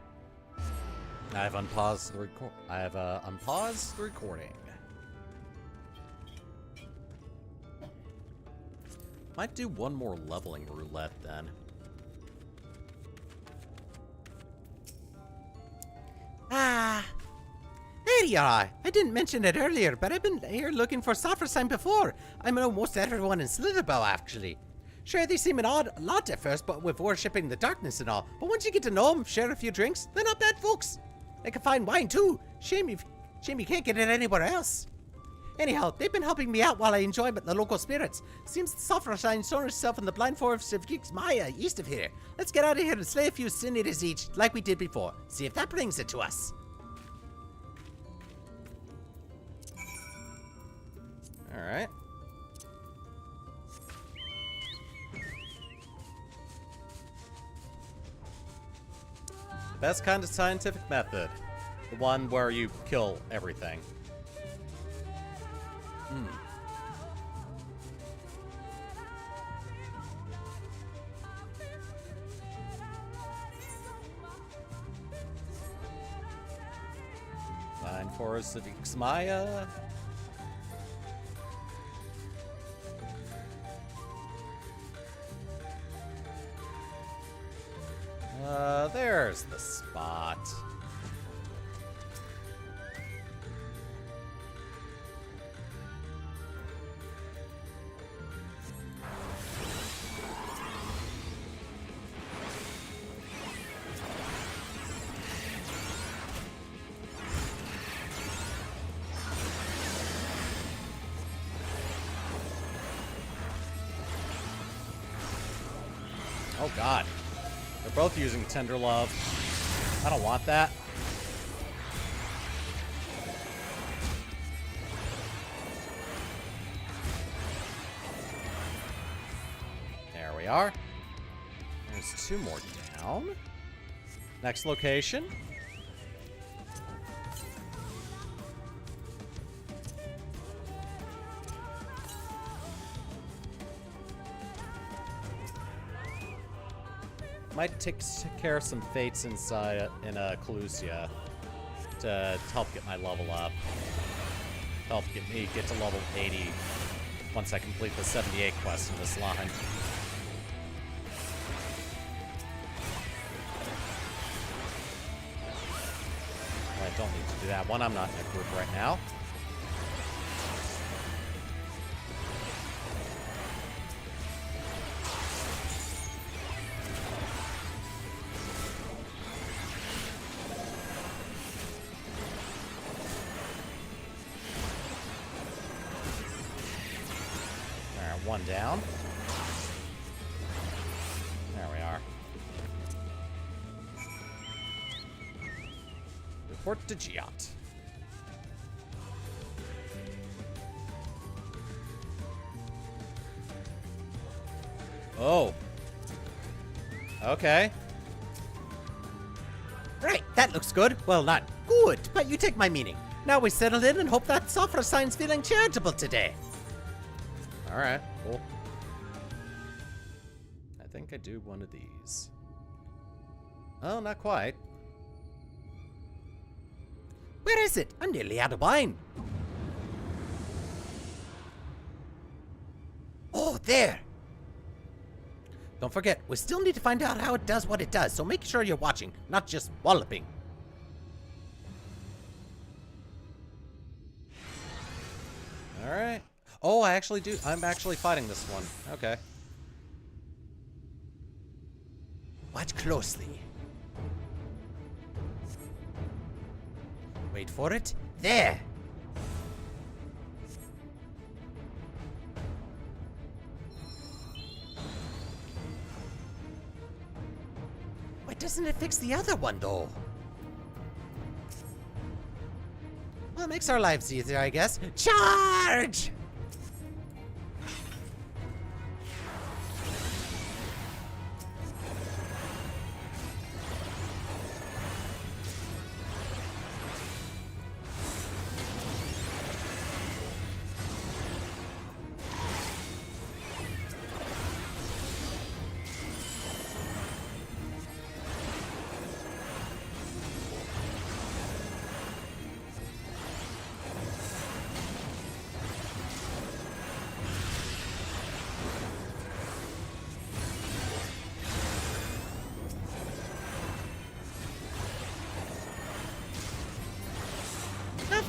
Speaker 1: I've unpaused the unpaused the recording. Might do one more leveling roulette then.
Speaker 2: There you are. I didn't mention it earlier, but I've been here looking for Safrasign before. I know most everyone in Slitherbow, actually. Sure, they seem an odd lot at first, but with worshipping the darkness and all. But once you get to know them, share a few drinks, they're not bad folks. They can find wine, too. Shame you can't get it anywhere else. Anyhow, they've been helping me out while I enjoy the local spirits. Seems Safrasign sown herself in the blind forest of Maya, east of here. Let's get out of here and slay a few sin eaters each, like we did before. See if that brings it to us.
Speaker 1: Alright. Best kind of scientific method. The one where you kill everything. Blind forest of Maya. There's the spot. Oh god. They're both using Tender Love. I don't want that. There we are. There's 2 more down. Next location. Might take care of some fates inside in Calusia to help get my level up. Help get me get to level 80 once I complete the 78 quest in this line. I don't need to do that one. I'm not in a group right now. Alright, 1 down. There we are. Report to Giat. Oh. Okay.
Speaker 2: Right, that looks good. Well, not good, but you take my meaning. Now we settle in and hope that Sophrosign's feeling charitable today.
Speaker 1: Alright, cool. I think I do one of these. Oh, not quite.
Speaker 2: Where is it? I'm nearly out of wine. Oh, there. Don't forget, we still need to find out how it does what it does, so make sure you're watching, not just walloping.
Speaker 1: Alright. Oh, I actually do. I'm actually fighting this one. Okay.
Speaker 2: Watch closely. Wait for it. There! Why doesn't it fix the other one, though? Well, it makes our lives easier, I guess. Charge!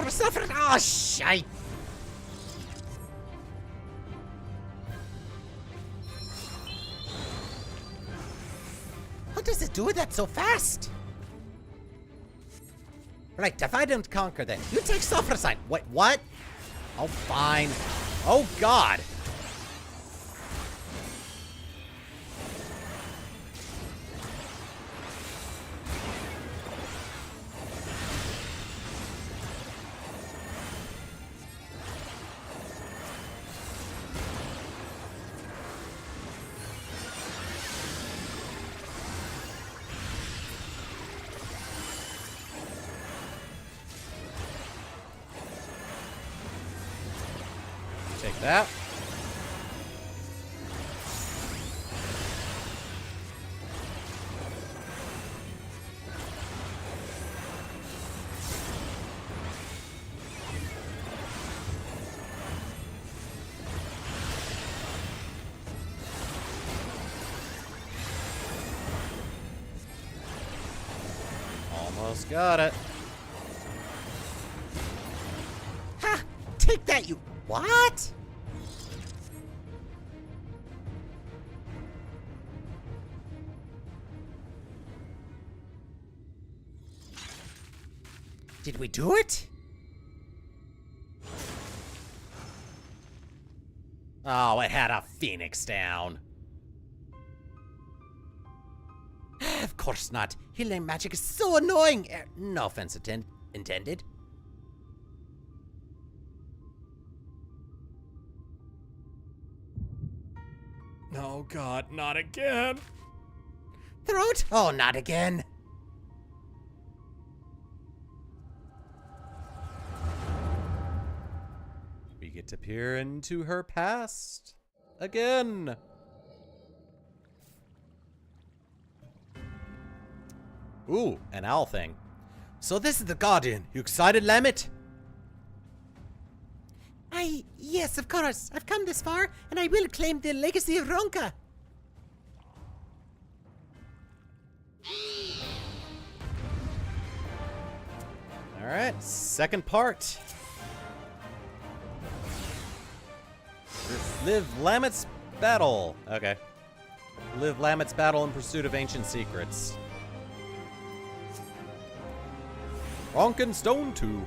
Speaker 2: Suffer. Oh, shite. How does it do that so fast? Right, divide and conquer then. You take Sophrosine. Wait, what? Oh, fine. Oh, God.
Speaker 1: Take that. Almost got it.
Speaker 2: Ha! Take that, you... What? Did we do it?
Speaker 1: Oh, it had a phoenix down. course not. Healing magic is so annoying. No offense intended.
Speaker 10: Oh god, not again.
Speaker 1: Throat? Oh, not again. We get to peer into her past again. Ooh, an owl thing. So this is the Guardian. You excited, Lamet?
Speaker 15: Yes, of course. I've come this far, and I will claim the legacy of Ronka.
Speaker 1: Alright, second part. Live Lamet's battle. Okay. Live Lamet's battle in pursuit of ancient secrets. Frankenstone 2.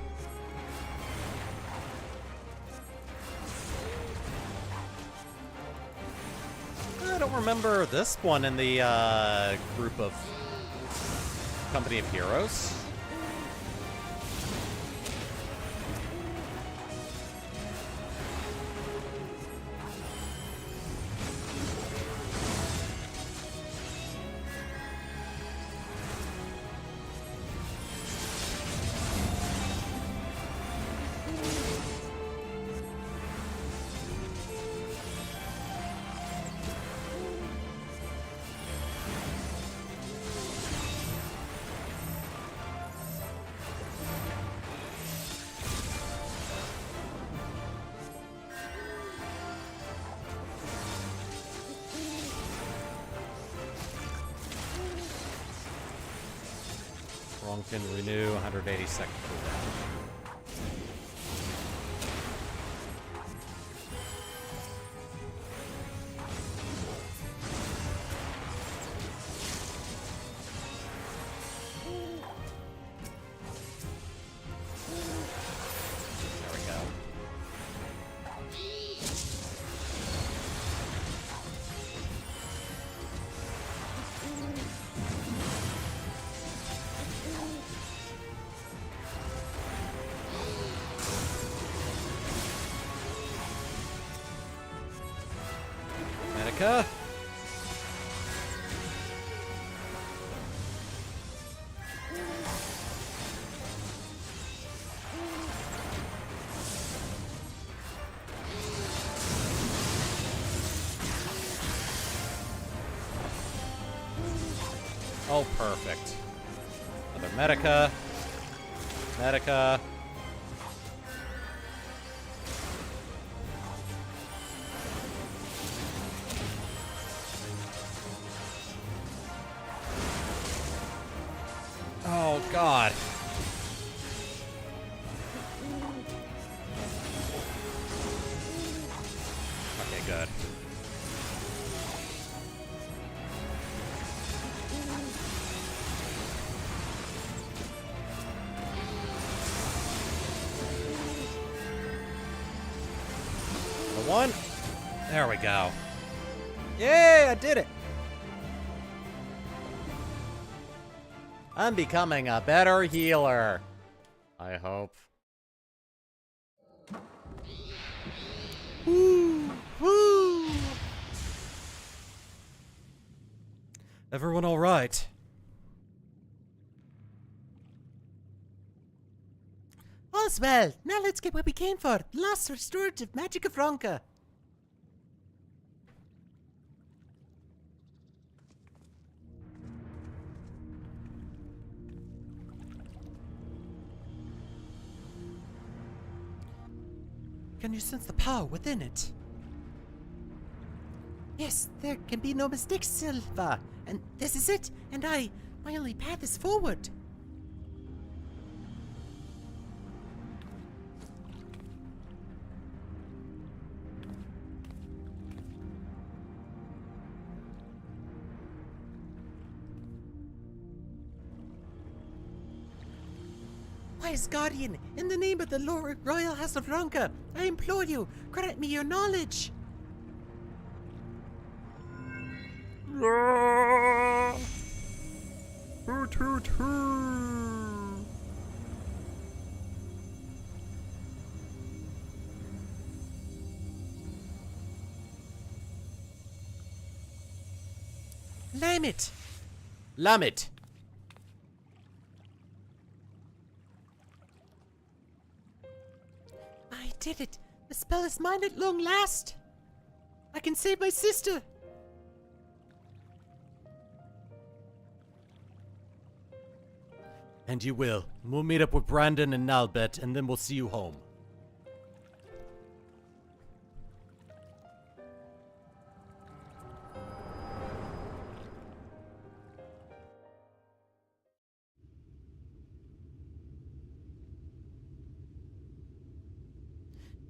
Speaker 1: I don't remember this one in the group of Company of Heroes. Can renew 180 second cooldown. There we go. Medica. Oh, perfect. Another Medica. Medica. Oh, God. Okay, good. The one. There we go. Yay, I did it. I'm becoming a better healer. I hope.
Speaker 15: Woo! Woo!
Speaker 1: Everyone all right?
Speaker 15: All's well. Now let's get what we came for. Lost restorative magic of Ronka. Can you sense the power within it? Yes, there can be no mistakes, Silva. And this is it. And my only path is forward. Wise Guardian, in the name of the Lord Royal House of Ronka, I implore you, grant me your knowledge.
Speaker 10: Hoot hoot hoot!
Speaker 15: Lamet!
Speaker 1: Lamet!
Speaker 15: I did it! The spell is mine at long last! I can save my sister!
Speaker 1: And you will. We'll meet up with Brandon and Nalbet, and then we'll see you home.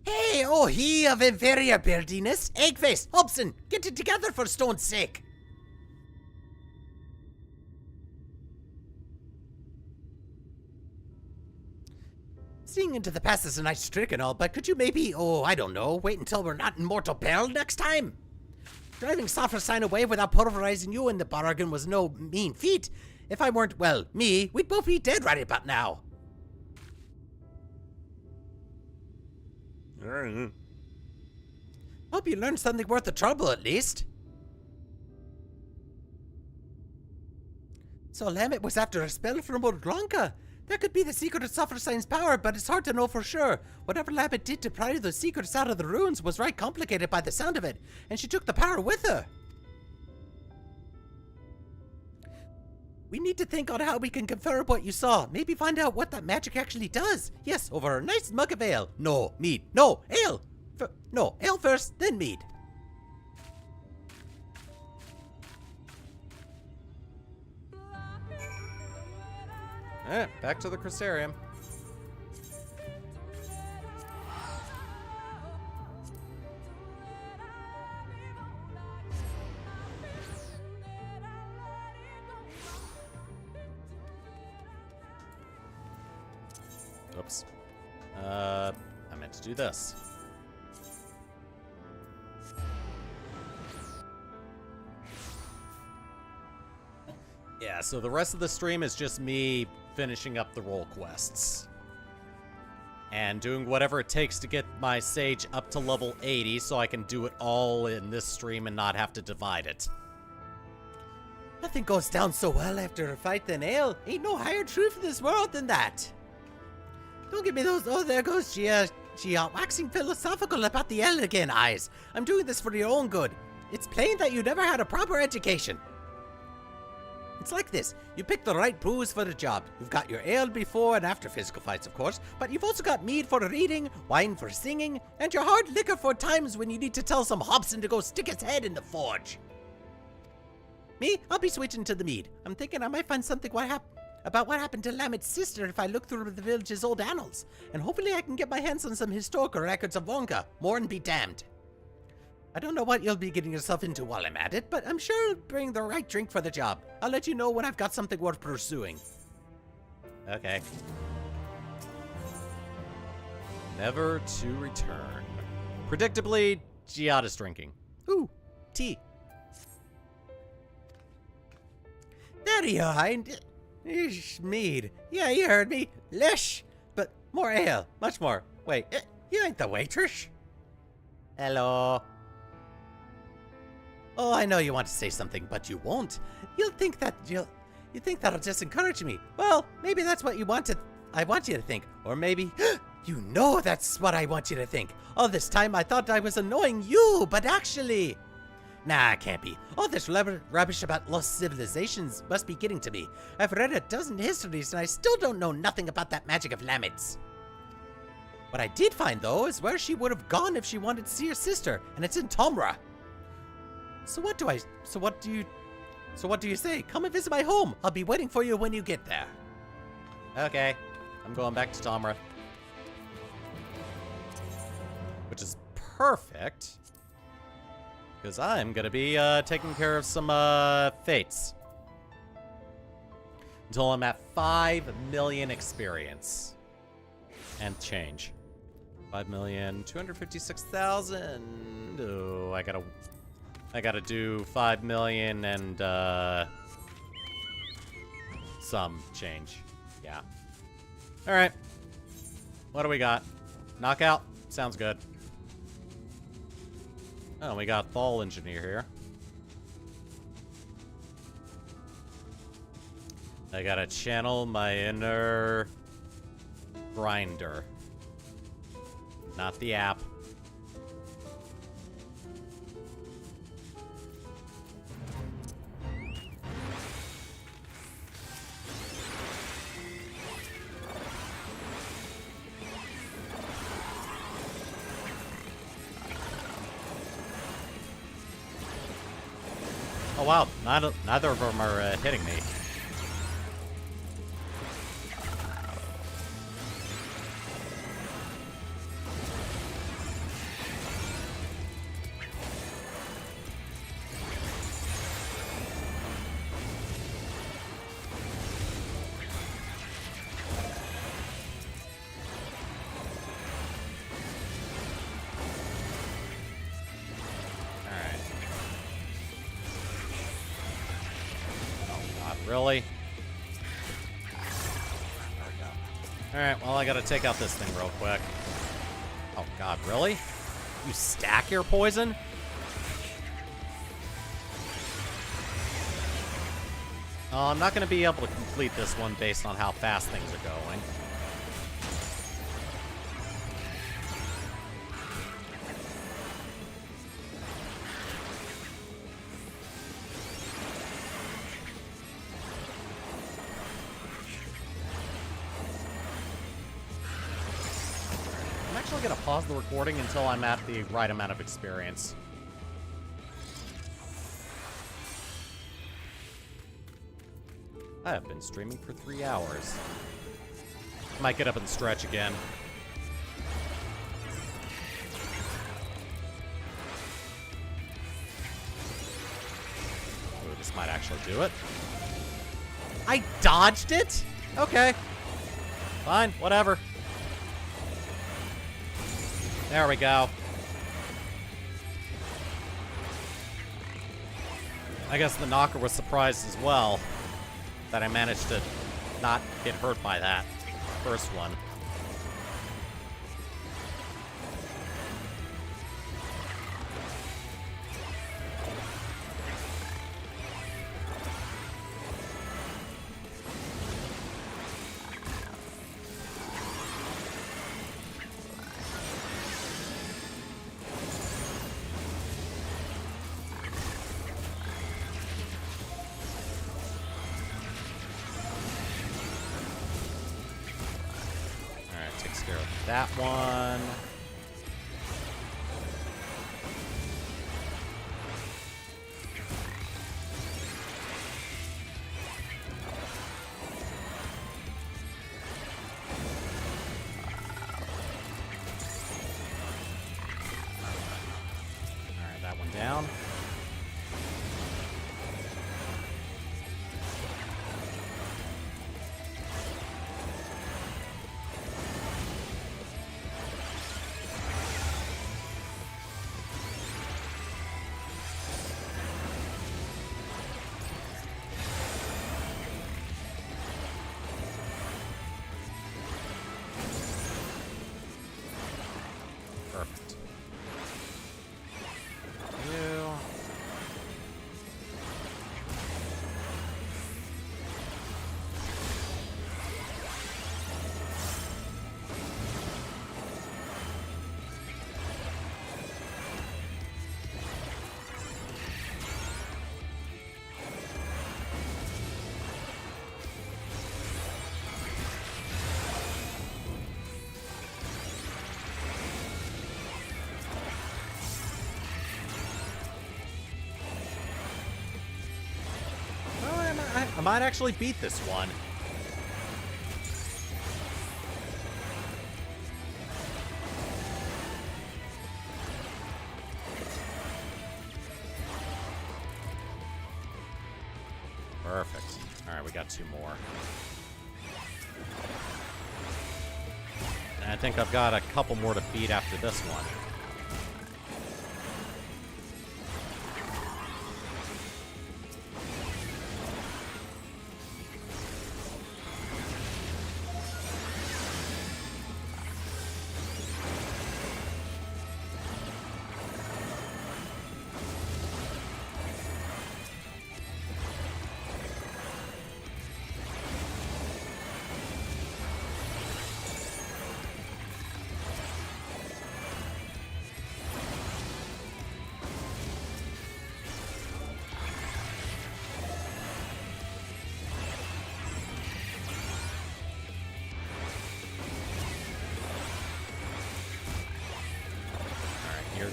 Speaker 15: Hey, oh, he of inferior beardiness! Eggface! Hobson! Get it together for stone's sake! Seeing into the past is a nice trick and all, but could you maybe, I don't know, wait until we're not in mortal peril next time? Driving Softerstein away without pulverizing you in the bargain was no mean feat. If I weren't, well, me, we'd both be dead right about now.
Speaker 10: Alright.
Speaker 15: Hope you learned something worth the trouble, at least. So Lamet was after a spell from Odronka. That could be the secret of Softerstein's power, but it's hard to know for sure. Whatever Lamet did to pry the secrets out of the ruins was right complicated by the sound of it, and she took the power with her. We need to think on how we can confirm what you saw. Maybe find out what that magic actually does. Yes, over a nice mug of ale. No, mead. No, ale. No, ale first, then mead.
Speaker 1: Back to the Crystarium. Oops. I meant to do this. Yeah, so the rest of the stream is just me finishing up the role quests. And doing whatever it takes to get my Sage up to level 80 so I can do it all in this stream and not have to divide it.
Speaker 15: Nothing goes down so well after a fight than ale. Ain't no higher truth in this world than that. Don't give me those, there goes Gia waxing philosophical about the ale again, eyes. I'm doing this for your own good. It's plain that you never had a proper education. It's like this. You pick the right booze for the job. You've got your ale before and after physical fights, of course, but you've also got mead for reading, wine for singing, and your hard liquor for times when you need to tell some Hobson to go stick his head in the forge. Me, I'll be switching to the mead. I'm thinking I might find something about what happened to Lamet's sister if I look through the village's old annals, and hopefully I can get my hands on some historical records of Wonka. More'n be damned. I don't know what you'll be getting yourself into while I'm at it, but I'm sure it'll bring the right drink for the job. I'll let you know when I've got something worth pursuing.
Speaker 1: Okay. Never to return. Predictably, Giada's drinking.
Speaker 15: Ooh, tea. There you are. Ish, mead. Yeah, you heard me. Lish. But more ale. Much more. Wait, you ain't the waitress. Hello. Oh, I know you want to say something, but you won't. You think that'll just encourage me. Well, maybe that's what I want you to think. Or maybe, you know that's what I want you to think. All this time I thought I was annoying you, but actually... Nah, it can't be. All this rubbish about lost civilizations must be getting to me. I've read a dozen histories and I still don't know nothing about that magic of Lamet's. What I did find, though, is where she would have gone if she wanted to see her sister, and it's in Tomra. So what do you say? Come and visit my home. I'll be waiting for you when you get there.
Speaker 1: Okay. I'm going back to Tomra. Which is perfect. Because I'm going to be taking care of some fates. Until I'm at 5 million experience. And change. 5,256,000. Oh, I gotta do 5 million and some change. Yeah. Alright. What do we got? Knockout? Sounds good. Oh, we got Thal Engineer here. I gotta channel my inner grinder. Not the app. Oh wow, neither of them are hitting me. Really? There we go. Alright, well, I gotta take out this thing real quick. Oh, God, really? You stack your poison? Oh, I'm not gonna be able to complete this one based on how fast things are going. I'm gonna pause the recording until I'm at the right amount of experience. I have been streaming for 3 hours. Might get up and stretch again. Ooh, this might actually do it. I dodged it? Okay. Fine, whatever. There we go. I guess the knocker was surprised as well that I managed to not get hurt by that first one. That one. All right, that one down. Perfect. You. I might actually beat this one. Perfect. All right, we got 2 more. And I think I've got a couple more to beat after this one.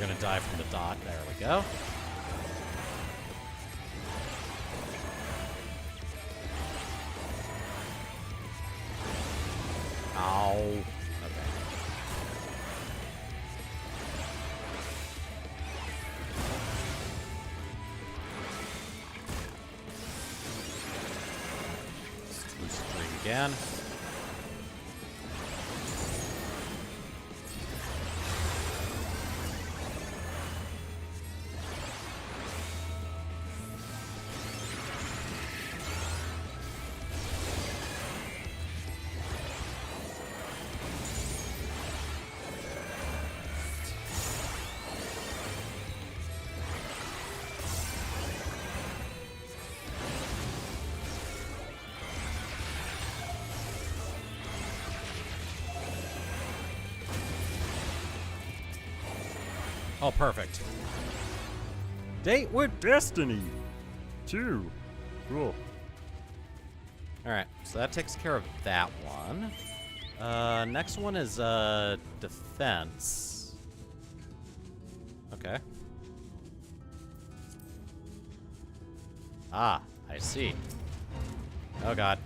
Speaker 1: gonna die from the dot. There we go. Ow. Okay. String again. Oh, perfect.
Speaker 10: Date with Destiny 2. Cool.
Speaker 1: Alright, so that takes care of that one. Next one is, defense. Okay. Ah, I see. Oh god.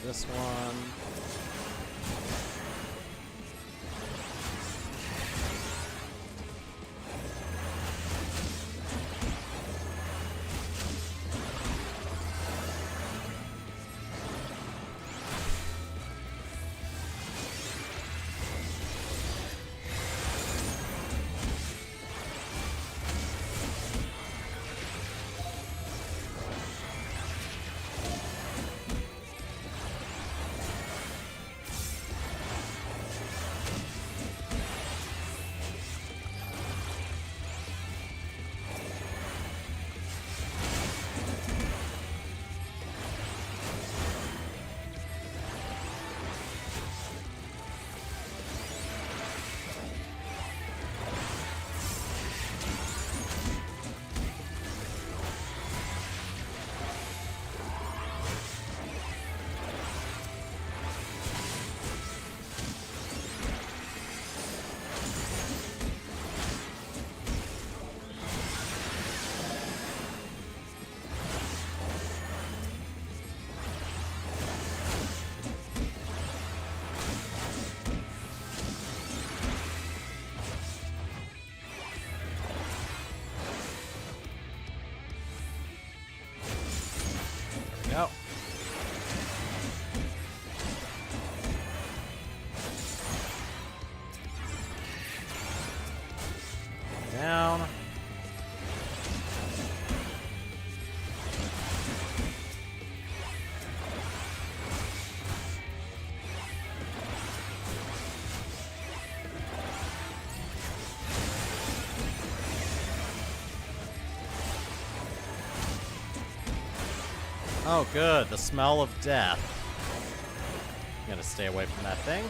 Speaker 1: This one. Go. Down. Oh, good. The smell of death. I'm gonna stay away from that thing.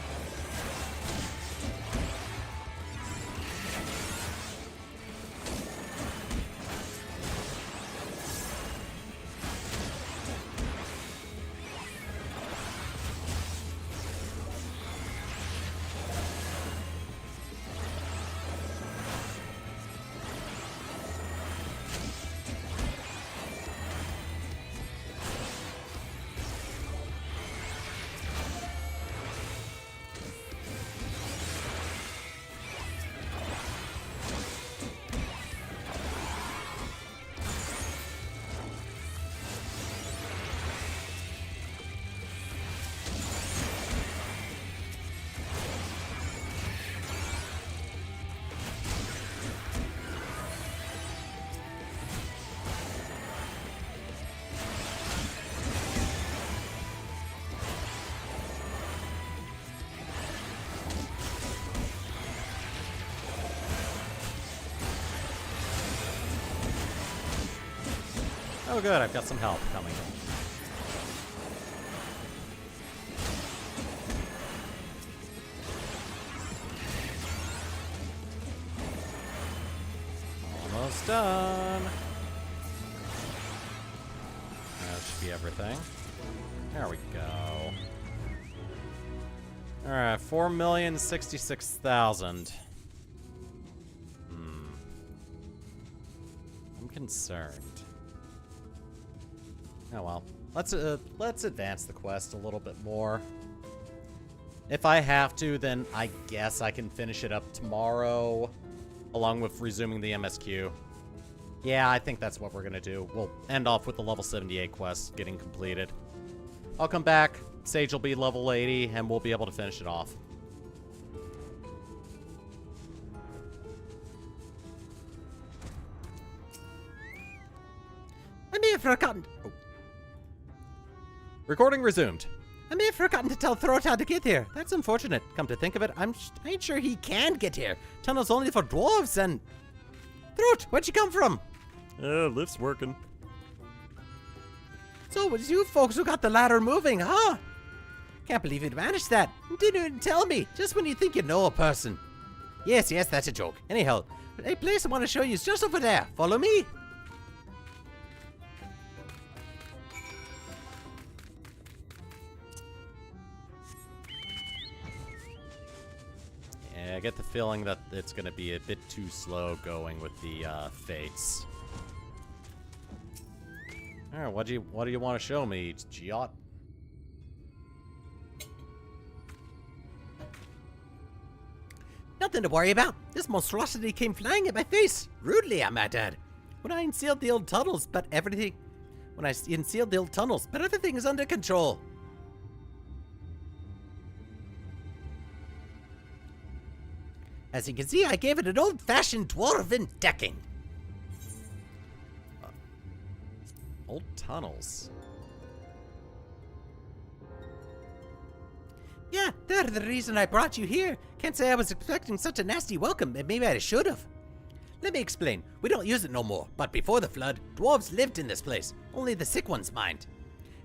Speaker 1: Oh good, I've got some help coming. Almost done. That should be everything. There we go. Alright, 4,066,000. I'm concerned. Oh well. Let's advance the quest a little bit more. If I have to, then I guess I can finish it up tomorrow, along with resuming the MSQ. Yeah, I think that's what we're gonna do. We'll end off with the level 78 quest getting completed. I'll come back, Sage will be level 80, and we'll be able to finish it off.
Speaker 15: I may have forgotten. Oh.
Speaker 1: Recording resumed.
Speaker 15: I may have forgotten to tell Throat how to get here. That's unfortunate. Come to think of it, I ain't sure he can get here. Tunnel's only for dwarves and... Throat, where'd you come from?
Speaker 10: Lift's working.
Speaker 15: So it was you folks who got the ladder moving, huh? Can't believe you'd managed that. You didn't even tell me, just when you think you know a person. Yes, that's a joke. Anyhow, a place I want to show you is just over there. Follow me.
Speaker 1: Yeah, I get the feeling that it's going to be a bit too slow going with the fates. Alright, what do you want to show me, Giot?
Speaker 15: Nothing to worry about. This monstrosity came flying at my face. Rudely, I might add. When I unsealed the old tunnels, but everything is under control. As you can see, I gave it an old-fashioned dwarven decking.
Speaker 1: Old tunnels.
Speaker 15: Yeah, they're the reason I brought you here. Can't say I was expecting such a nasty welcome, and maybe I should have. Let me explain. We don't use it no more, but before the flood, dwarves lived in this place. Only the sick ones mind.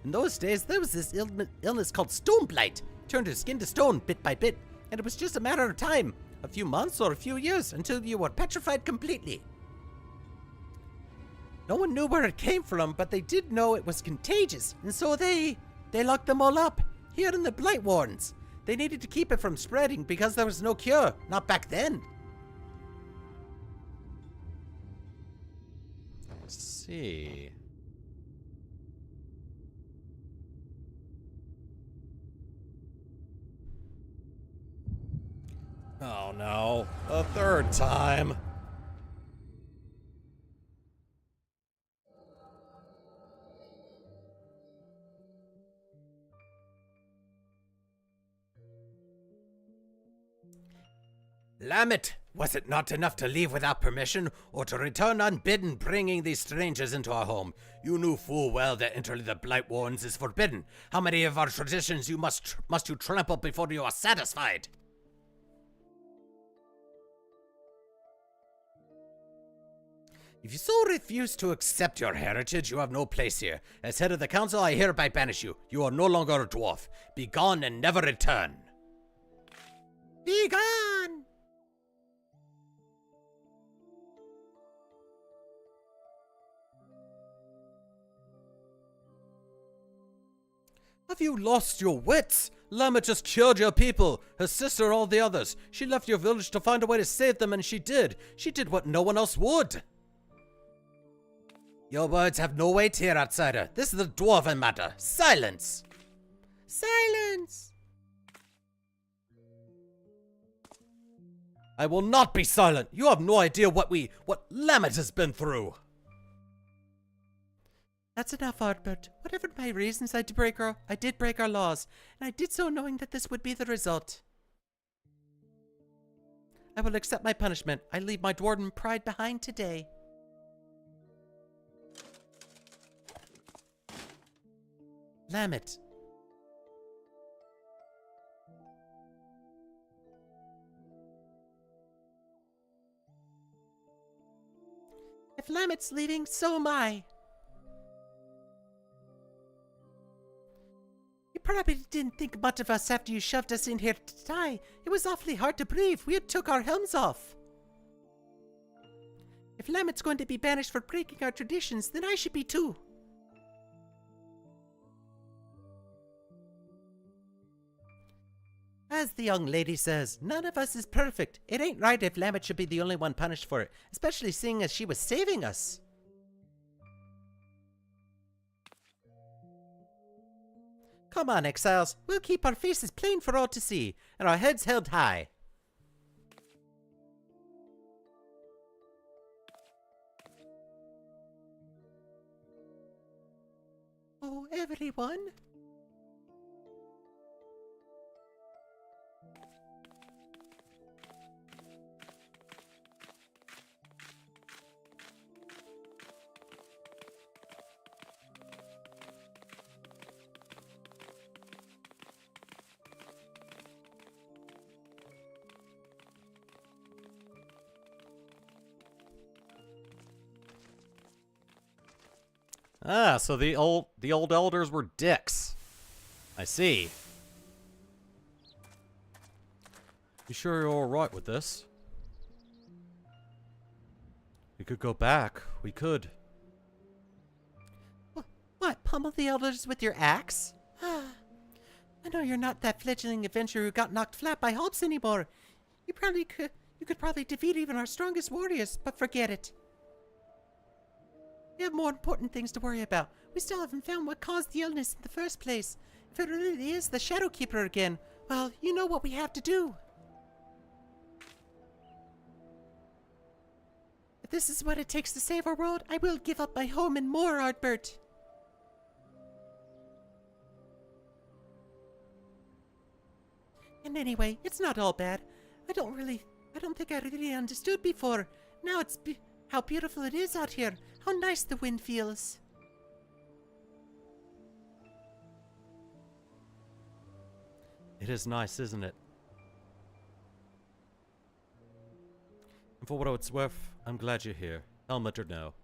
Speaker 15: In those days, there was this illness called stone blight. Turned your skin to stone bit by bit, and it was just a matter of time. A few months or a few years until you were petrified completely. No one knew where it came from, but they did know it was contagious, and so they locked them all up, here in the Blight Wardens. They needed to keep it from spreading because there was no cure, not back then.
Speaker 1: Let's see. Oh no, a third time.
Speaker 15: Lamet, was it not enough to leave without permission, or to return unbidden, bringing these strangers into our home? You knew full well that entering the Blight Wardens is forbidden. How many of our traditions must you trample before you are satisfied? If you so refuse to accept your heritage, you have no place here. As head of the council, I hereby banish you. You are no longer a dwarf. Be gone and never return. Be gone! Have you lost your wits? Lama just killed your people, her sister, all the others. She left your village to find a way to save them, and she did. She did what no one else would. Your words have no weight here, outsider. This is a dwarven matter. Silence! Silence! I will not be silent. You have no idea what Lamet has been through. That's enough, Albert. Whatever my reasons, I did break our laws, and I did so knowing that this would be the result. I will accept my punishment. I leave my dwarven pride behind today. Lamet. If Lamet's leaving, so am I. probably didn't think much of us after you shoved us in here to die. It was awfully hard to breathe. We had took our helms off. If Lamet's going to be banished for breaking our traditions, then I should be too. As the young lady says, none of us is perfect. It ain't right if Lamet should be the only one punished for it, especially seeing as she was saving us. Come on, exiles. We'll keep our faces plain for all to see, and our heads held high. Oh, everyone.
Speaker 1: Ah, so the old elders were dicks. I see. You sure you're alright with this? We could go back. We could.
Speaker 15: What, pummel the elders with your axe? I know you're not that fledgling adventurer who got knocked flat by hobbs anymore. You could probably defeat even our strongest warriors, but forget it. We have more important things to worry about. We still haven't found what caused the illness in the first place. If it really is the Shadowkeeper again, well, you know what we have to do. If this is what it takes to save our world, I will give up my home and more, Artbert. And anyway, it's not all bad. I don't think I really understood before. Now it's how beautiful it is out here. How nice the wind feels.
Speaker 1: It is nice, isn't it? And for what it's worth, I'm glad you're here. Helmet or no.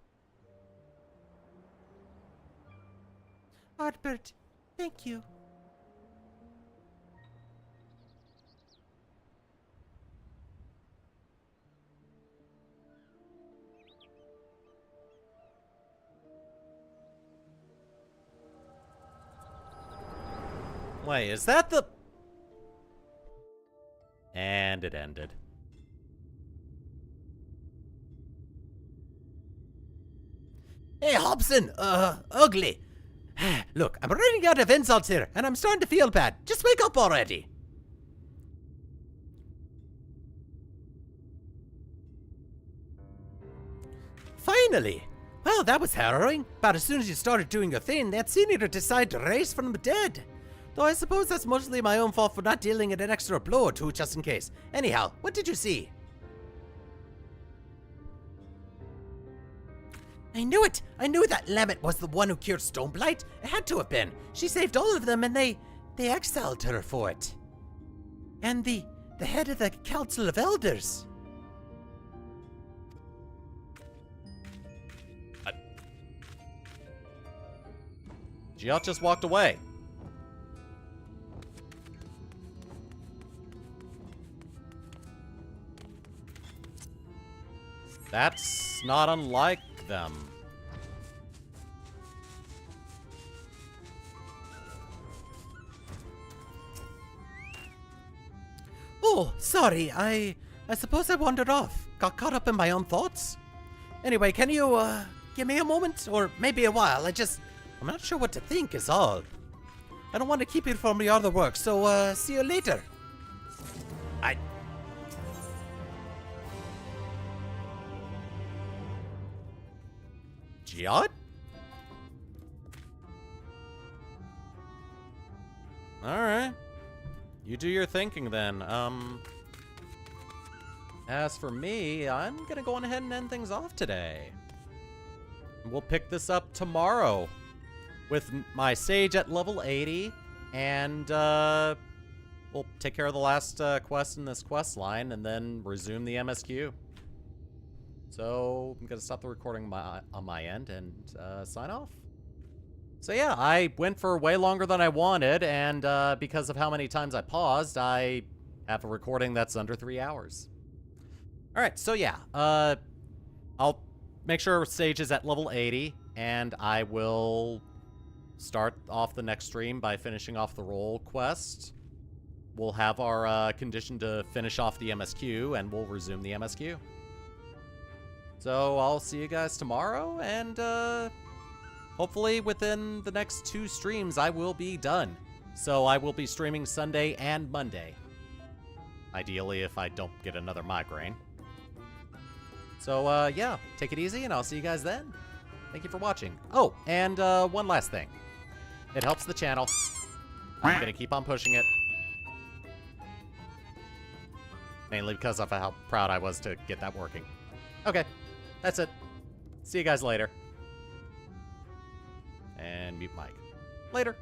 Speaker 15: Artbert, thank you.
Speaker 1: Wait, is that the... And it ended.
Speaker 15: Hey, Hobson! Ugly! Look, I'm running out of insults here, and I'm starting to feel bad. Just wake up already! Finally! Well, that was harrowing. About as soon as you started doing your thing, that Sea Eater decided to raise from the dead. Though I suppose that's mostly my own fault for not dealing it an extra blow or two just in case. Anyhow, what did you see? I knew it! I knew that Lamet was the one who cured Stoneblight. It had to have been. She saved all of them and they exiled her for it. And the head of the Council of Elders.
Speaker 1: Giot just walked away. That's not unlike them.
Speaker 15: Oh, sorry. I suppose I wandered off. Got caught up in my own thoughts. Anyway, can you give me a moment? Or maybe a while. I'm not sure what to think is all. I don't want to keep you from your other work, so see you later.
Speaker 1: Giot? Alright. You do your thinking then. As for me, I'm gonna go on ahead and end things off today. We'll pick this up tomorrow with my Sage at level 80, and we'll take care of the last quest in this quest line and then resume the MSQ. So I'm gonna stop the recording on my end and sign off. So yeah, I went for way longer than I wanted, and because of how many times I paused, I have a recording that's under 3 hours. Alright, so yeah, I'll make sure stage is at level 80, and I will start off the next stream by finishing off the role quest. We'll have our condition to finish off the MSQ, and we'll resume the MSQ. So I'll see you guys tomorrow, and hopefully within the next 2 streams I will be done. So I will be streaming Sunday and Monday. Ideally, if I don't get another migraine. So yeah, take it easy, and I'll see you guys then. Thank you for watching. Oh, and one last thing. It helps the channel. I'm gonna keep on pushing it. Mainly because of how proud I was to get that working. Okay, that's it. See you guys later. And mute mic. Later.